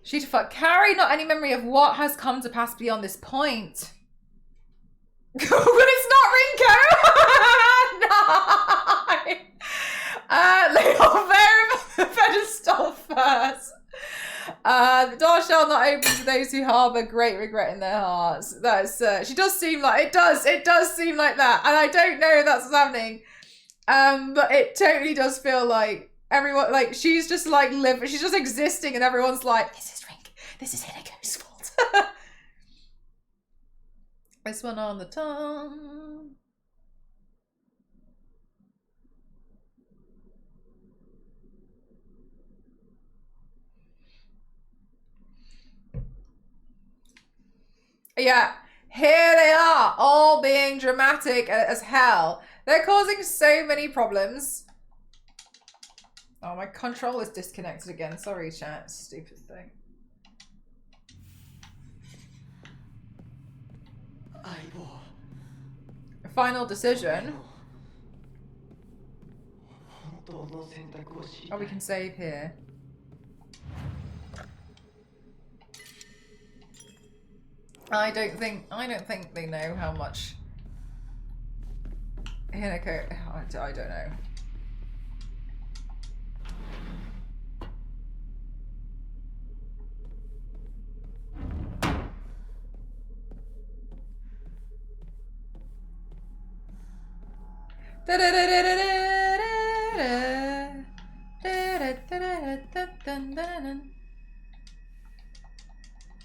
She to fuck carry not any memory of what has come to pass beyond this point. But it's not Rinko! No! Lay off there pedestal first. The door shall not open to those who harbour great regret in their hearts. That's she does seem like it does seem like that, and I don't know if that's what's happening. But it totally does feel like everyone, like she's just like she's just existing, and everyone's like, this is Hinako's fault. This one on the tongue. Yeah, here they are, all being dramatic as hell. They're causing so many problems. Oh, my controller's disconnected again. Sorry, chat. Stupid thing. Final decision. Oh, we can save here. I don't think they know how much Hinako. I don't know.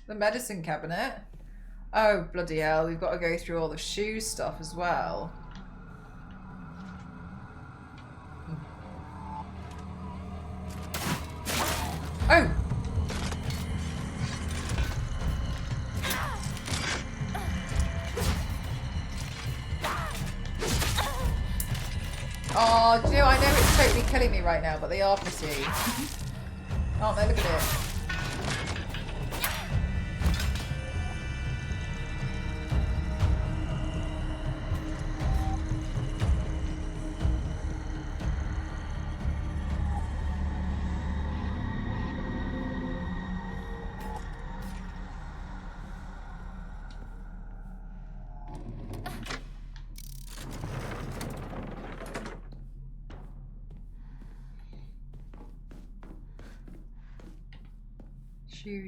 The medicine cabinet. Oh, bloody hell, we've got to go through all the shoe stuff as well. Oh! Oh, do you know, I know it's totally killing me right now, but they are pretty. Aren't they? Look at it.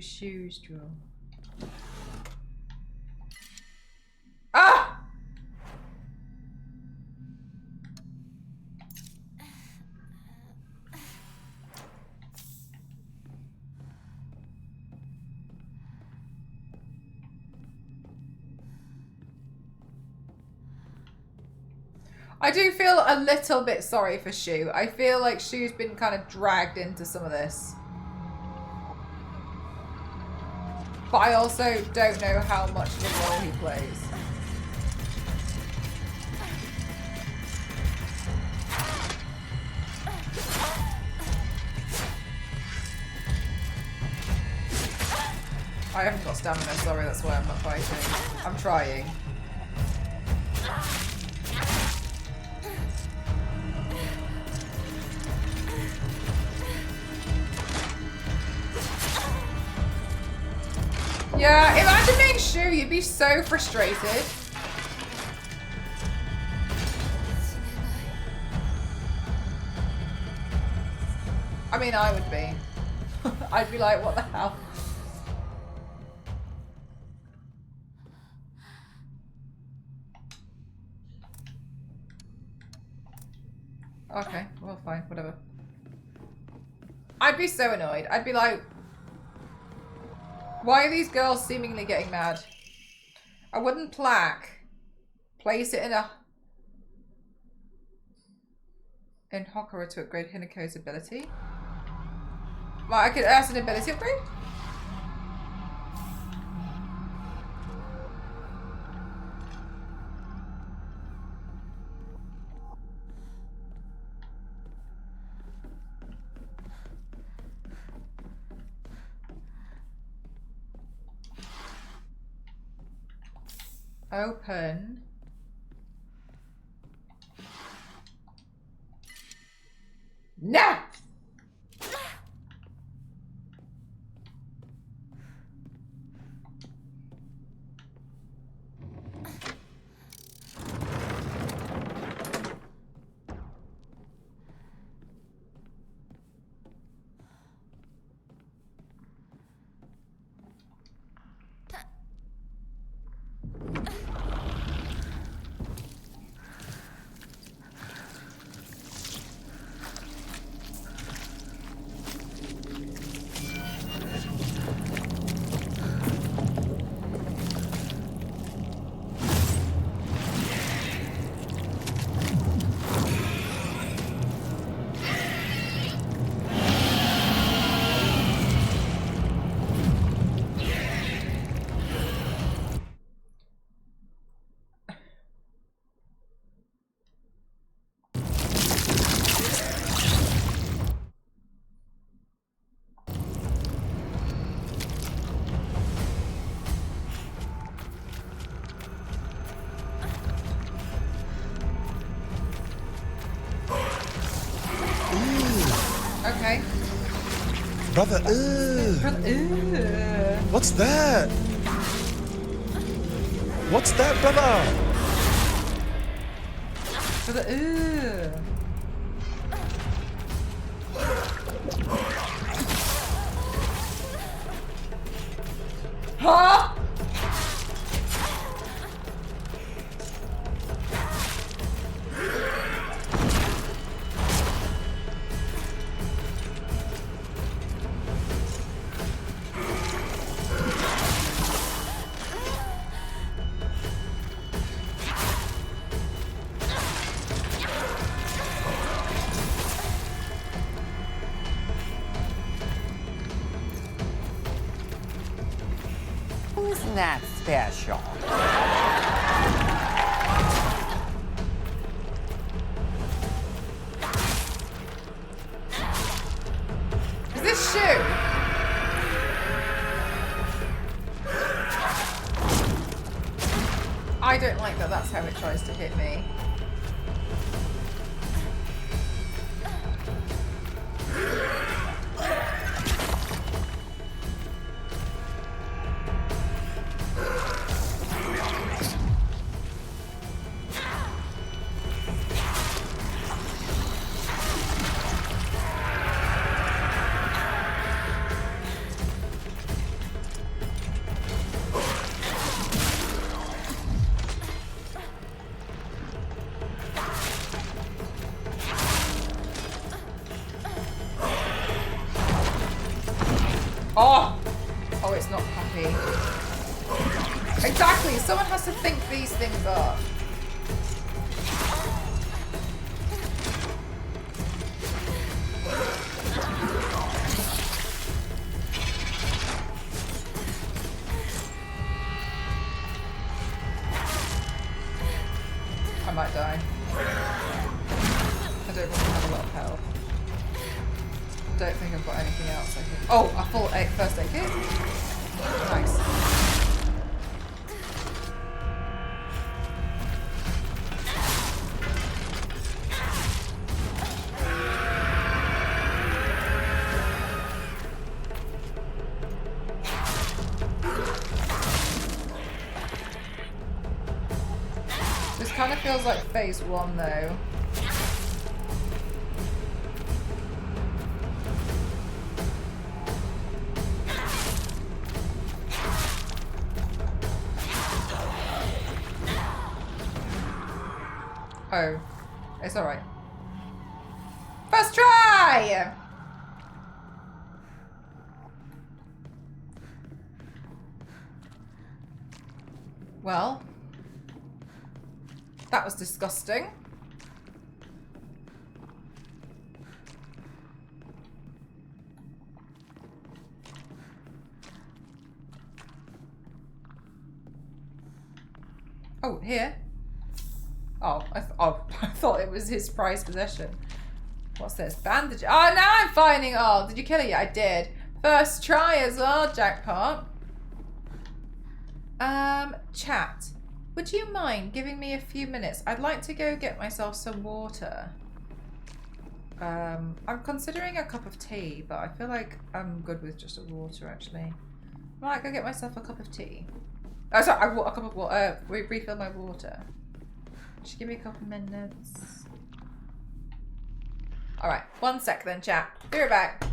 Shoes, drawer. Ah! I do feel a little bit sorry for Shu. I feel like Shu's been kind of dragged into some of this. But I also don't know how much of a role he plays. I haven't got stamina, sorry, that's why I'm not fighting. I'm trying. Yeah, imagine being Shu, you'd be so frustrated. I mean, I would be. I'd be like, what the hell? Okay, well, fine, whatever. I'd be so annoyed. I'd be like, why are these girls seemingly getting mad? A wooden plaque. Place it in Hokora to upgrade Hinako's ability. Well, I could ask an ability upgrade? Open. No! Brother, ugh. Ew. What's that? What's that, brother? Brother, ew. Huh? Who's not special? Is this shoe? I don't like that that's how it tries to hit me. Oh! Oh, it's not happy. Exactly! Someone has to think these things up. I might die. I don't really have a lot of health. Don't think I've got anything else I can... Oh, a full first aid kit. Nice. This kind of feels like phase 1 though. Oh, it's alright. First try! Well, that was disgusting. Oh, here. Oh, I thought it was his prized possession. What's this? Bandage. Oh, now I'm finding. Oh, did you kill it yet? I did. First try as well. Jackpot. Chat. Would you mind giving me a few minutes? I'd like to go get myself some water. I'm considering a cup of tea, but I feel like I'm good with just a water actually. I might go get myself a cup of tea. Oh, sorry, a cup of water. Refill my water. Just give me a couple minutes. Alright, 1 sec then, chat. Be right back.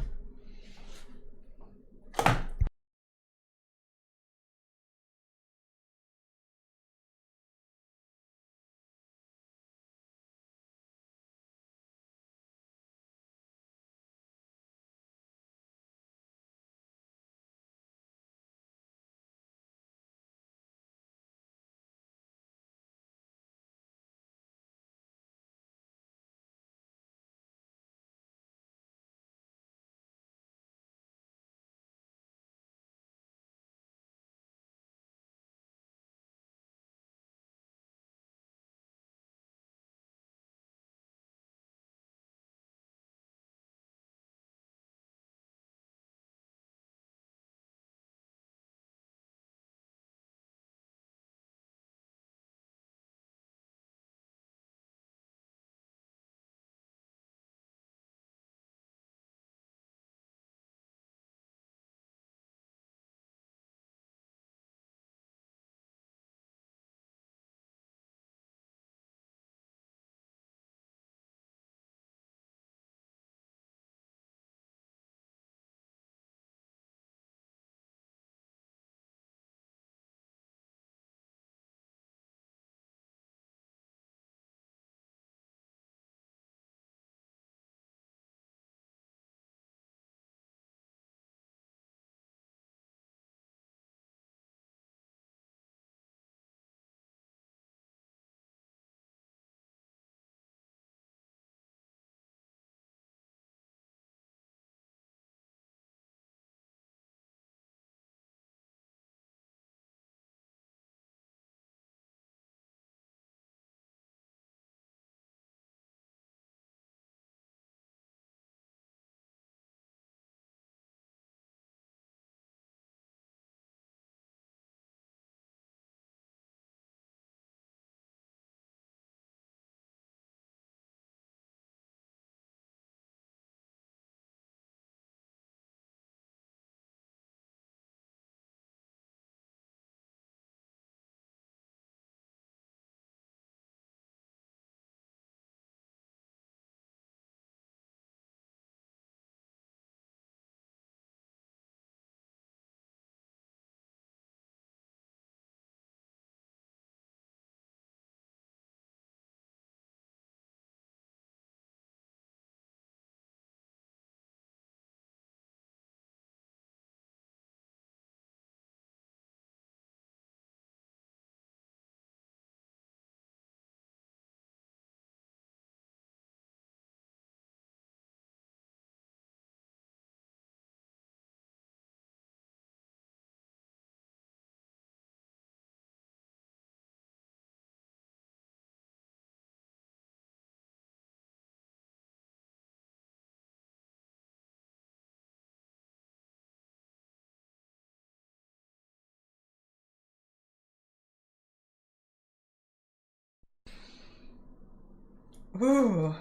Ooh.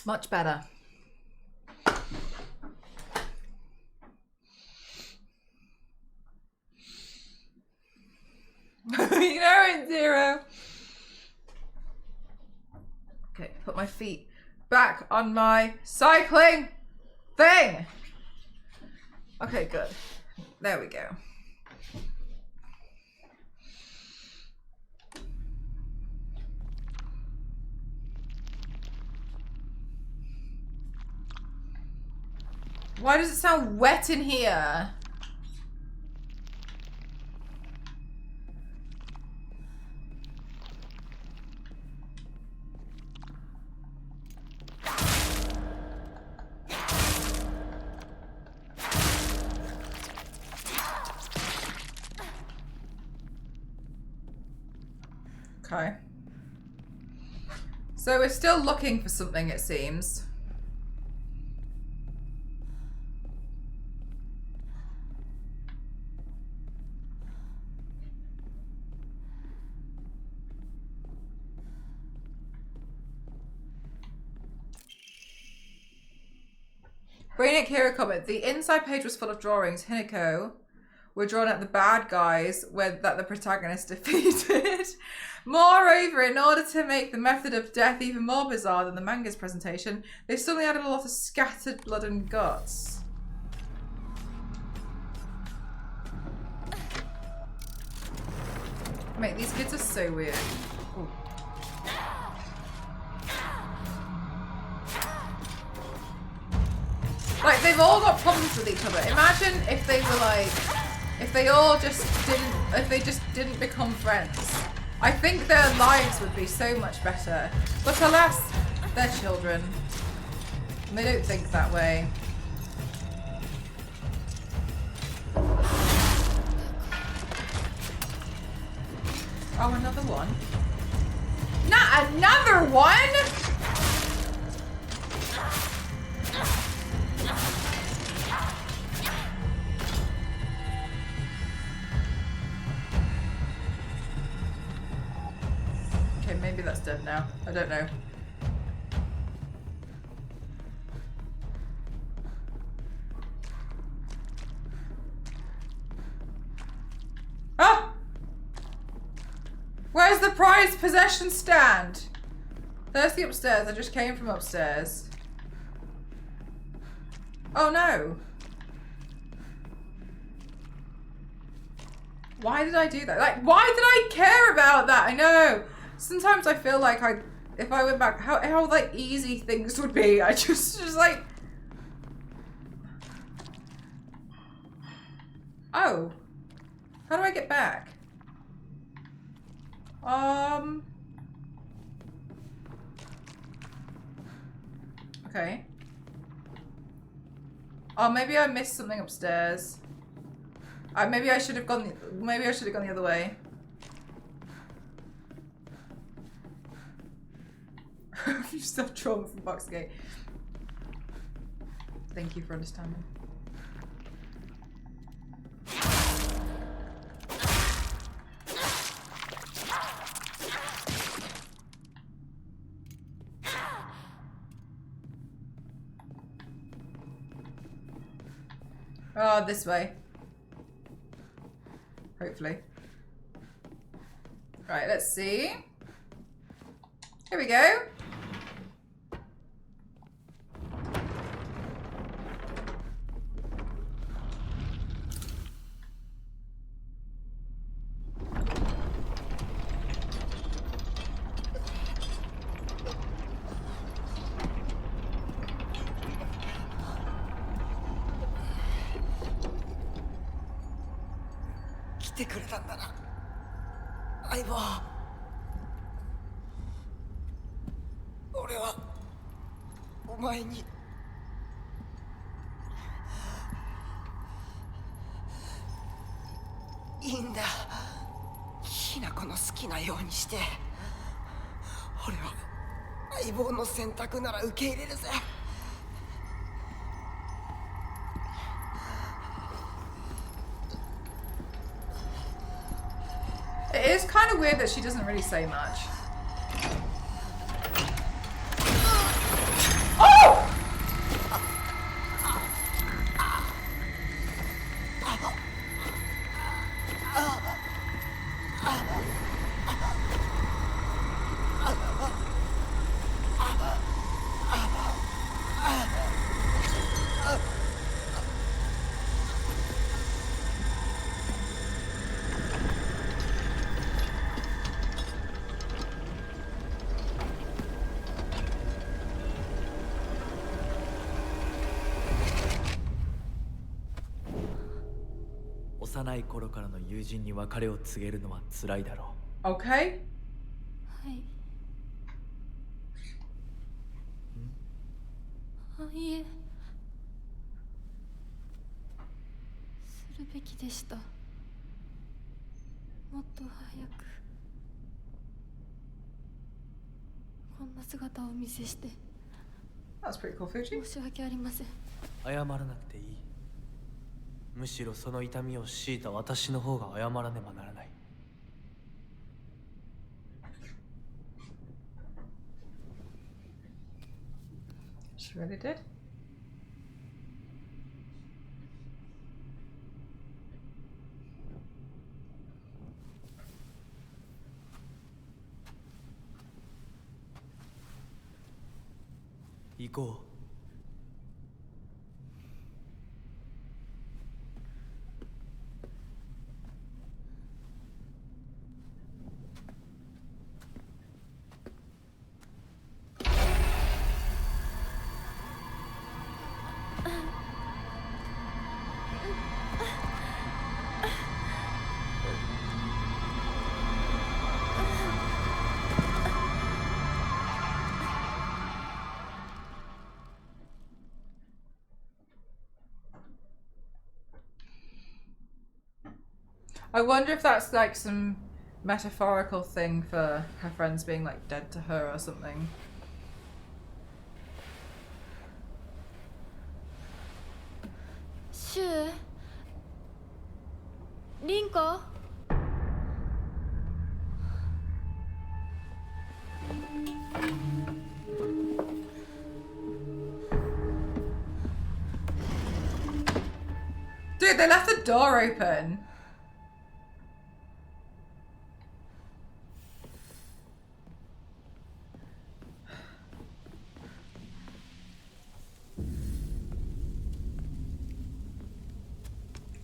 Much better. You know it, Zero. Okay, put my feet back on my cycling thing. Okay, good. There we go. Why does it sound wet in here? Okay. So we're still looking for something, it seems. Brainiac Hero comment. The inside page was full of drawings. Hinako were drawn at the bad guys that the protagonist defeated. Moreover, in order to make the method of death even more bizarre than the manga's presentation, they suddenly added a lot of scattered blood and guts. Mate, these kids are so weird. Ooh. Like, they've all got problems with each other. Imagine if they were like, if they just didn't become friends. I think their lives would be so much better. But alas, they're children. And they don't think that way. Oh, another one? Not another one! Maybe that's dead now. I don't know. Ah! Where's the prized possession stand? There's the upstairs. I just came from upstairs. Oh no. Why did I do that? Like, why did I care about that? I know. Sometimes I feel like if I went back, how like easy things would be. I just like, oh, how do I get back? Okay. Oh, maybe I missed something upstairs. Maybe I should have gone. Maybe I should have gone the other way. You still have trauma from Boxgate. Thank you for understanding. Oh, this way. Hopefully. Right, let's see. Here we go. てくれたんだな相棒。俺はお前にいいんだ。ひな子の好きなようにして。俺は相棒の選択なら受け入れるぜ。It is kind of weird that she doesn't really say much. Oh!幼い頃からの友人に別れを告げるのは辛いだろう。 Okay. はいいえするべきでした。もっと早くこんな姿をお見せして That's pretty cool, Fuji. 申し訳ありません。謝らなくていい。むしろその痛みを強いた私の方が謝らねばならない。 She really did. Go. 行こう。I wonder if that's like some metaphorical thing for her friends being like dead to her or something. Shu? Rinko? Dude, they left the door open.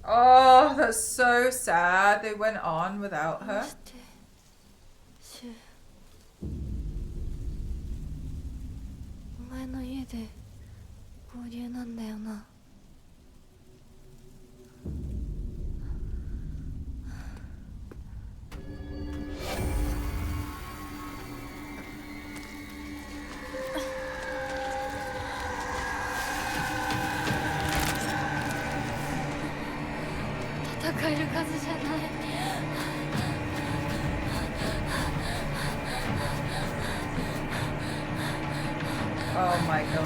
Oh, that's so sad. They went on without her. シュお前の家で合流なんだよな。戦える数じゃない。Oh my gosh.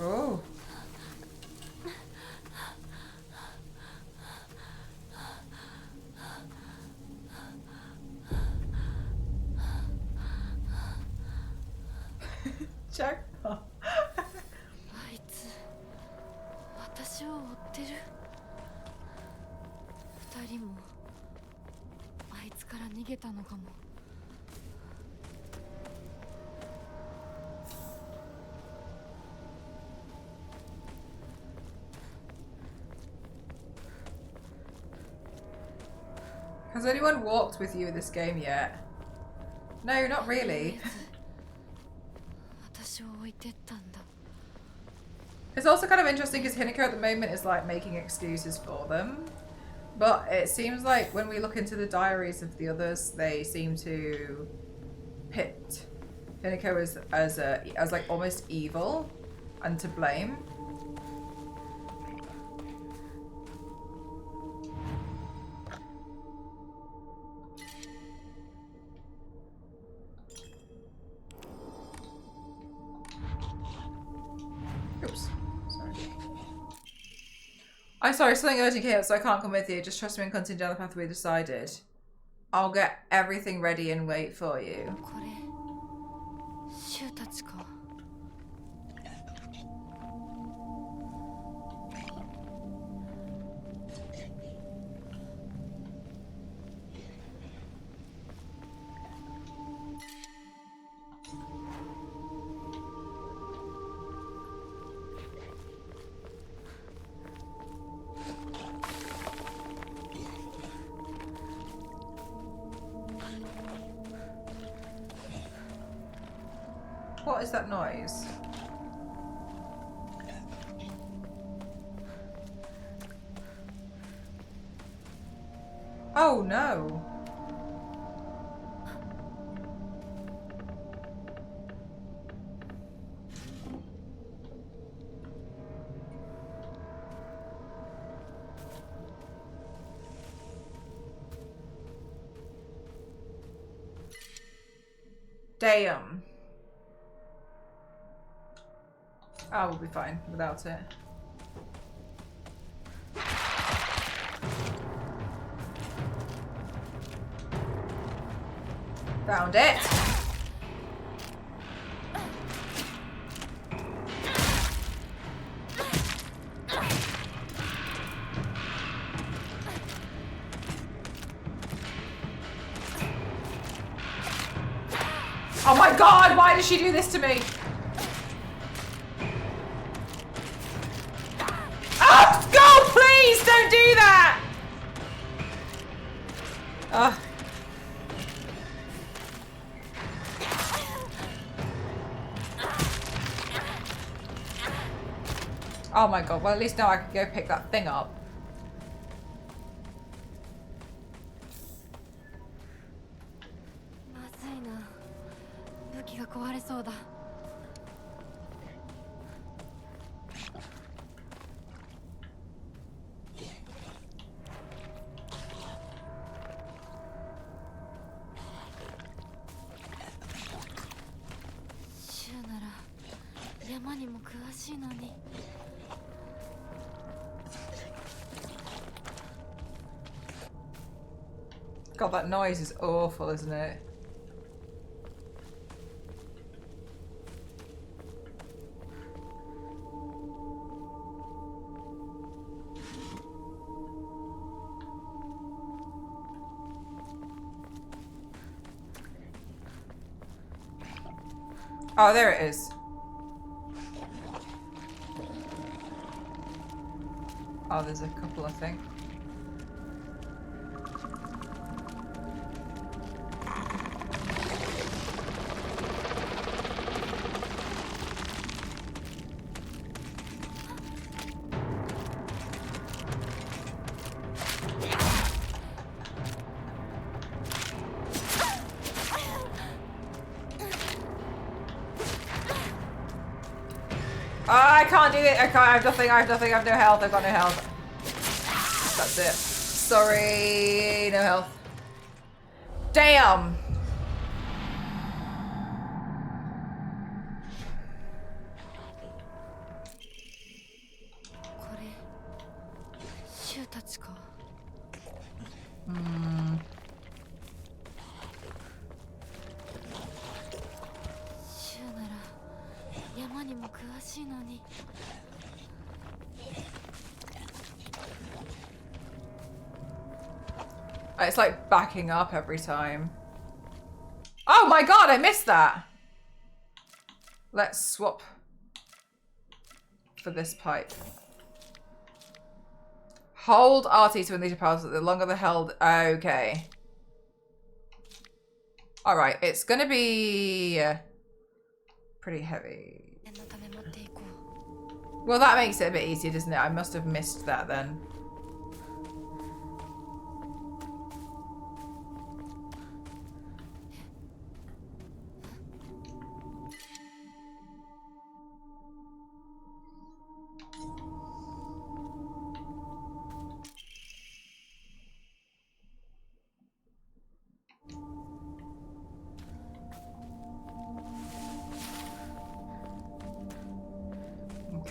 Oh. Jack. あいつ私を追ってる。二人もあいつから逃げたのかも。Has anyone walked with you in this game yet? No, not really. 私を置いてったんだ。 It's also kind of interesting because Hinako at the moment is like making excuses for them. But it seems like when we look into the diaries of the others, they seem to pit Hinako as like almost evil and to blame. Oops. Sorry. I'm sorry, something urgent came up, so I can't come with you. Just trust me and continue down the path we decided. I'll get everything ready and wait for you. これシュウたちか。 What is that noise? Oh no. Damn. Oh, we'll be fine without it. Found it. Oh my god, why did she do this to me? Oh, go, please, don't do that! Oh my god, well at least now I can go pick that thing up. まずいな。武器が壊れそうだ。 シュウなら山にも詳しいのに。 God, that noise is awful, isn't it? Oh, there it is. Oh, there's a couple, I think. I can't do it. I can't. I have nothing. I have nothing. I have no health. I've got no health. That's it. Sorry. No health. Damn. It's like backing up every time. Oh my god, I missed that. Let's swap for this pipe. Hold RT to unleash a power. The longer the held. Okay. All right, it's gonna be pretty heavy. 念のため持っていこう。 Well, that makes it a bit easier, doesn't it? I must have missed that then.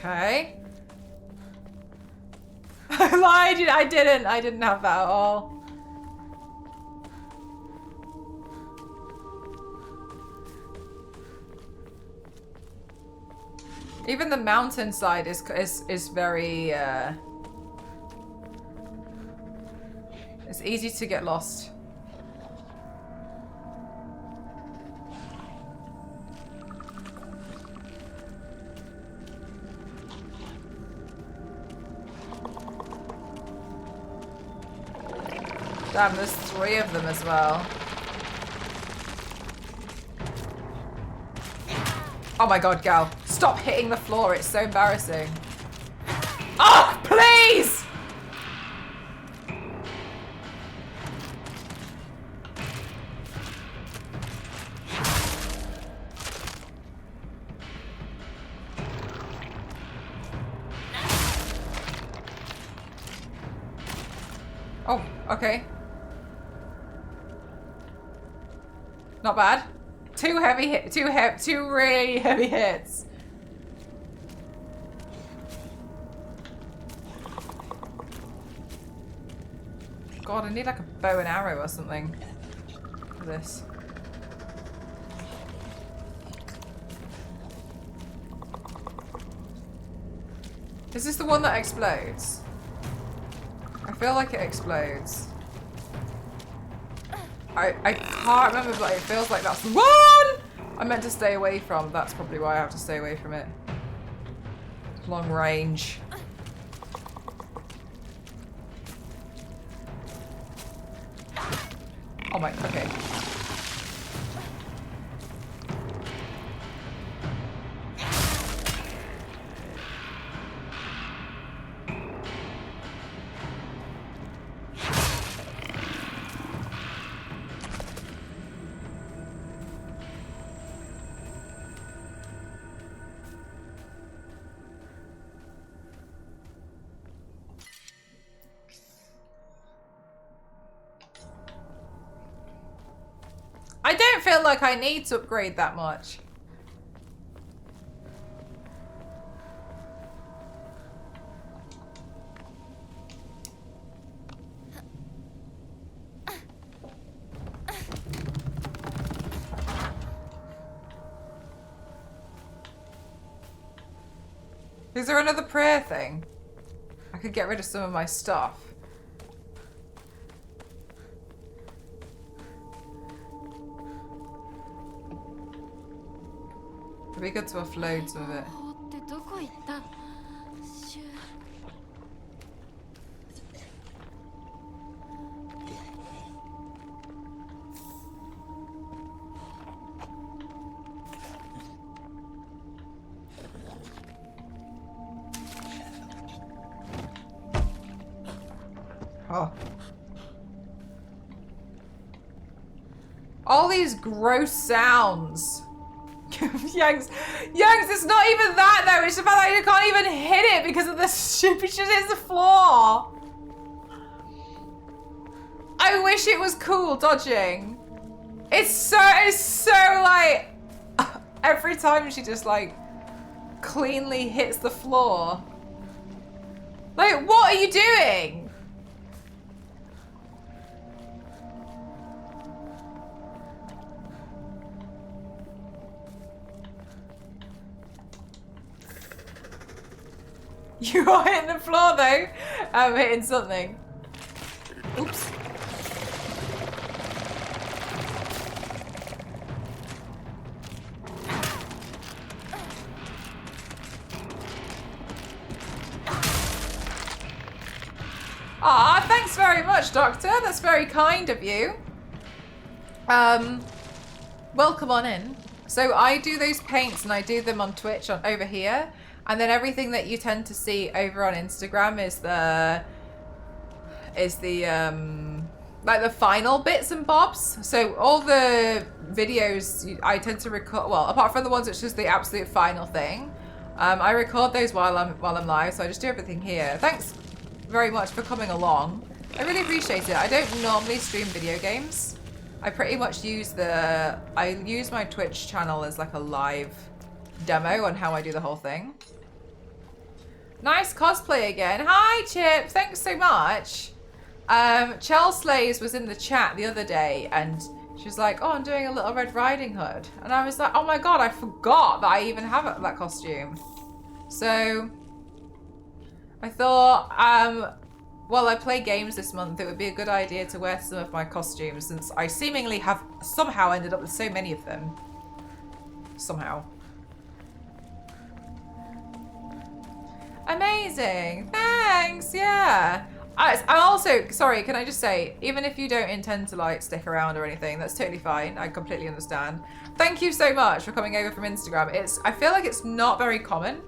Okay. I lied. I didn't. I didn't have that at all. Even the mountainside is very. It's easy to get lost. Damn, there's 3 of them as well. Oh my god, Gal. Stop hitting the floor. It's so embarrassing. Oh, please! Oh, okay. Not bad. 2 heavy hit, 2 really heavy hits. God, I need like a bow and arrow or something for this. Is this the one that explodes? I feel like it explodes. I can't remember, but it feels like that's the one I meant to stay away from. That's probably why I have to stay away from it. Long range. Oh my, okay. I don't feel like I need to upgrade that much. Is there another prayer thing? I could get rid of some of my stuff. It'd be good to offload some of it. ってどこ行った？シュー。 Oh. All these gross sounds. Yanks, it's not even that though. It's the fact that you can't even hit it because of the stupid shit hits the floor. I wish it was cool dodging. It's so like every time she just like cleanly hits the floor. Like, what are you doing? You are hitting the floor though. I'm hitting something. Oops. Ah, thanks very much, Doctor. That's very kind of you. welcome on in. So I do those paints and I do them on Twitch on over here, and then everything that you tend to see over on Instagram is the like the final bits and bobs. So all the videos I tend to record, well, apart from the ones which is the absolute final thing, I record those while I'm live. So I just do everything here. Thanks very much for coming along. I really appreciate it. I don't normally stream video games. I pretty much use my Twitch channel as like a live demo on how I do the whole thing. Nice cosplay again. Hi Chip, thanks so much. Chell Slays was in the chat the other day and she was like, oh, I'm doing a little Red Riding Hood. And I was like, oh my god, I forgot that I even have that costume. So I thought, while I play games this month, it would be a good idea to wear some of my costumes since I seemingly have somehow ended up with so many of them. Somehow. Amazing. Thanks. Yeah. I'm also, sorry, can I just say, even if you don't intend to like stick around or anything, that's totally fine. I completely understand. Thank you so much for coming over from Instagram. I feel like it's not very common.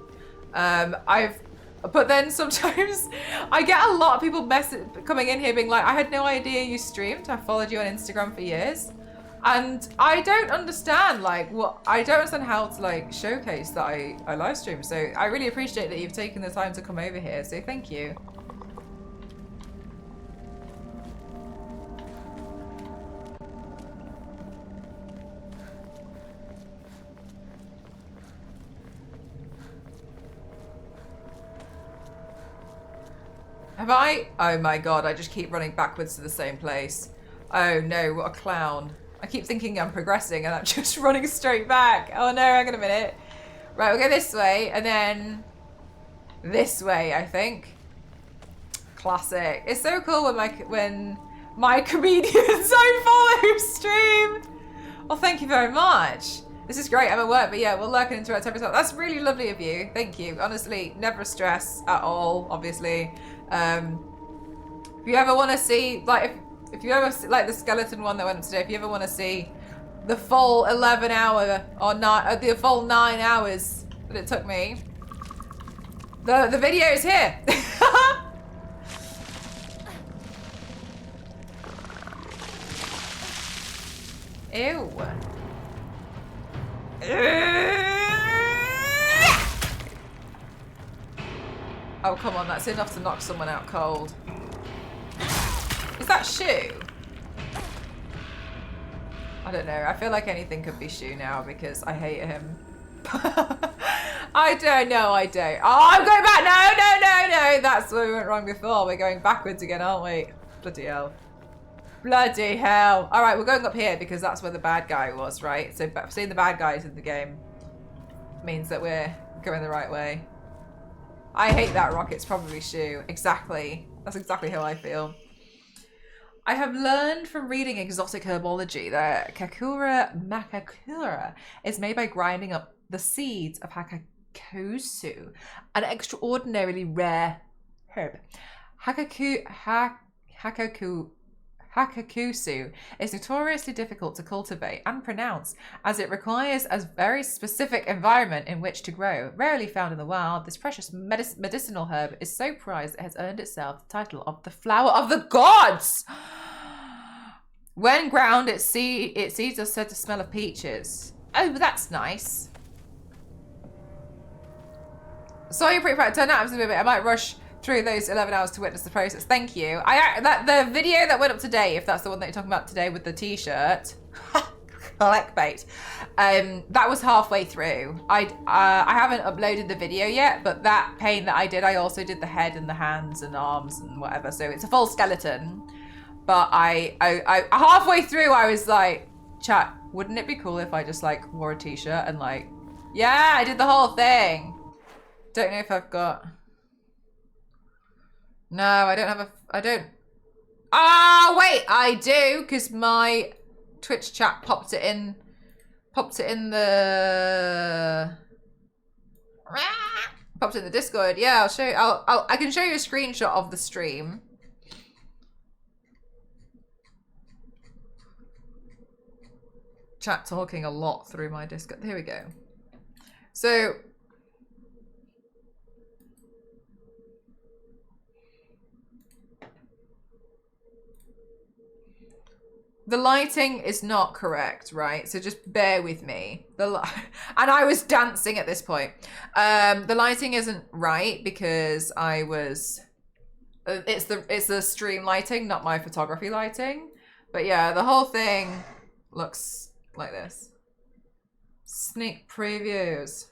But then sometimes I get a lot of people coming in here being like, I had no idea you streamed. I followed you on Instagram for years. And I don't understand I don't understand how to like showcase that I live stream. So I really appreciate that you've taken the time to come over here. So thank you. Have I? Oh my god, I just keep running backwards to the same place. Oh no, what a clown. I keep thinking I'm progressing and I'm just running straight back. Oh no, hang on a minute. Right, we'll go this way and then this way, I think. Classic. It's so cool when my comedians I follow stream. Well, thank you very much. This is great. I'm at work, but yeah, we'll lurk into our 10%. That's really lovely of you. Thank you. Honestly, never a stress at all, obviously. If you ever want to see, if you ever see, like the skeleton one that went up today, if you ever want to see the full 11 hour or not, the full 9 hours that it took me, the video is here. Ew. Oh, come on, that's enough to knock someone out cold. Is that Shu? I don't know. I feel like anything could be Shu now because I hate him. I don't know, I don't. Oh, I'm going back. No. That's where we went wrong before. We're going backwards again, aren't we? Bloody hell. Bloody hell. All right, we're going up here because that's where the bad guy was, right? So seeing the bad guys in the game means that we're going the right way. I hate that rock. It's probably Shu. Exactly. That's exactly how I feel. I have learned from reading exotic herbology that Kakura makakura is made by grinding up the seeds of Hakakusu, an extraordinarily rare herb. Hakakusu is notoriously difficult to cultivate and pronounce as it requires a very specific environment in which to grow. Rarely found in the wild, this precious medicinal herb is so prized it has earned itself the title of the flower of the gods. When ground, its seeds are said to smell of peaches. Oh, that's nice. So you're pretty proud. Turn out a bit. I might rush through those 11 hours to witness the process. Thank you. The video that went up today, if that's the one that you're talking about today with the t-shirt, clickbait, that was halfway through. I haven't uploaded the video yet, but that paint that I did, I also did the head and the hands and arms and whatever. So it's a full skeleton. But I halfway through, I was like, chat, wouldn't it be cool if I just like wore a t-shirt and like, yeah, I did the whole thing. Don't know if I've got. No, I don't have I don't. Ah, wait, I do, because my Twitch chat popped it in the Discord. Yeah, I'll show you. I can show you a screenshot of the stream. chat talking a lot through my Discord. Here we go. So the lighting is not correct, right? So just bear with me. And I was dancing at this point. The lighting isn't right because I was. It's the stream lighting, not my photography lighting. But yeah, the whole thing looks like this. Sneak previews.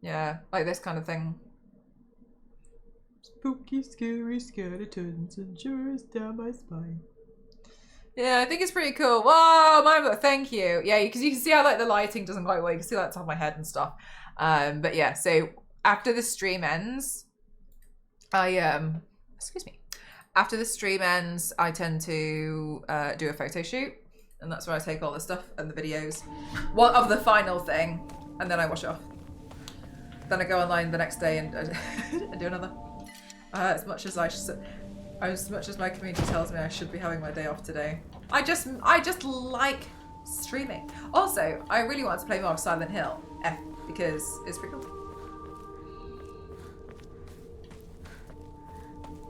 Yeah, like this kind of thing. Spooky, scary skeletons and shivers down my spine. Yeah, I think it's pretty cool. Whoa, my thank you. Yeah, because you can see how like the lighting doesn't quite work. You can see like the top of my head and stuff. But yeah, so after the stream ends, excuse me. After the stream ends, I tend to do a photo shoot, and that's where I take all the stuff and the videos, one of the final thing, and then I wash it off. Then I go online the next day and do another. As much as my community tells me I should be having my day off today, I just like streaming. Also, I really want to play more of Silent Hill because it's pretty cool.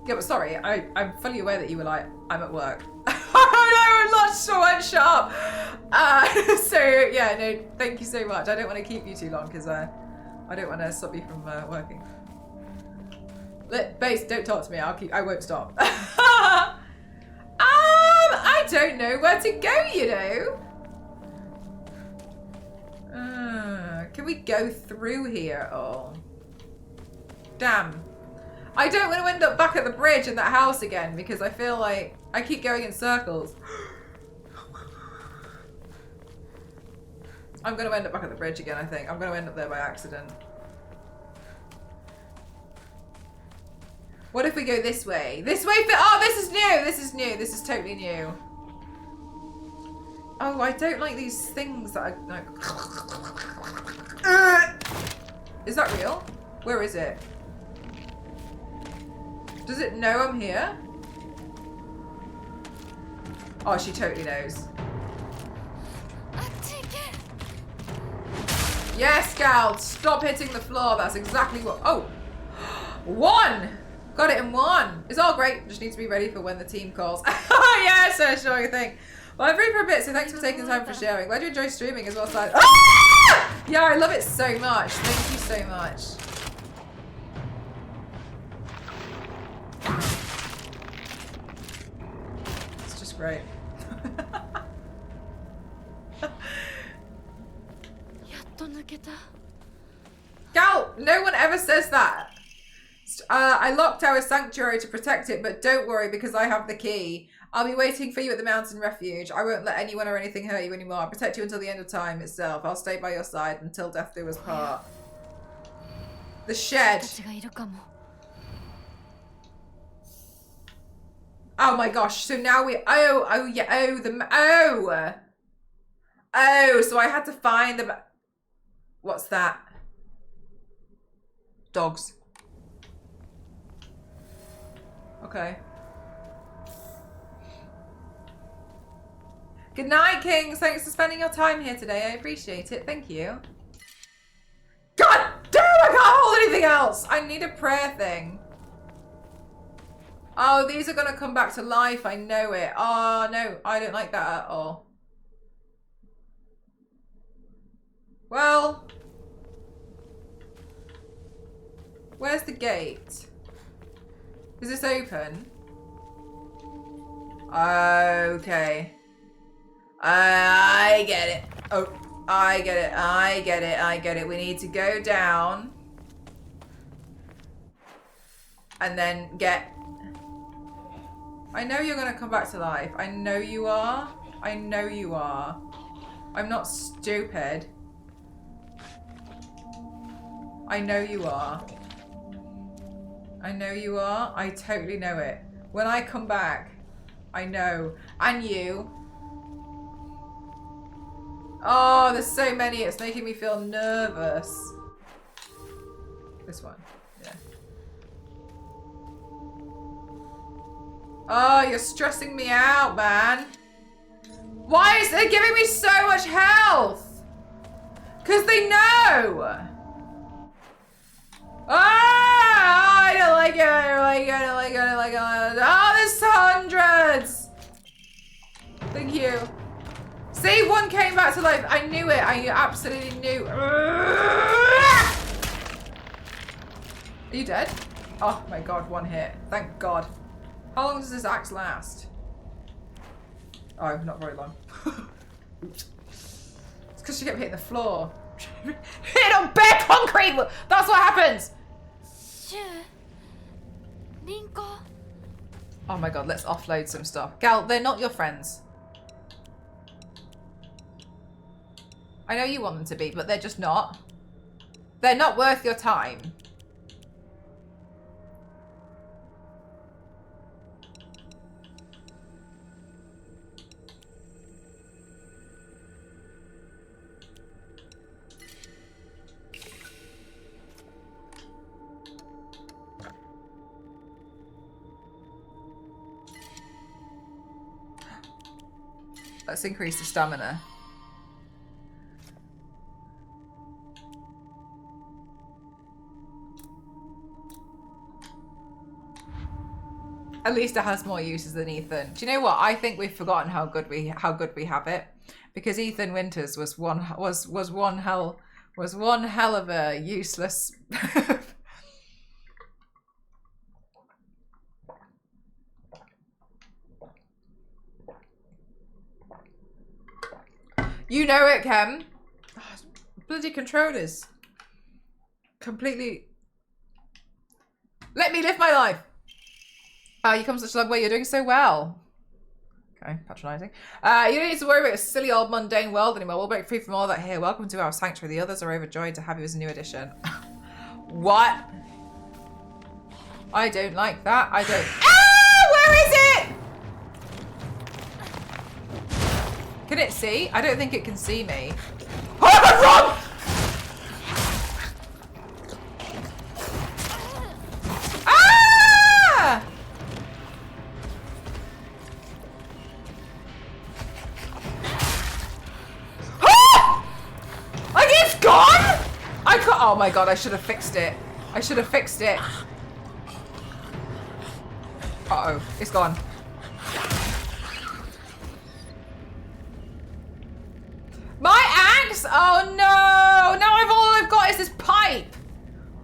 Yeah, but sorry, I'm fully aware that you were like, I'm at work. Oh no, I'm not sure I'm sharp. So yeah, no, thank you so much. I don't want to keep you too long because I don't want to stop you from working. Base, don't talk to me. I won't stop. I don't know where to go, you know. Can we go through here at all? Damn. I don't want to end up back at the bridge in that house again because I feel like I keep going in circles. I'm going to end up back at the bridge again, I think. I'm going to end up there by accident. What if we go this way? This way for— oh, this is new! This is new. This is totally new. Oh, I don't like these things that I... like... Is that real? Where is it? Does it know I'm here? Oh, she totally knows. Yes, Gal! Stop hitting the floor. That's exactly what... oh! 1! Got it in 1. It's all great. Just need to be ready for when the team calls. Yeah, so sure thing. Well, I'm free for a bit, so thanks for taking the time for sharing. Glad you enjoy streaming as well, Si. Ah! Yeah, I love it so much. Thank you so much. It's just great. Gal, no one ever says that. I locked our sanctuary to protect it, but don't worry because I have the key. I'll be waiting for you at the mountain refuge. I won't let anyone or anything hurt you anymore. I'll protect you until the end of time itself. I'll stay by your side until death do us part. The shed. Oh my gosh, so now we... oh, yeah, oh, so I had to find them. What's that? Dogs. Okay. Good night, Kings. Thanks for spending your time here today. I appreciate it. Thank you. God damn, I can't hold anything else. I need a prayer thing. Oh, these are going to come back to life. I know it. Oh, no. I don't like that at all. Well. Where's the gate? Is this open? Okay. I get it. Oh, I get it. I get it. I get it. We need to go down. And then get... I know you're going to come back to life. I know you are. I know you are. I'm not stupid. I know you are. I know you are. I totally know it. When I come back, I know. And you. Oh, there's so many. It's making me feel nervous. This one. Yeah. Oh, you're stressing me out, man. Why is it giving me so much health? Because they know. Ah, I don't like it. I don't like it. I don't like it. I don't like it. Oh, there's hundreds. Thank you. See, one came back to life. I knew it. I absolutely knew. Are you dead? Oh my god, one hit. Thank god. How long does this axe last? Oh, not very long. Oops. It's because she kept hitting the floor. Hit on bare concrete! That's what happens! Oh my god, let's offload some stuff. Gal, they're not your friends. I know you want them to be, but they're just not. They're not worth your time. Let's increase the stamina. At least it has more uses than Ethan. Do you know what? I think we've forgotten how good we have it, because Ethan Winters was one hell of a useless. You know it, Kem. Oh, bloody controllers. Completely. Let me live my life. You come such a long way. You're doing so well. Okay, patronising. You don't need to worry about a silly old mundane world anymore. We'll break free from all that here. Welcome to our sanctuary. The others are overjoyed to have you as a new addition. What? I don't like that. I don't. Ah! Where is it? Can it see? I don't think it can see me. Oh, run! Ah! Ah! Like it's gone? I can't. Oh my god! I should have fixed it. I should have fixed it. Uh-oh, it's gone. My axe? Oh no! Now all I've got is this pipe.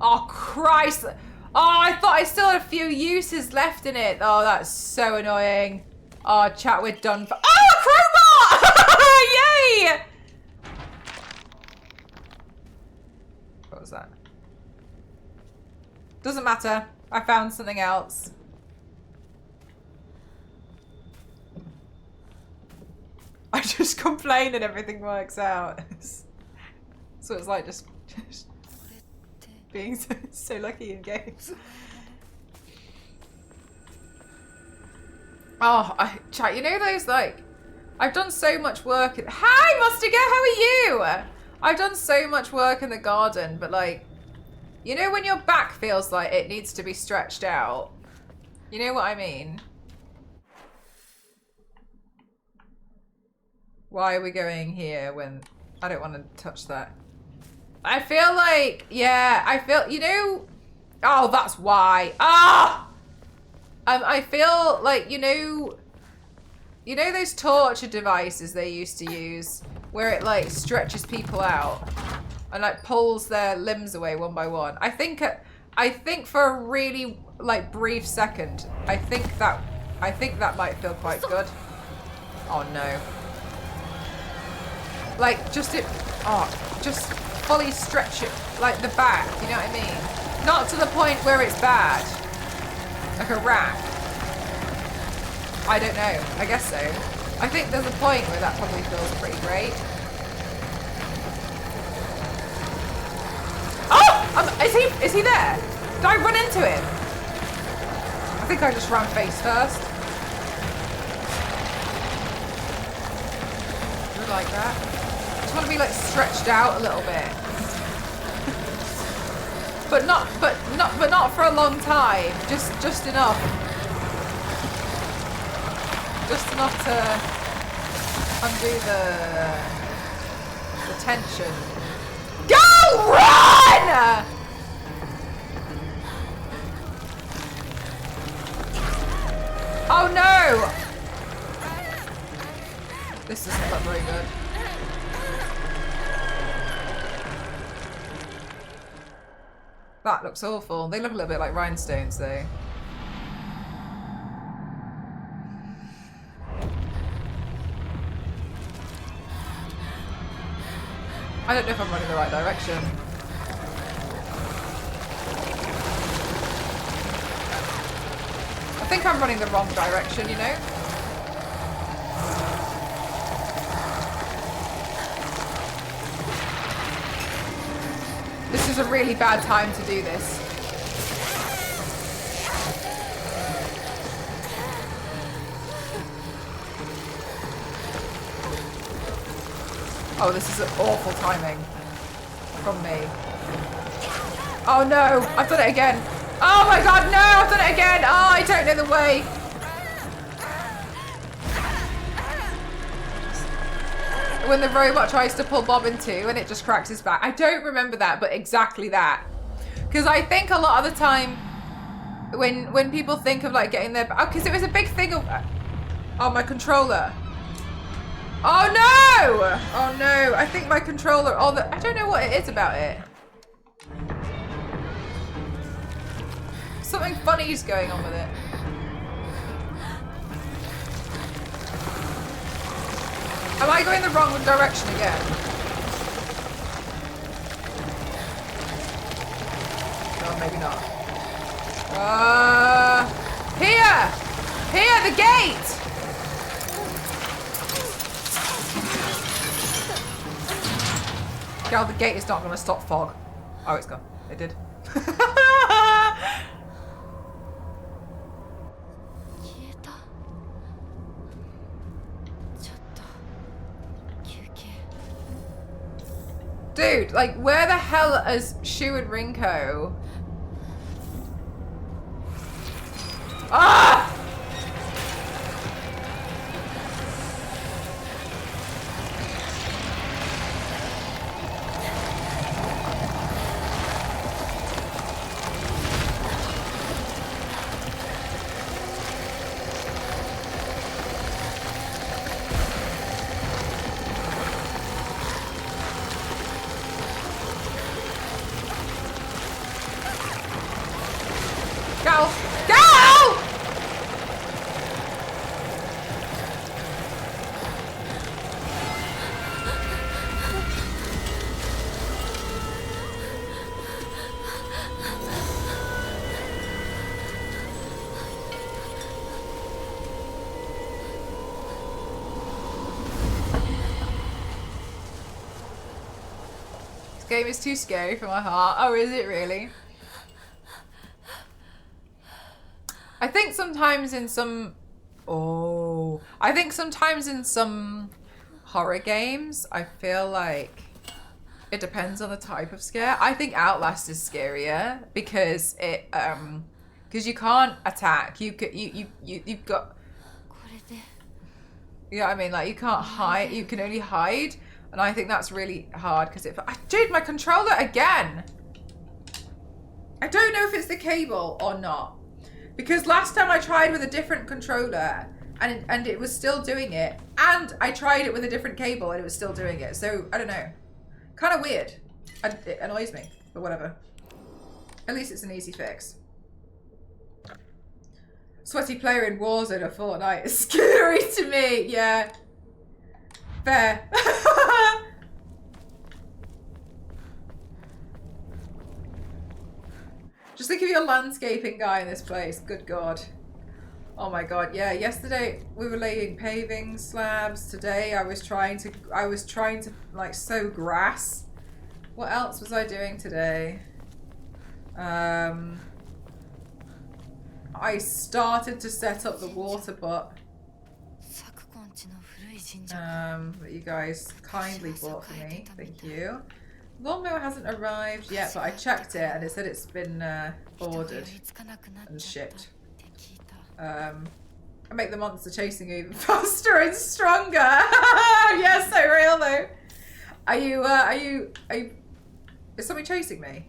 Oh Christ! Oh, I thought I still had a few uses left in it. Oh, that's so annoying. Oh, chat, we're done for. Oh, a crowbar! Yay! What was that? Doesn't matter. I found something else. I just complain and everything works out. So it's like just being so lucky in games. Oh, chat, you know those like, I've done so much work. Hi, Mustiga, how are you? I've done so much work in the garden, but like, you know when your back feels like it needs to be stretched out? You know what I mean? Why are we going here when I don't want to touch that? I feel like, yeah, I feel, you know, oh, that's why. Ah! I feel like, you know those torture devices they used to use where it like stretches people out and like pulls their limbs away one by one. I think for a really like brief second, I think that might feel quite good. Oh no. Like, just fully stretch it, like the back, you know what I mean? Not to the point where it's bad. Like a rack. I don't know, I guess so. I think there's a point where that probably feels pretty great. Oh! Is he there? Did I run into him? I think I just ran face first. Like that. I just want to be like stretched out a little bit. but not for a long time. Just enough. Just enough to Undo the tension. Go run! Oh no! This doesn't look very good. That looks awful. They look a little bit like rhinestones though. I don't know if I'm running the right direction. I think I'm running the wrong direction, you know? This is a really bad time to do this. Oh, this is awful timing from me. Oh no, I've done it again. Oh my god, no, I've done it again. Oh, I don't know the way. When the robot tries to pull Bob in two and it just cracks his back. I don't remember that, but exactly that. Because I think a lot of the time when people think of like getting their back, because it was a big thing of, oh, my controller. Oh no! Oh no, I think my controller, I don't know what it is about it. Something funny is going on with it. Am I going the wrong direction again? No, maybe not. Here! Here, the gate! Gal, the gate is not going to stop fog. Oh, it's gone. It did. Dude, like, where the hell is Shu and Rinko? Ah! Go! Go! This game is too scary for my heart. Oh, is it really? I think sometimes in some horror games, I feel like it depends on the type of scare. I think Outlast is scarier because you can't attack. You've got, yeah, I mean, like, you can't hide. You can only hide, and I think that's really hard because dude, my controller again. I don't know if it's the cable or not. Because last time I tried with a different controller and it was still doing it. And I tried it with a different cable and it was still doing it. So, I don't know. Kind of weird. It annoys me, but whatever. At least it's an easy fix. Sweaty player in Warzone or Fortnite is scary to me. Yeah. Fair. Just think of your landscaping guy in this place. Good God. Oh my God. Yeah. Yesterday we were laying paving slabs. Today I was trying to like sow grass. What else was I doing today? I started to set up the water pot. That you guys kindly bought for me. Thank you. Lawnmower hasn't arrived yet, but I checked it and it said it's been ordered and shipped. I make the monster chasing you even faster and stronger. Yeah, so real though. Are you, is somebody chasing me?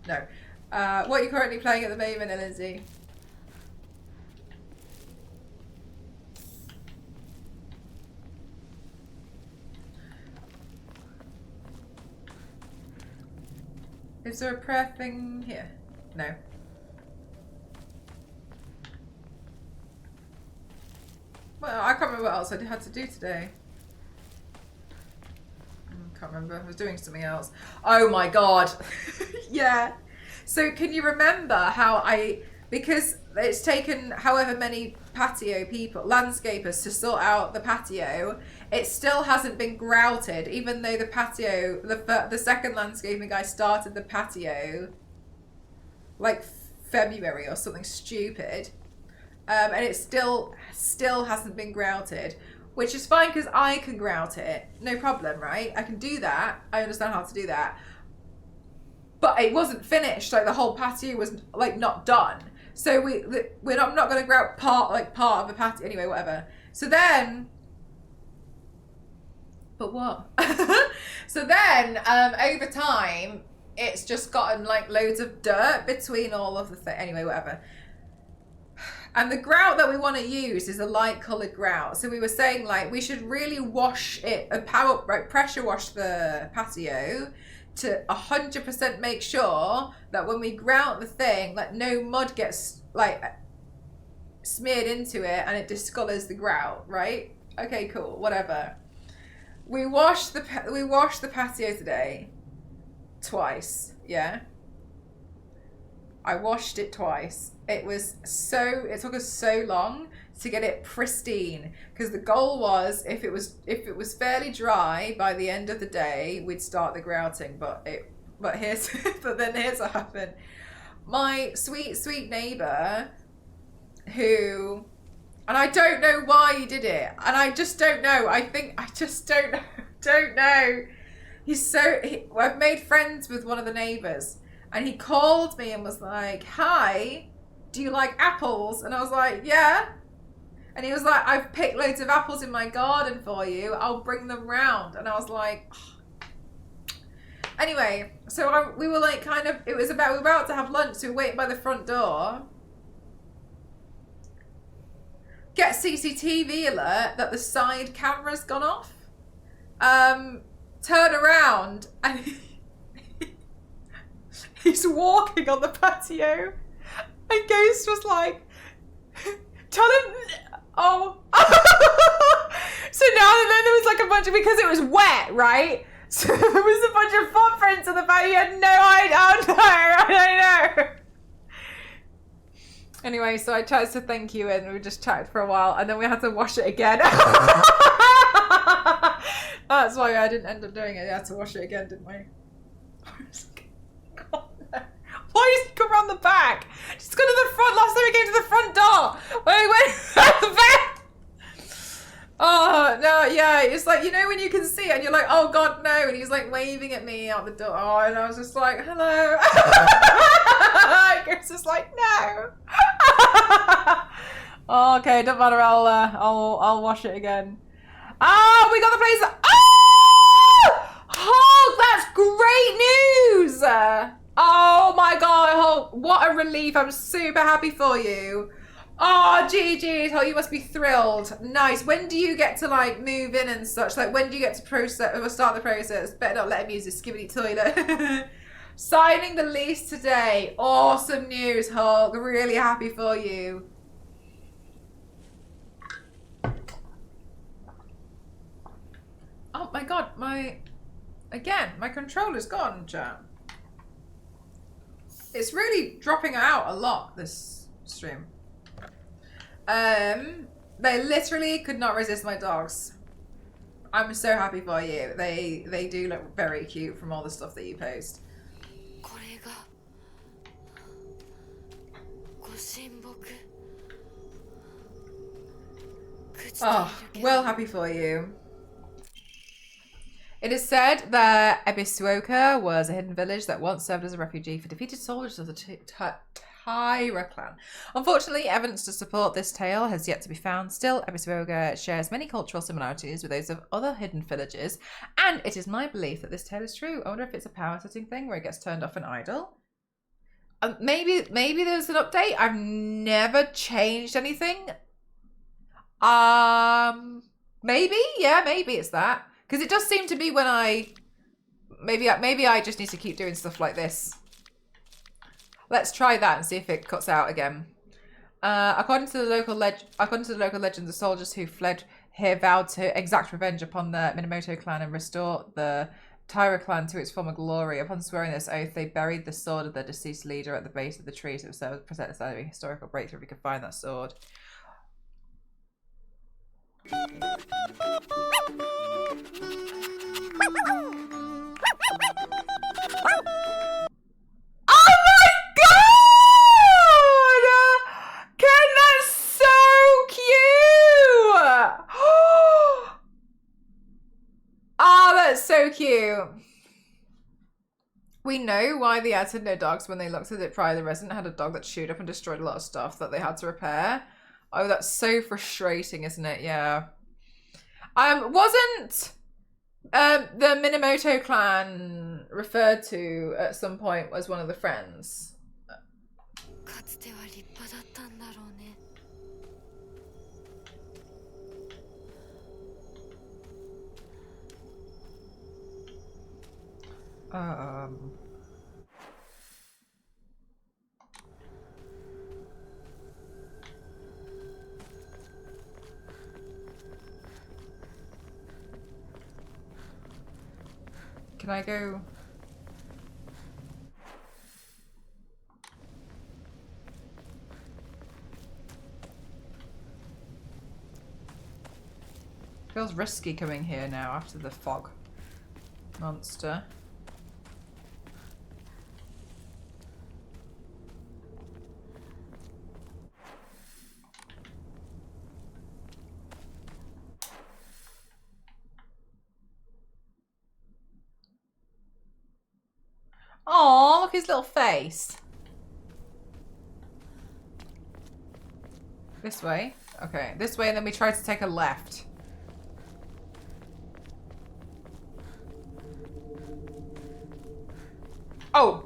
No. What are you currently playing at the moment, Lindsay? Is there a prayer thing here? No. Well, I can't remember what else I had to do today. Can't remember. I was doing something else. Oh my god. Yeah. So can you remember how because it's taken however many patio people, landscapers to sort out the patio, it still hasn't been grouted, even though the patio, the second landscaping guy started the patio like February or something stupid. And it still hasn't been grouted, which is fine because I can grout it, no problem, right? I can do that. I understand how to do that, but it wasn't finished. Like the whole patio was like not done. So I'm not going to grout part of the patio anyway. Whatever. So then, but what? So then, over time, it's just gotten like loads of dirt between all of the things. Anyway, whatever. And the grout that we want to use is a light coloured grout. So we were saying like we should really wash it, pressure wash the patio to 100% make sure that when we grout the thing, like no mud gets like smeared into it and it discolours the grout, right? Okay, cool, whatever. We washed the patio today twice, yeah. I washed it twice. It took us so long to get it pristine because the goal was if it was fairly dry by the end of the day, we'd start the grouting. But here's what happened. My sweet neighbour, who, and I don't know why he did it, and I just don't know. I just don't know. I've made friends with one of the neighbours. And he called me and was like, "Hi, do you like apples?" And I was like, "Yeah." And he was like, "I've picked loads of apples in my garden for you. I'll bring them round." And I was like, oh. Anyway, so we were like we were about to have lunch, so we were waiting by the front door. Get CCTV alert that the side camera's gone off. Turn around and he's walking on the patio, and Ghost was like, "Tell him, oh." So now and then there was like a bunch of, because it was wet, right? So there was a bunch of footprints on the patio. He had no idea. Oh no, I don't know. Anyway, so I tried to thank you and we just chatted for a while and then we had to wash it again. That's why I didn't end up doing it. We had to wash it again, didn't we? Why did he come around the back? Just go to the front. Last time he came to the front door. When he went at the back. Oh, no, yeah. It's like, you know when you can see it and you're like, oh, God, no. And he's like waving at me out the door. Oh, and I was just like, hello. It's just like, no. Oh, okay, don't matter. I'll wash it again. Oh, we got the place. Oh! Hulk, that's great news. Oh my God, Hulk, what a relief. I'm super happy for you. Oh, GG's, Hulk, you must be thrilled. Nice. When do you get to like move in and such? Like when do you get to start the process? Better not let him use his skibbity toilet. Signing the lease today. Awesome news, Hulk. Really happy for you. Oh my God, my controller's gone, chat. It's really dropping out a lot, this stream. They literally could not resist my dogs. I'm so happy for you. They do look very cute from all the stuff that you post. Oh, well happy for you. It is said that Ebisuoka was a hidden village that once served as a refugee for defeated soldiers of the Tyra clan. Unfortunately, evidence to support this tale has yet to be found. Still, Ebisuoga shares many cultural similarities with those of other hidden villages, and it is my belief that this tale is true. I wonder if it's a power setting thing where it gets turned off an idol. Maybe there's an update. I've never changed anything. Maybe it's that, because it does seem to be when I maybe I just need to keep doing stuff like this. Let's try that and see if it cuts out again. According to the local legend, the soldiers who fled here vowed to exact revenge upon the Minamoto clan and restore the Taira clan to its former glory. Upon swearing this oath, they buried the sword of their deceased leader at the base of the tree to present this a historical breakthrough if we could find that sword. Oh my god! Ken, that's so cute! Oh, that's so cute. We know why the ads had no dogs when they looked at it prior. The resident had a dog that chewed up and destroyed a lot of stuff that they had to repair. Oh, that's so frustrating, isn't it? Yeah. Wasn't the Minamoto clan referred to at some point as one of the friends? Can I go? Feels risky coming here now after the fog monster. Oh, look his little face. This way. Okay, this way, and then we try to take a left. Oh!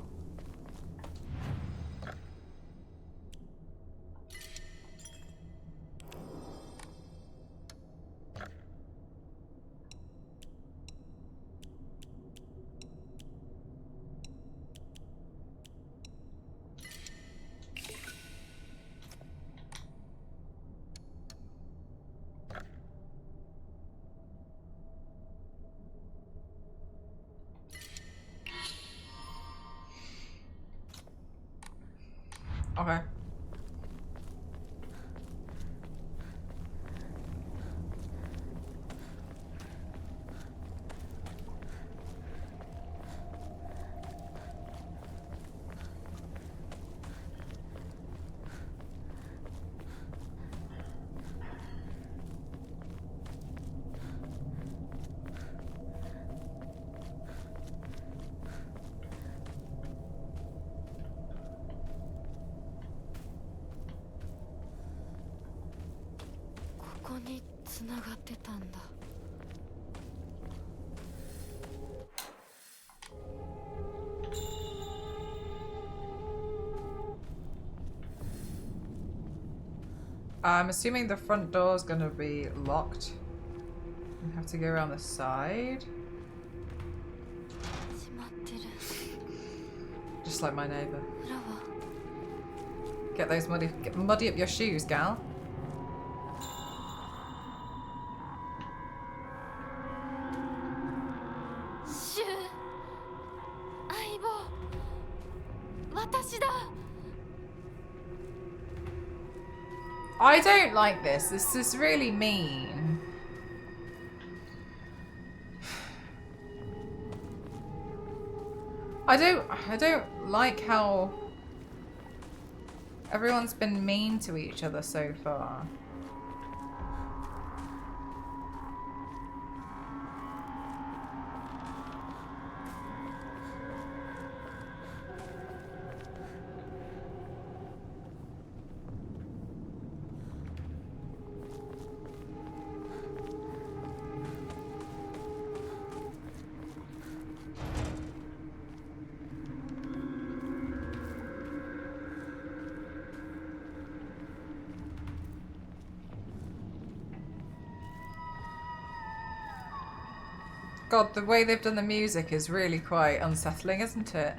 Okay. I'm assuming the front door is going to be locked. We have to go around the side. Just like my neighbour. Get those muddy up your shoes, gal. I don't like this. This is really mean. I don't like how everyone's been mean to each other so far. God, the way they've done the music is really quite unsettling, isn't it?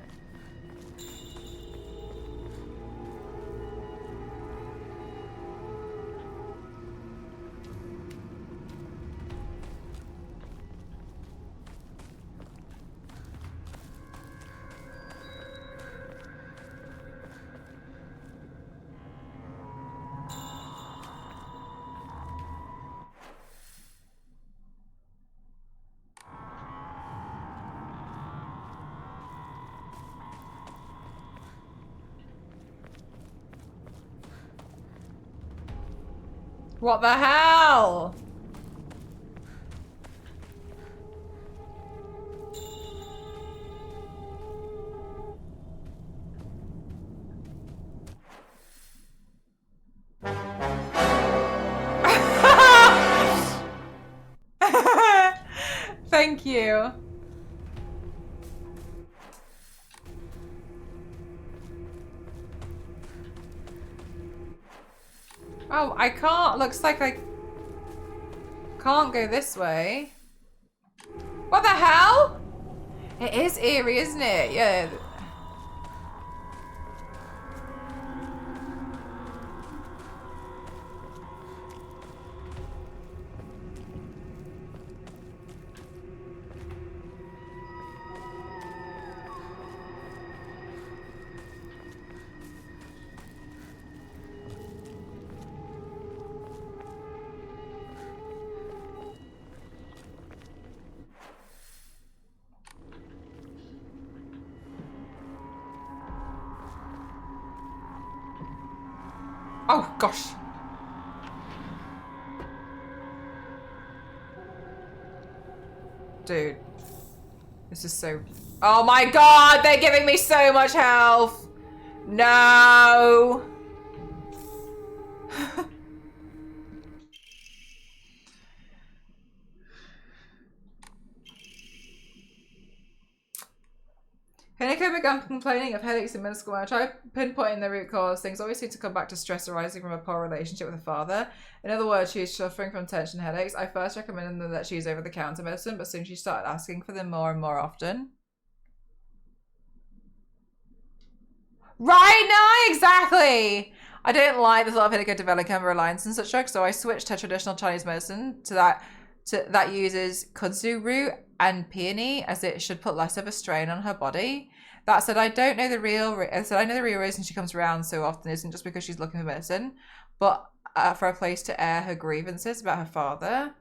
What the hell? Thank you. Oh, I can't. Looks like I can't go this way. What the hell? It is eerie, isn't it? Yeah. Oh, gosh. Dude. This is so... Oh my god, they're giving me so much health. No. Hinako began complaining of headaches in middle school. When I tried pinpointing the root cause, things always seem to come back to stress arising from a poor relationship with her father. In other words, she is suffering from tension headaches. I first recommended that she use over-the-counter medicine, but soon she started asking for them more and more often. Right now, exactly! I don't like the thought of Hinako developing a reliance on such drugs, so I switched her traditional Chinese medicine to that uses kudzu root and peony, as it should put less of a strain on her body. That said, I know the real reason she comes around so often isn't just because she's looking for medicine, but for a place to air her grievances about her father.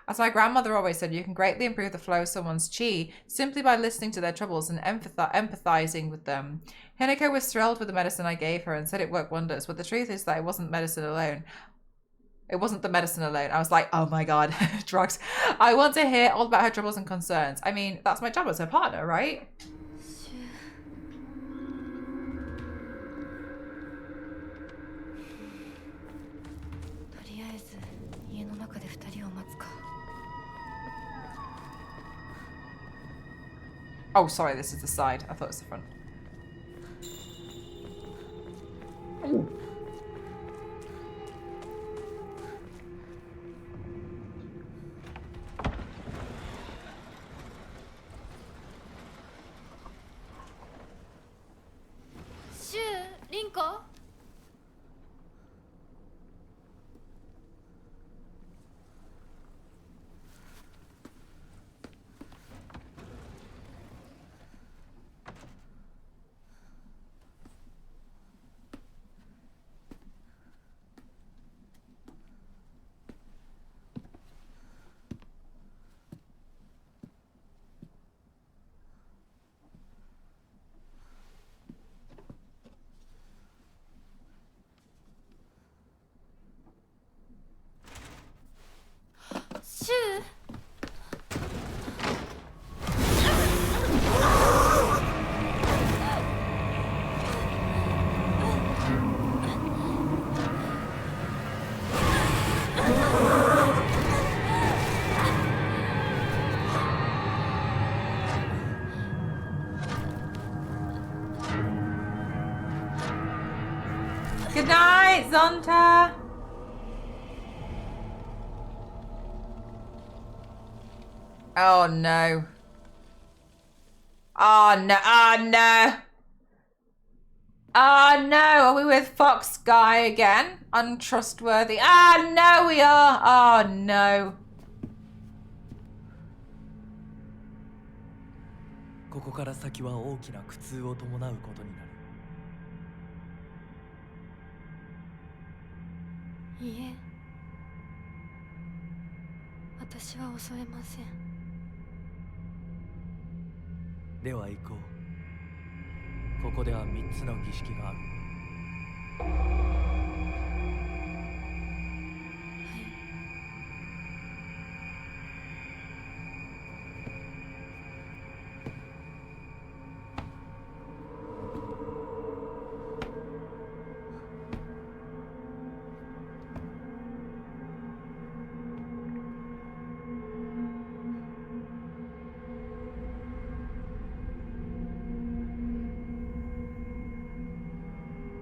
As my grandmother always said, you can greatly improve the flow of someone's chi simply by listening to their troubles and empathizing with them. Hinako was thrilled with the medicine I gave her and said it worked wonders, but the truth is that it wasn't medicine alone. It wasn't the medicine alone. I was like, oh my god, drugs. I want to hear all about her troubles and concerns. I mean, that's my job as her partner, right? Oh, sorry, this is the side. I thought it was the front. Ooh. Rinko? Good night, Zonta. Oh no. Oh no. Oh no. Oh no. Are we with Fox Guy again? Untrustworthy. Ah no, we are. Oh no. ここから先は大きな苦痛を伴うことになる。いいえ、私は襲えません。では行こう。ここでは3つの儀式がある。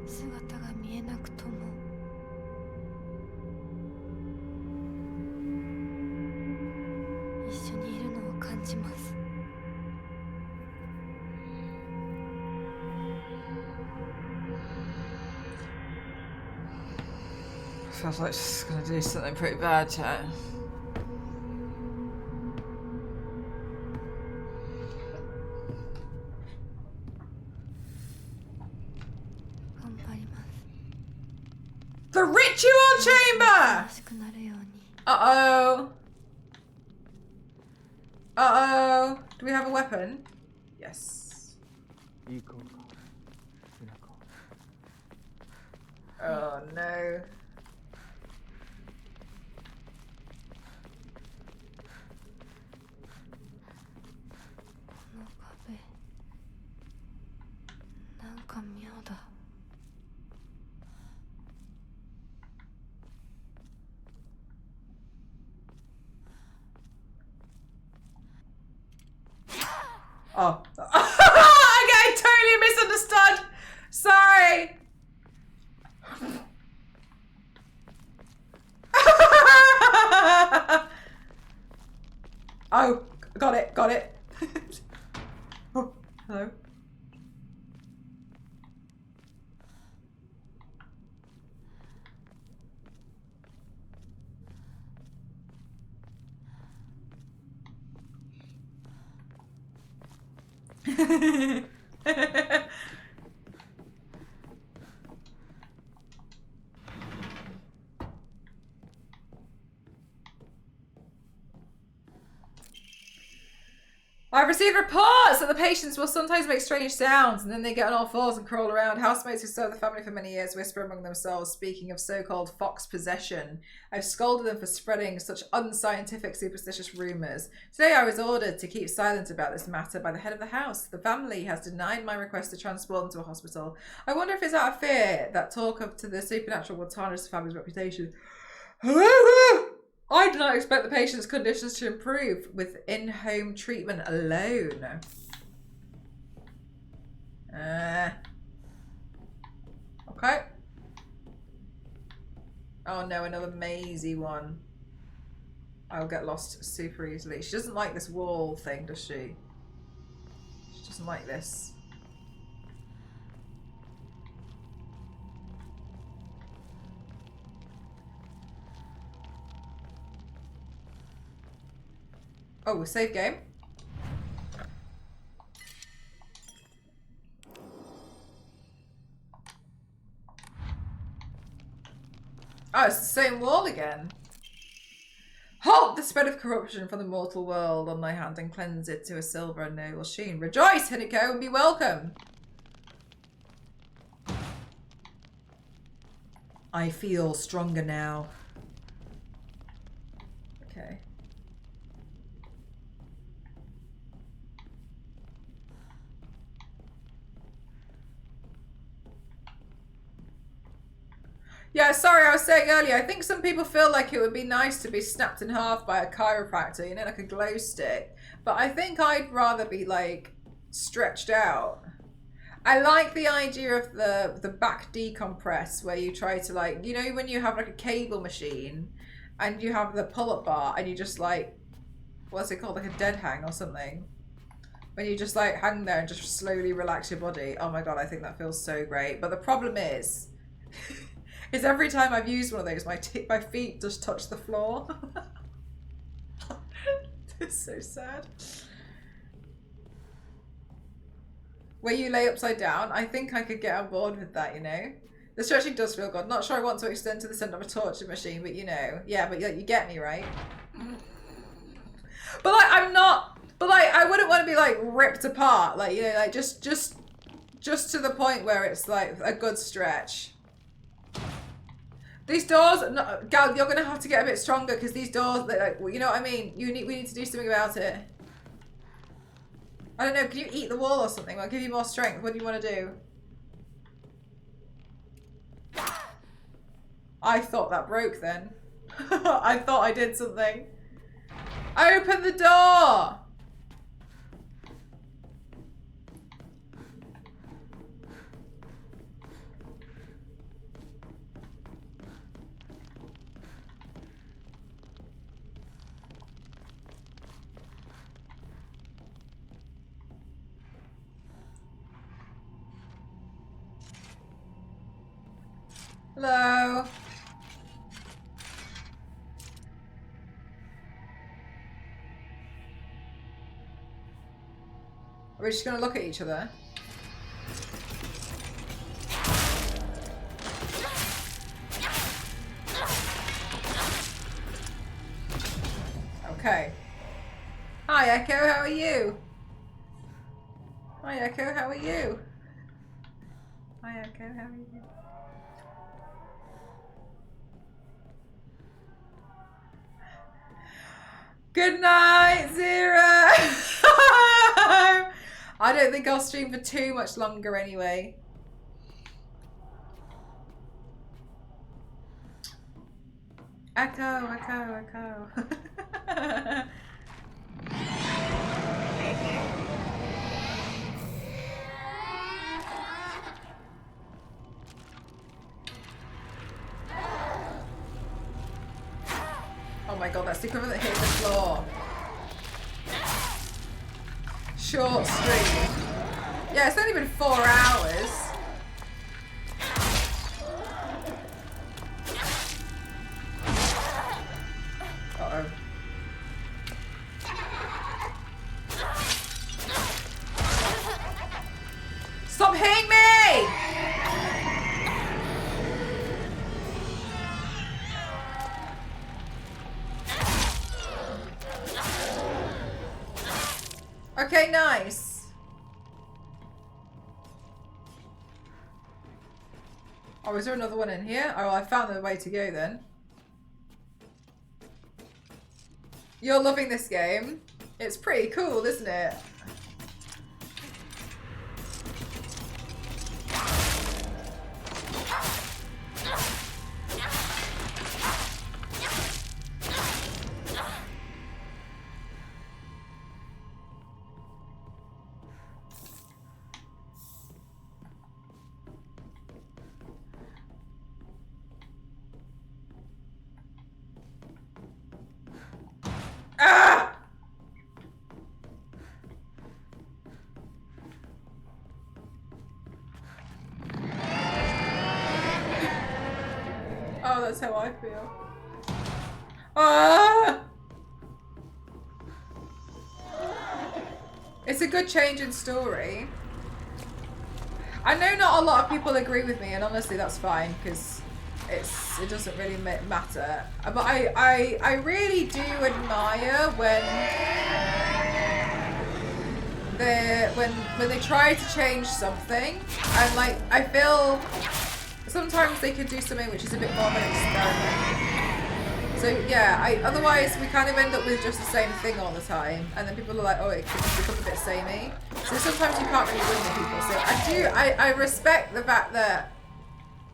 姿が見えなくとも一緒にいるのを感じます。Feels like she's gonna do something pretty bad to her. 頑張ります。 The ritual chamber! 楽しくなるように。 Uh-oh. Uh-oh. Do we have a weapon? Yes. 行こうか。Oh no. この壁、なんか妙だ。Oh. I totally misunderstood. Sorry. Oh, got it, got it. Oh, hello. I've received reports that the patients will sometimes make strange sounds and then they get on all fours and crawl around. Housemates who served the family for many years whisper among themselves, speaking of so-called fox possession. I've scolded them for spreading such unscientific, superstitious rumours. Today I was ordered to keep silent about this matter by the head of the house. The family has denied my request to transport them to a hospital. I wonder if it's out of fear that talk of to the supernatural will tarnish the family's reputation. I do not expect the patient's conditions to improve with in-home treatment alone. Okay. Oh no, another mazy one. I'll get lost super easily. She doesn't like this wall thing, does she? She doesn't like this. Oh, save game. Oh, it's the same wall again. Halt the spread of corruption from the mortal world on thy hand and cleanse it to a silver and noble sheen. Rejoice, Hinako, and be welcome. I feel stronger now. Okay. Yeah, sorry, I was saying earlier, I think some people feel like it would be nice to be snapped in half by a chiropractor, you know, like a glow stick. But I think I'd rather be, like, stretched out. I like the idea of the back decompress, where you try to, like, you know, when you have, like, a cable machine, and you have the pull-up bar, and you just, like, what's it called, like a dead hang or something. When you just like hang there and just slowly relax your body. Oh my god, I think that feels so great. But the problem is every time I've used one of those, my feet just touch the floor. It's so sad. Where you lay upside down, I think I could get on board with that, you know? The stretching does feel good. Not sure I want to extend to the centre of a torture machine, but you know. Yeah, but you get me, right? But like, I'm not... But like, I wouldn't want to be like ripped apart. Like, you know, like just to the point where it's like a good stretch. These doors, no, Gal, you're going to have to get a bit stronger because these doors, like, you know what I mean? We need to do something about it. I don't know, can you eat the wall or something? I'll give you more strength. What do you want to do? I thought that broke then. I thought I did something. Open the door! Hello? Are we just gonna look at each other? Okay. Hi Echo, how are you? Hi Echo, how are you? Hi Echo, how are you? Good night, Zero! I don't think I'll stream for too much longer anyway. Echo, echo, echo. Oh my god, that's the equivalent hitting the floor. Short stream. Yeah, it's only been 4 hours. Uh-oh. Stop hitting me! Okay, nice. Oh, is there another one in here? Oh, I found the way to go then. You're loving this game. It's pretty cool, isn't it? Ah! Oh, that's how I feel. Ah! It's a good change in story. I know not a lot of people agree with me, and honestly, that's fine because it doesn't really matter. But I really do admire when they try to change something, and like I feel sometimes they could do something which is a bit more of an experiment. So yeah, otherwise we kind of end up with just the same thing all the time, and then people are like, oh, it could become a bit samey. So sometimes you can't really win with people. So I respect the fact that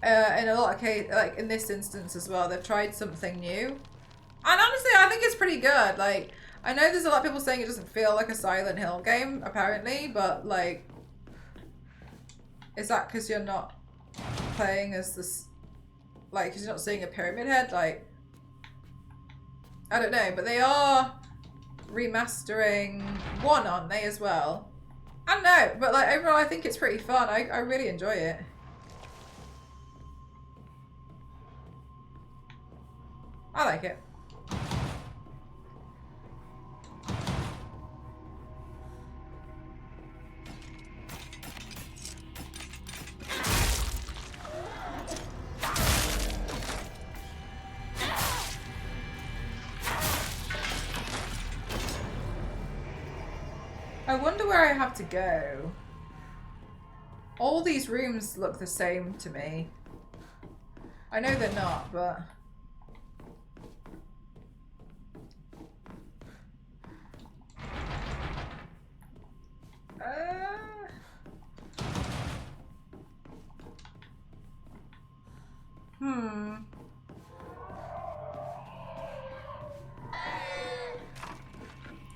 in a lot of cases, like in this instance as well, they've tried something new, and honestly, I think it's pretty good. Like, I know there's a lot of people saying it doesn't feel like a Silent Hill game, apparently, but like, is that because you're not playing as this, like, because you're not seeing a pyramid head? Like, I don't know, but they are remastering 1, aren't they, as well? I don't know, but like overall I think it's pretty fun. I really enjoy it. I like it. I wonder where I have to go. All these rooms look the same to me. I know they're not, but...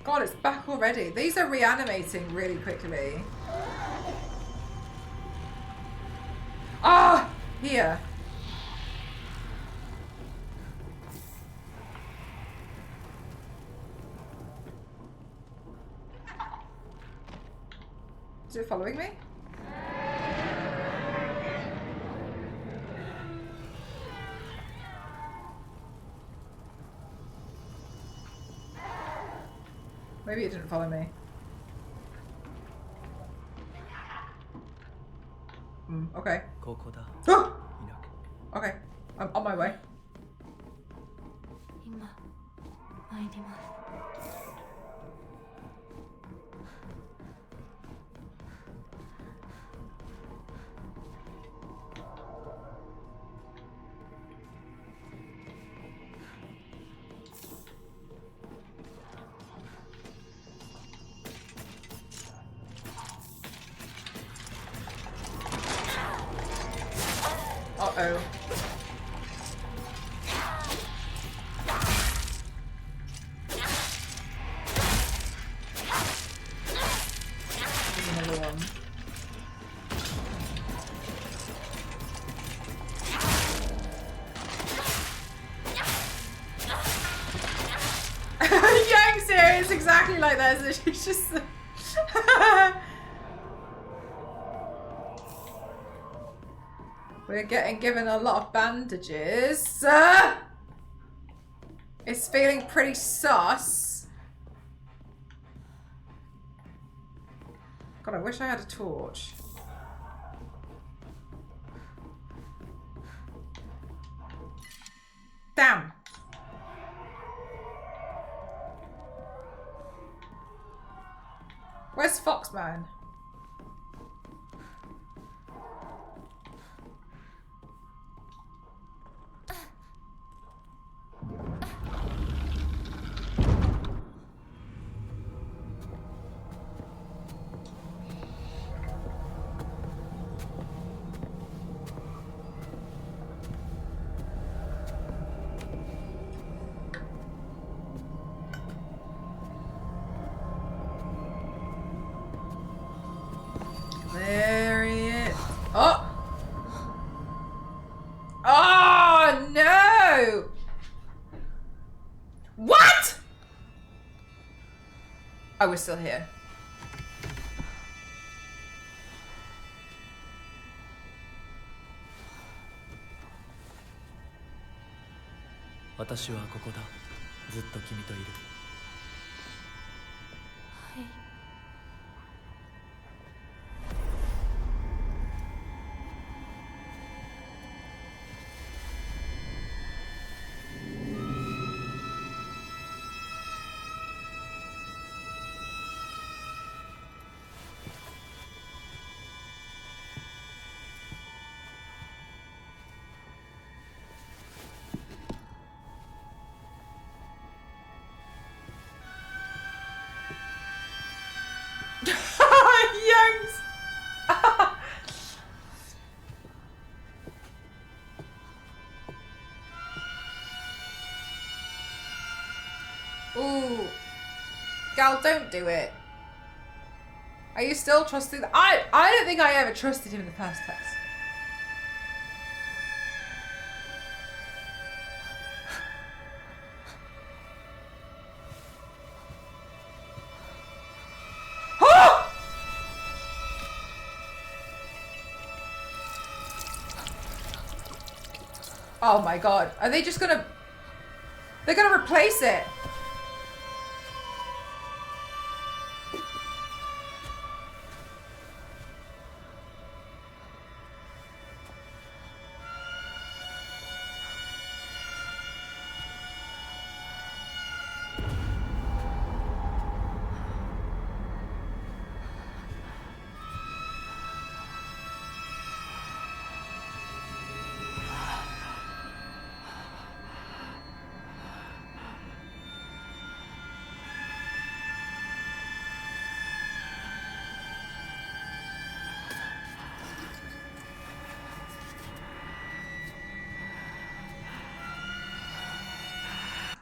God, it's back already. These are reanimating really quickly. Ah! Here. Is it following me? Maybe it didn't follow me. Okay. Ah! Okay, I'm on my way. 今参ります Uh-oh. There's another one. Yang's here, it's exactly like that, isn't it? She's just... We're getting given a lot of bandages. It's feeling pretty sus. God, I wish I had a torch. Damn. Where's Foxman? There he is. Oh! Oh no! What? Oh, we're still here. 私はここだ。ずっと君といる。はい Yanks! Ooh. Gal, don't do it. Are you still trusting? I don't think I ever trusted him in the first place. Oh my god. Are they just gonna... They're gonna replace it.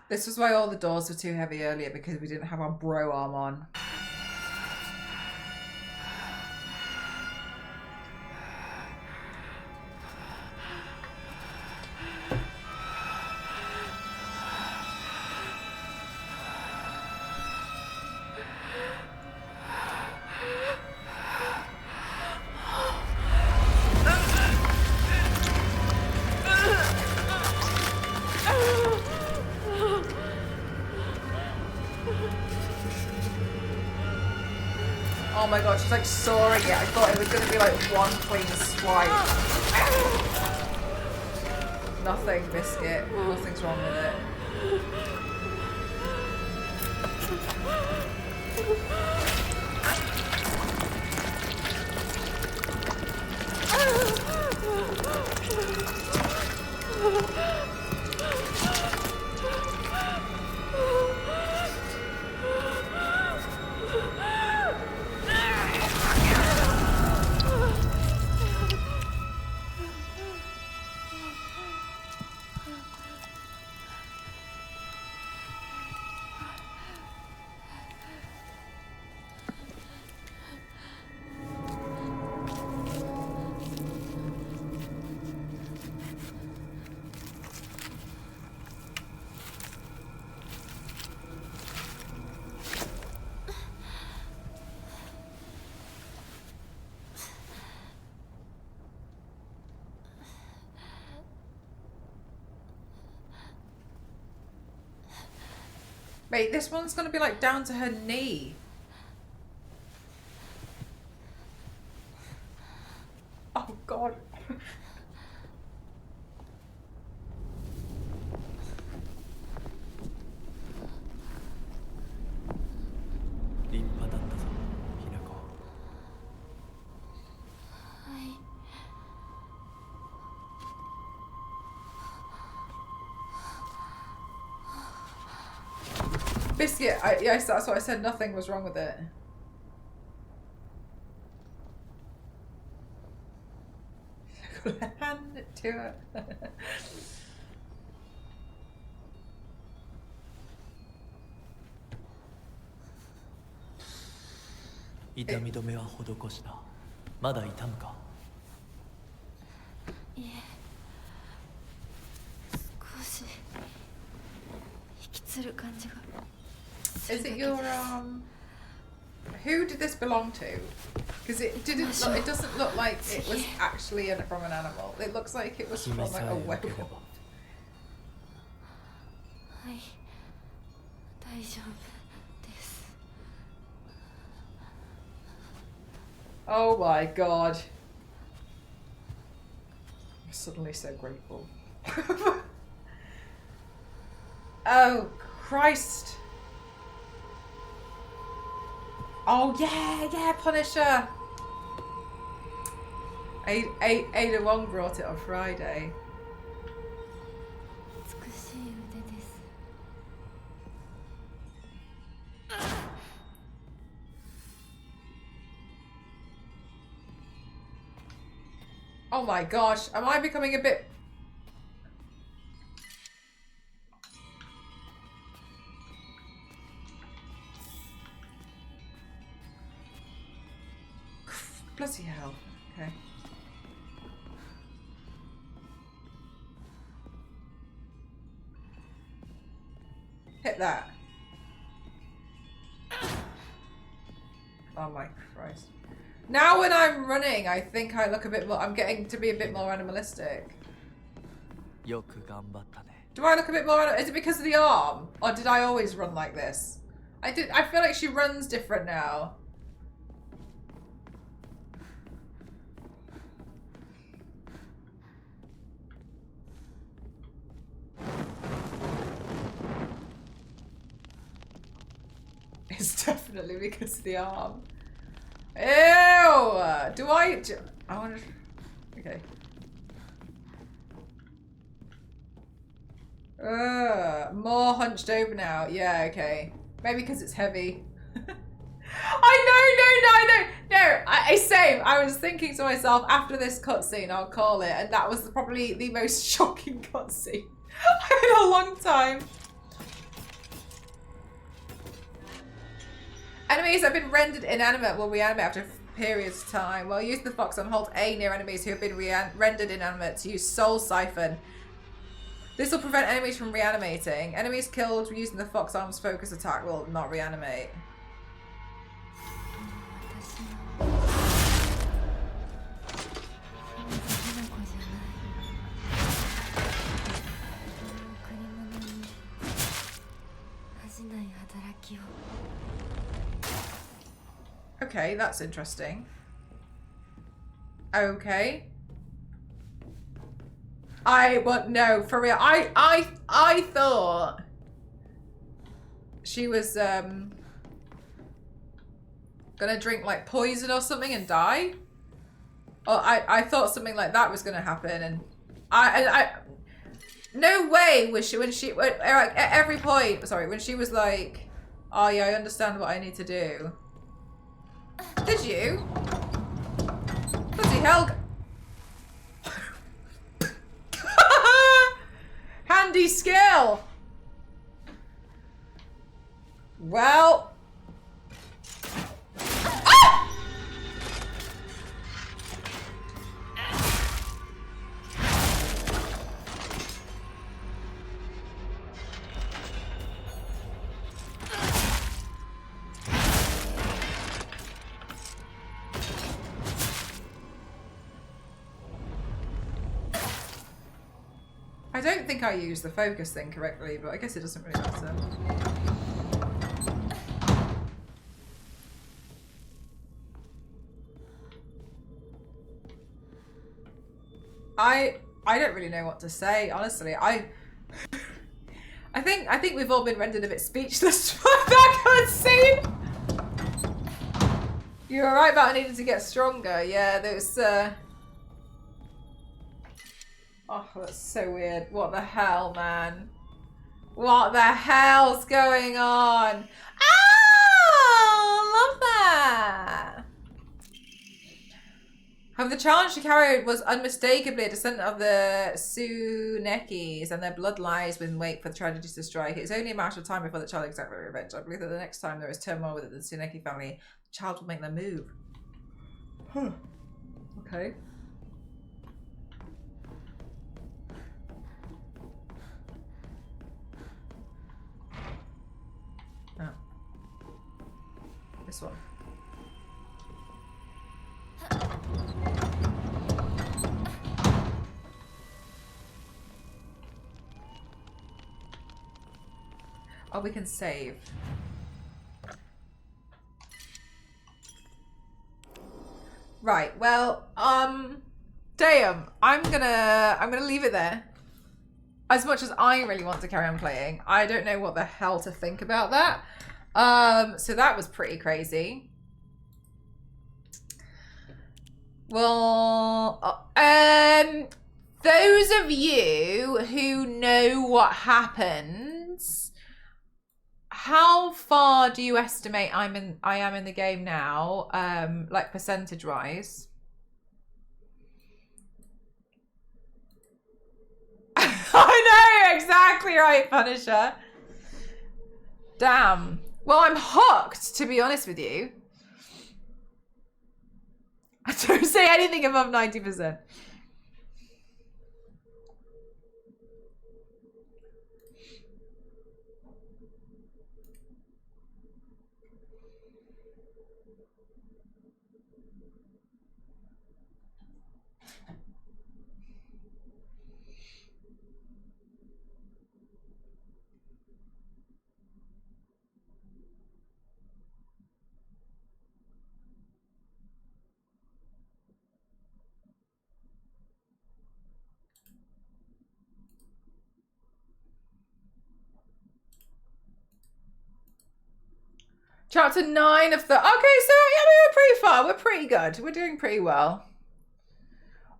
This was why all the doors were too heavy earlier, because we didn't have our bro arm on. Oh my god, she's like sawing it. I thought it was going to be like one clean swipe. Nothing, Biscuit. Nothing's wrong with it. Wait, this one's gonna be like down to her knee. Oh god. 立派だったぞ、ひなこ。はい。 Biscuit, yes, that's what I said. Nothing was wrong with it. Hand it to her. 痛み止めは施した。まだ痛むか？いえ、少し引きつる感じが。 Is it your who did this belong to? Because it didn't look, it doesn't look like it was actually from an animal. It looks like it was from like a werewolf. はい、大丈夫です。 Oh my god. I'm suddenly so grateful. Oh Christ. Oh yeah, Punisher. Ada Wong brought it on Friday. 美しい腕です。 Oh my gosh, am I becoming a bit... Bloody hell. Okay. Hit that. Oh my Christ. Now when I'm running, I think I look a bit more... I'm getting to be a bit more animalistic. よく頑張ったね。 Do I look a bit more... Is it because of the arm? Or did I always run like this? I feel like she runs different now. It's definitely because of the arm. Ew! Do I wonder... Okay. More hunched over now. Yeah, okay. Maybe because it's heavy. I know. Same. I was thinking to myself, after this cutscene, I'll call it. And that was probably the most shocking cutscene in a long time. Enemies have been rendered inanimate will reanimate after periods of time. While using the fox on hold A near enemies who have been rendered inanimate to use Soul Siphon. This will prevent enemies from reanimating. Enemies killed using the fox arm's focus attack will not reanimate. Okay, that's interesting. Okay. No, for real. I thought she was gonna drink like poison or something and die. Or I thought something like that was gonna happen, and I no way was she at every point. Sorry, when she was like, oh yeah, I understand what I need to do. Did you? Bloody hell. Handy skill. Well. Ah! I don't think I used the focus thing correctly, but I guess it doesn't really matter. I don't really know what to say, honestly. I think we've all been rendered a bit speechless by that cutscene. You were right about needing to get stronger. Yeah, those oh, that's so weird. What the hell, man? What the hell's going on? Oh, love that. However, the challenge she carried was unmistakably a descendant of the Tsunekis, and their blood lies within wait for the tragedies to strike. It's only a matter of time before the child exacts their revenge. I believe that the next time there is turmoil within the Tsuneki family, the child will make their move. Huh. Okay. Oh. This one. Oh, we can save. Right, well, damn. I'm gonna leave it there. As much as I really want to carry on playing, I don't know what the hell to think about that. So that was pretty crazy. Well, those of you who know what happens, how far do you estimate I am in the game now? Like percentage wise. I know, exactly right, Punisher. Damn. Well, I'm hooked, to be honest with you. I don't say anything above 90%. Chapter 9 of the... Okay, so yeah, we're pretty far. We're pretty good. We're doing pretty well.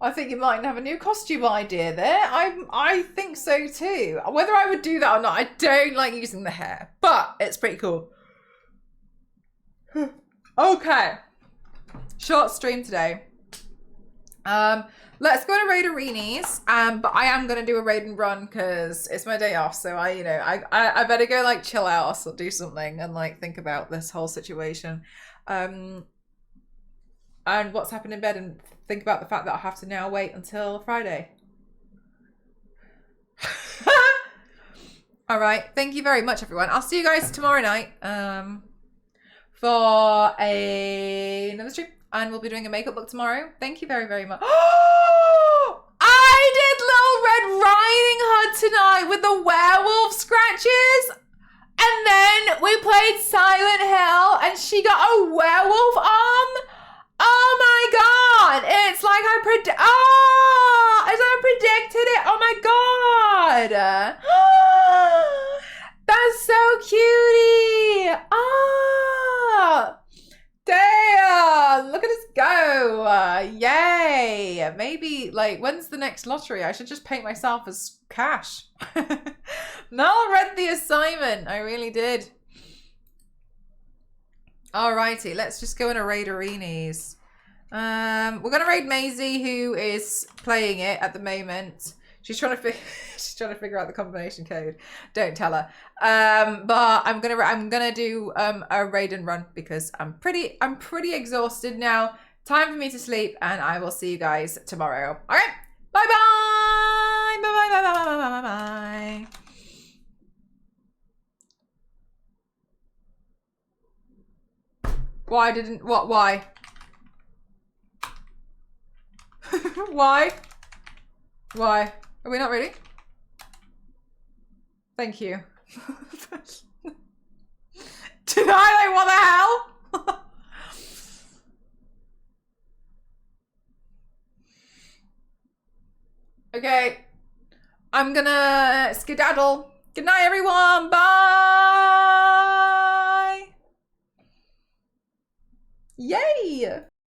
I think you might have a new costume idea there. I think so too. Whether I would do that or not, I don't like using the hair. But it's pretty cool. Okay. Short stream today. Let's go to Raid Arenas. But I am gonna do a raid and run because it's my day off. So I better go like chill out or do something and like think about this whole situation. And what's happened in bed and think about the fact that I have to now wait until Friday. All right. Thank you very much, everyone. I'll see you guys tomorrow night for another stream. And we'll be doing a makeup look tomorrow. Thank you very, very much. I did Little Red Riding Hood tonight with the werewolf scratches. And then we played Silent Hill and she got a werewolf arm. Oh my god! It's like I predicted it. Oh my god! That's so cutie! Ah! Damn! Look at us go! Yay! Maybe, like, when's the next lottery? I should just paint myself as Cash. Mel read the assignment. I really did. Alrighty, let's just go in a raid Arenas. We're gonna raid Maisie, who is playing it at the moment. She's trying to figure out the combination code. Don't tell her. But I'm gonna do a raid and run because I'm pretty exhausted now. Time for me to sleep, and I will see you guys tomorrow. All right, bye bye, bye bye, bye bye, bye bye, bye bye. Why didn't, what, why? Why? Why? Are we not ready? Thank you. Did I, like, what the hell? Okay. I'm gonna skedaddle. Good night, everyone. Bye.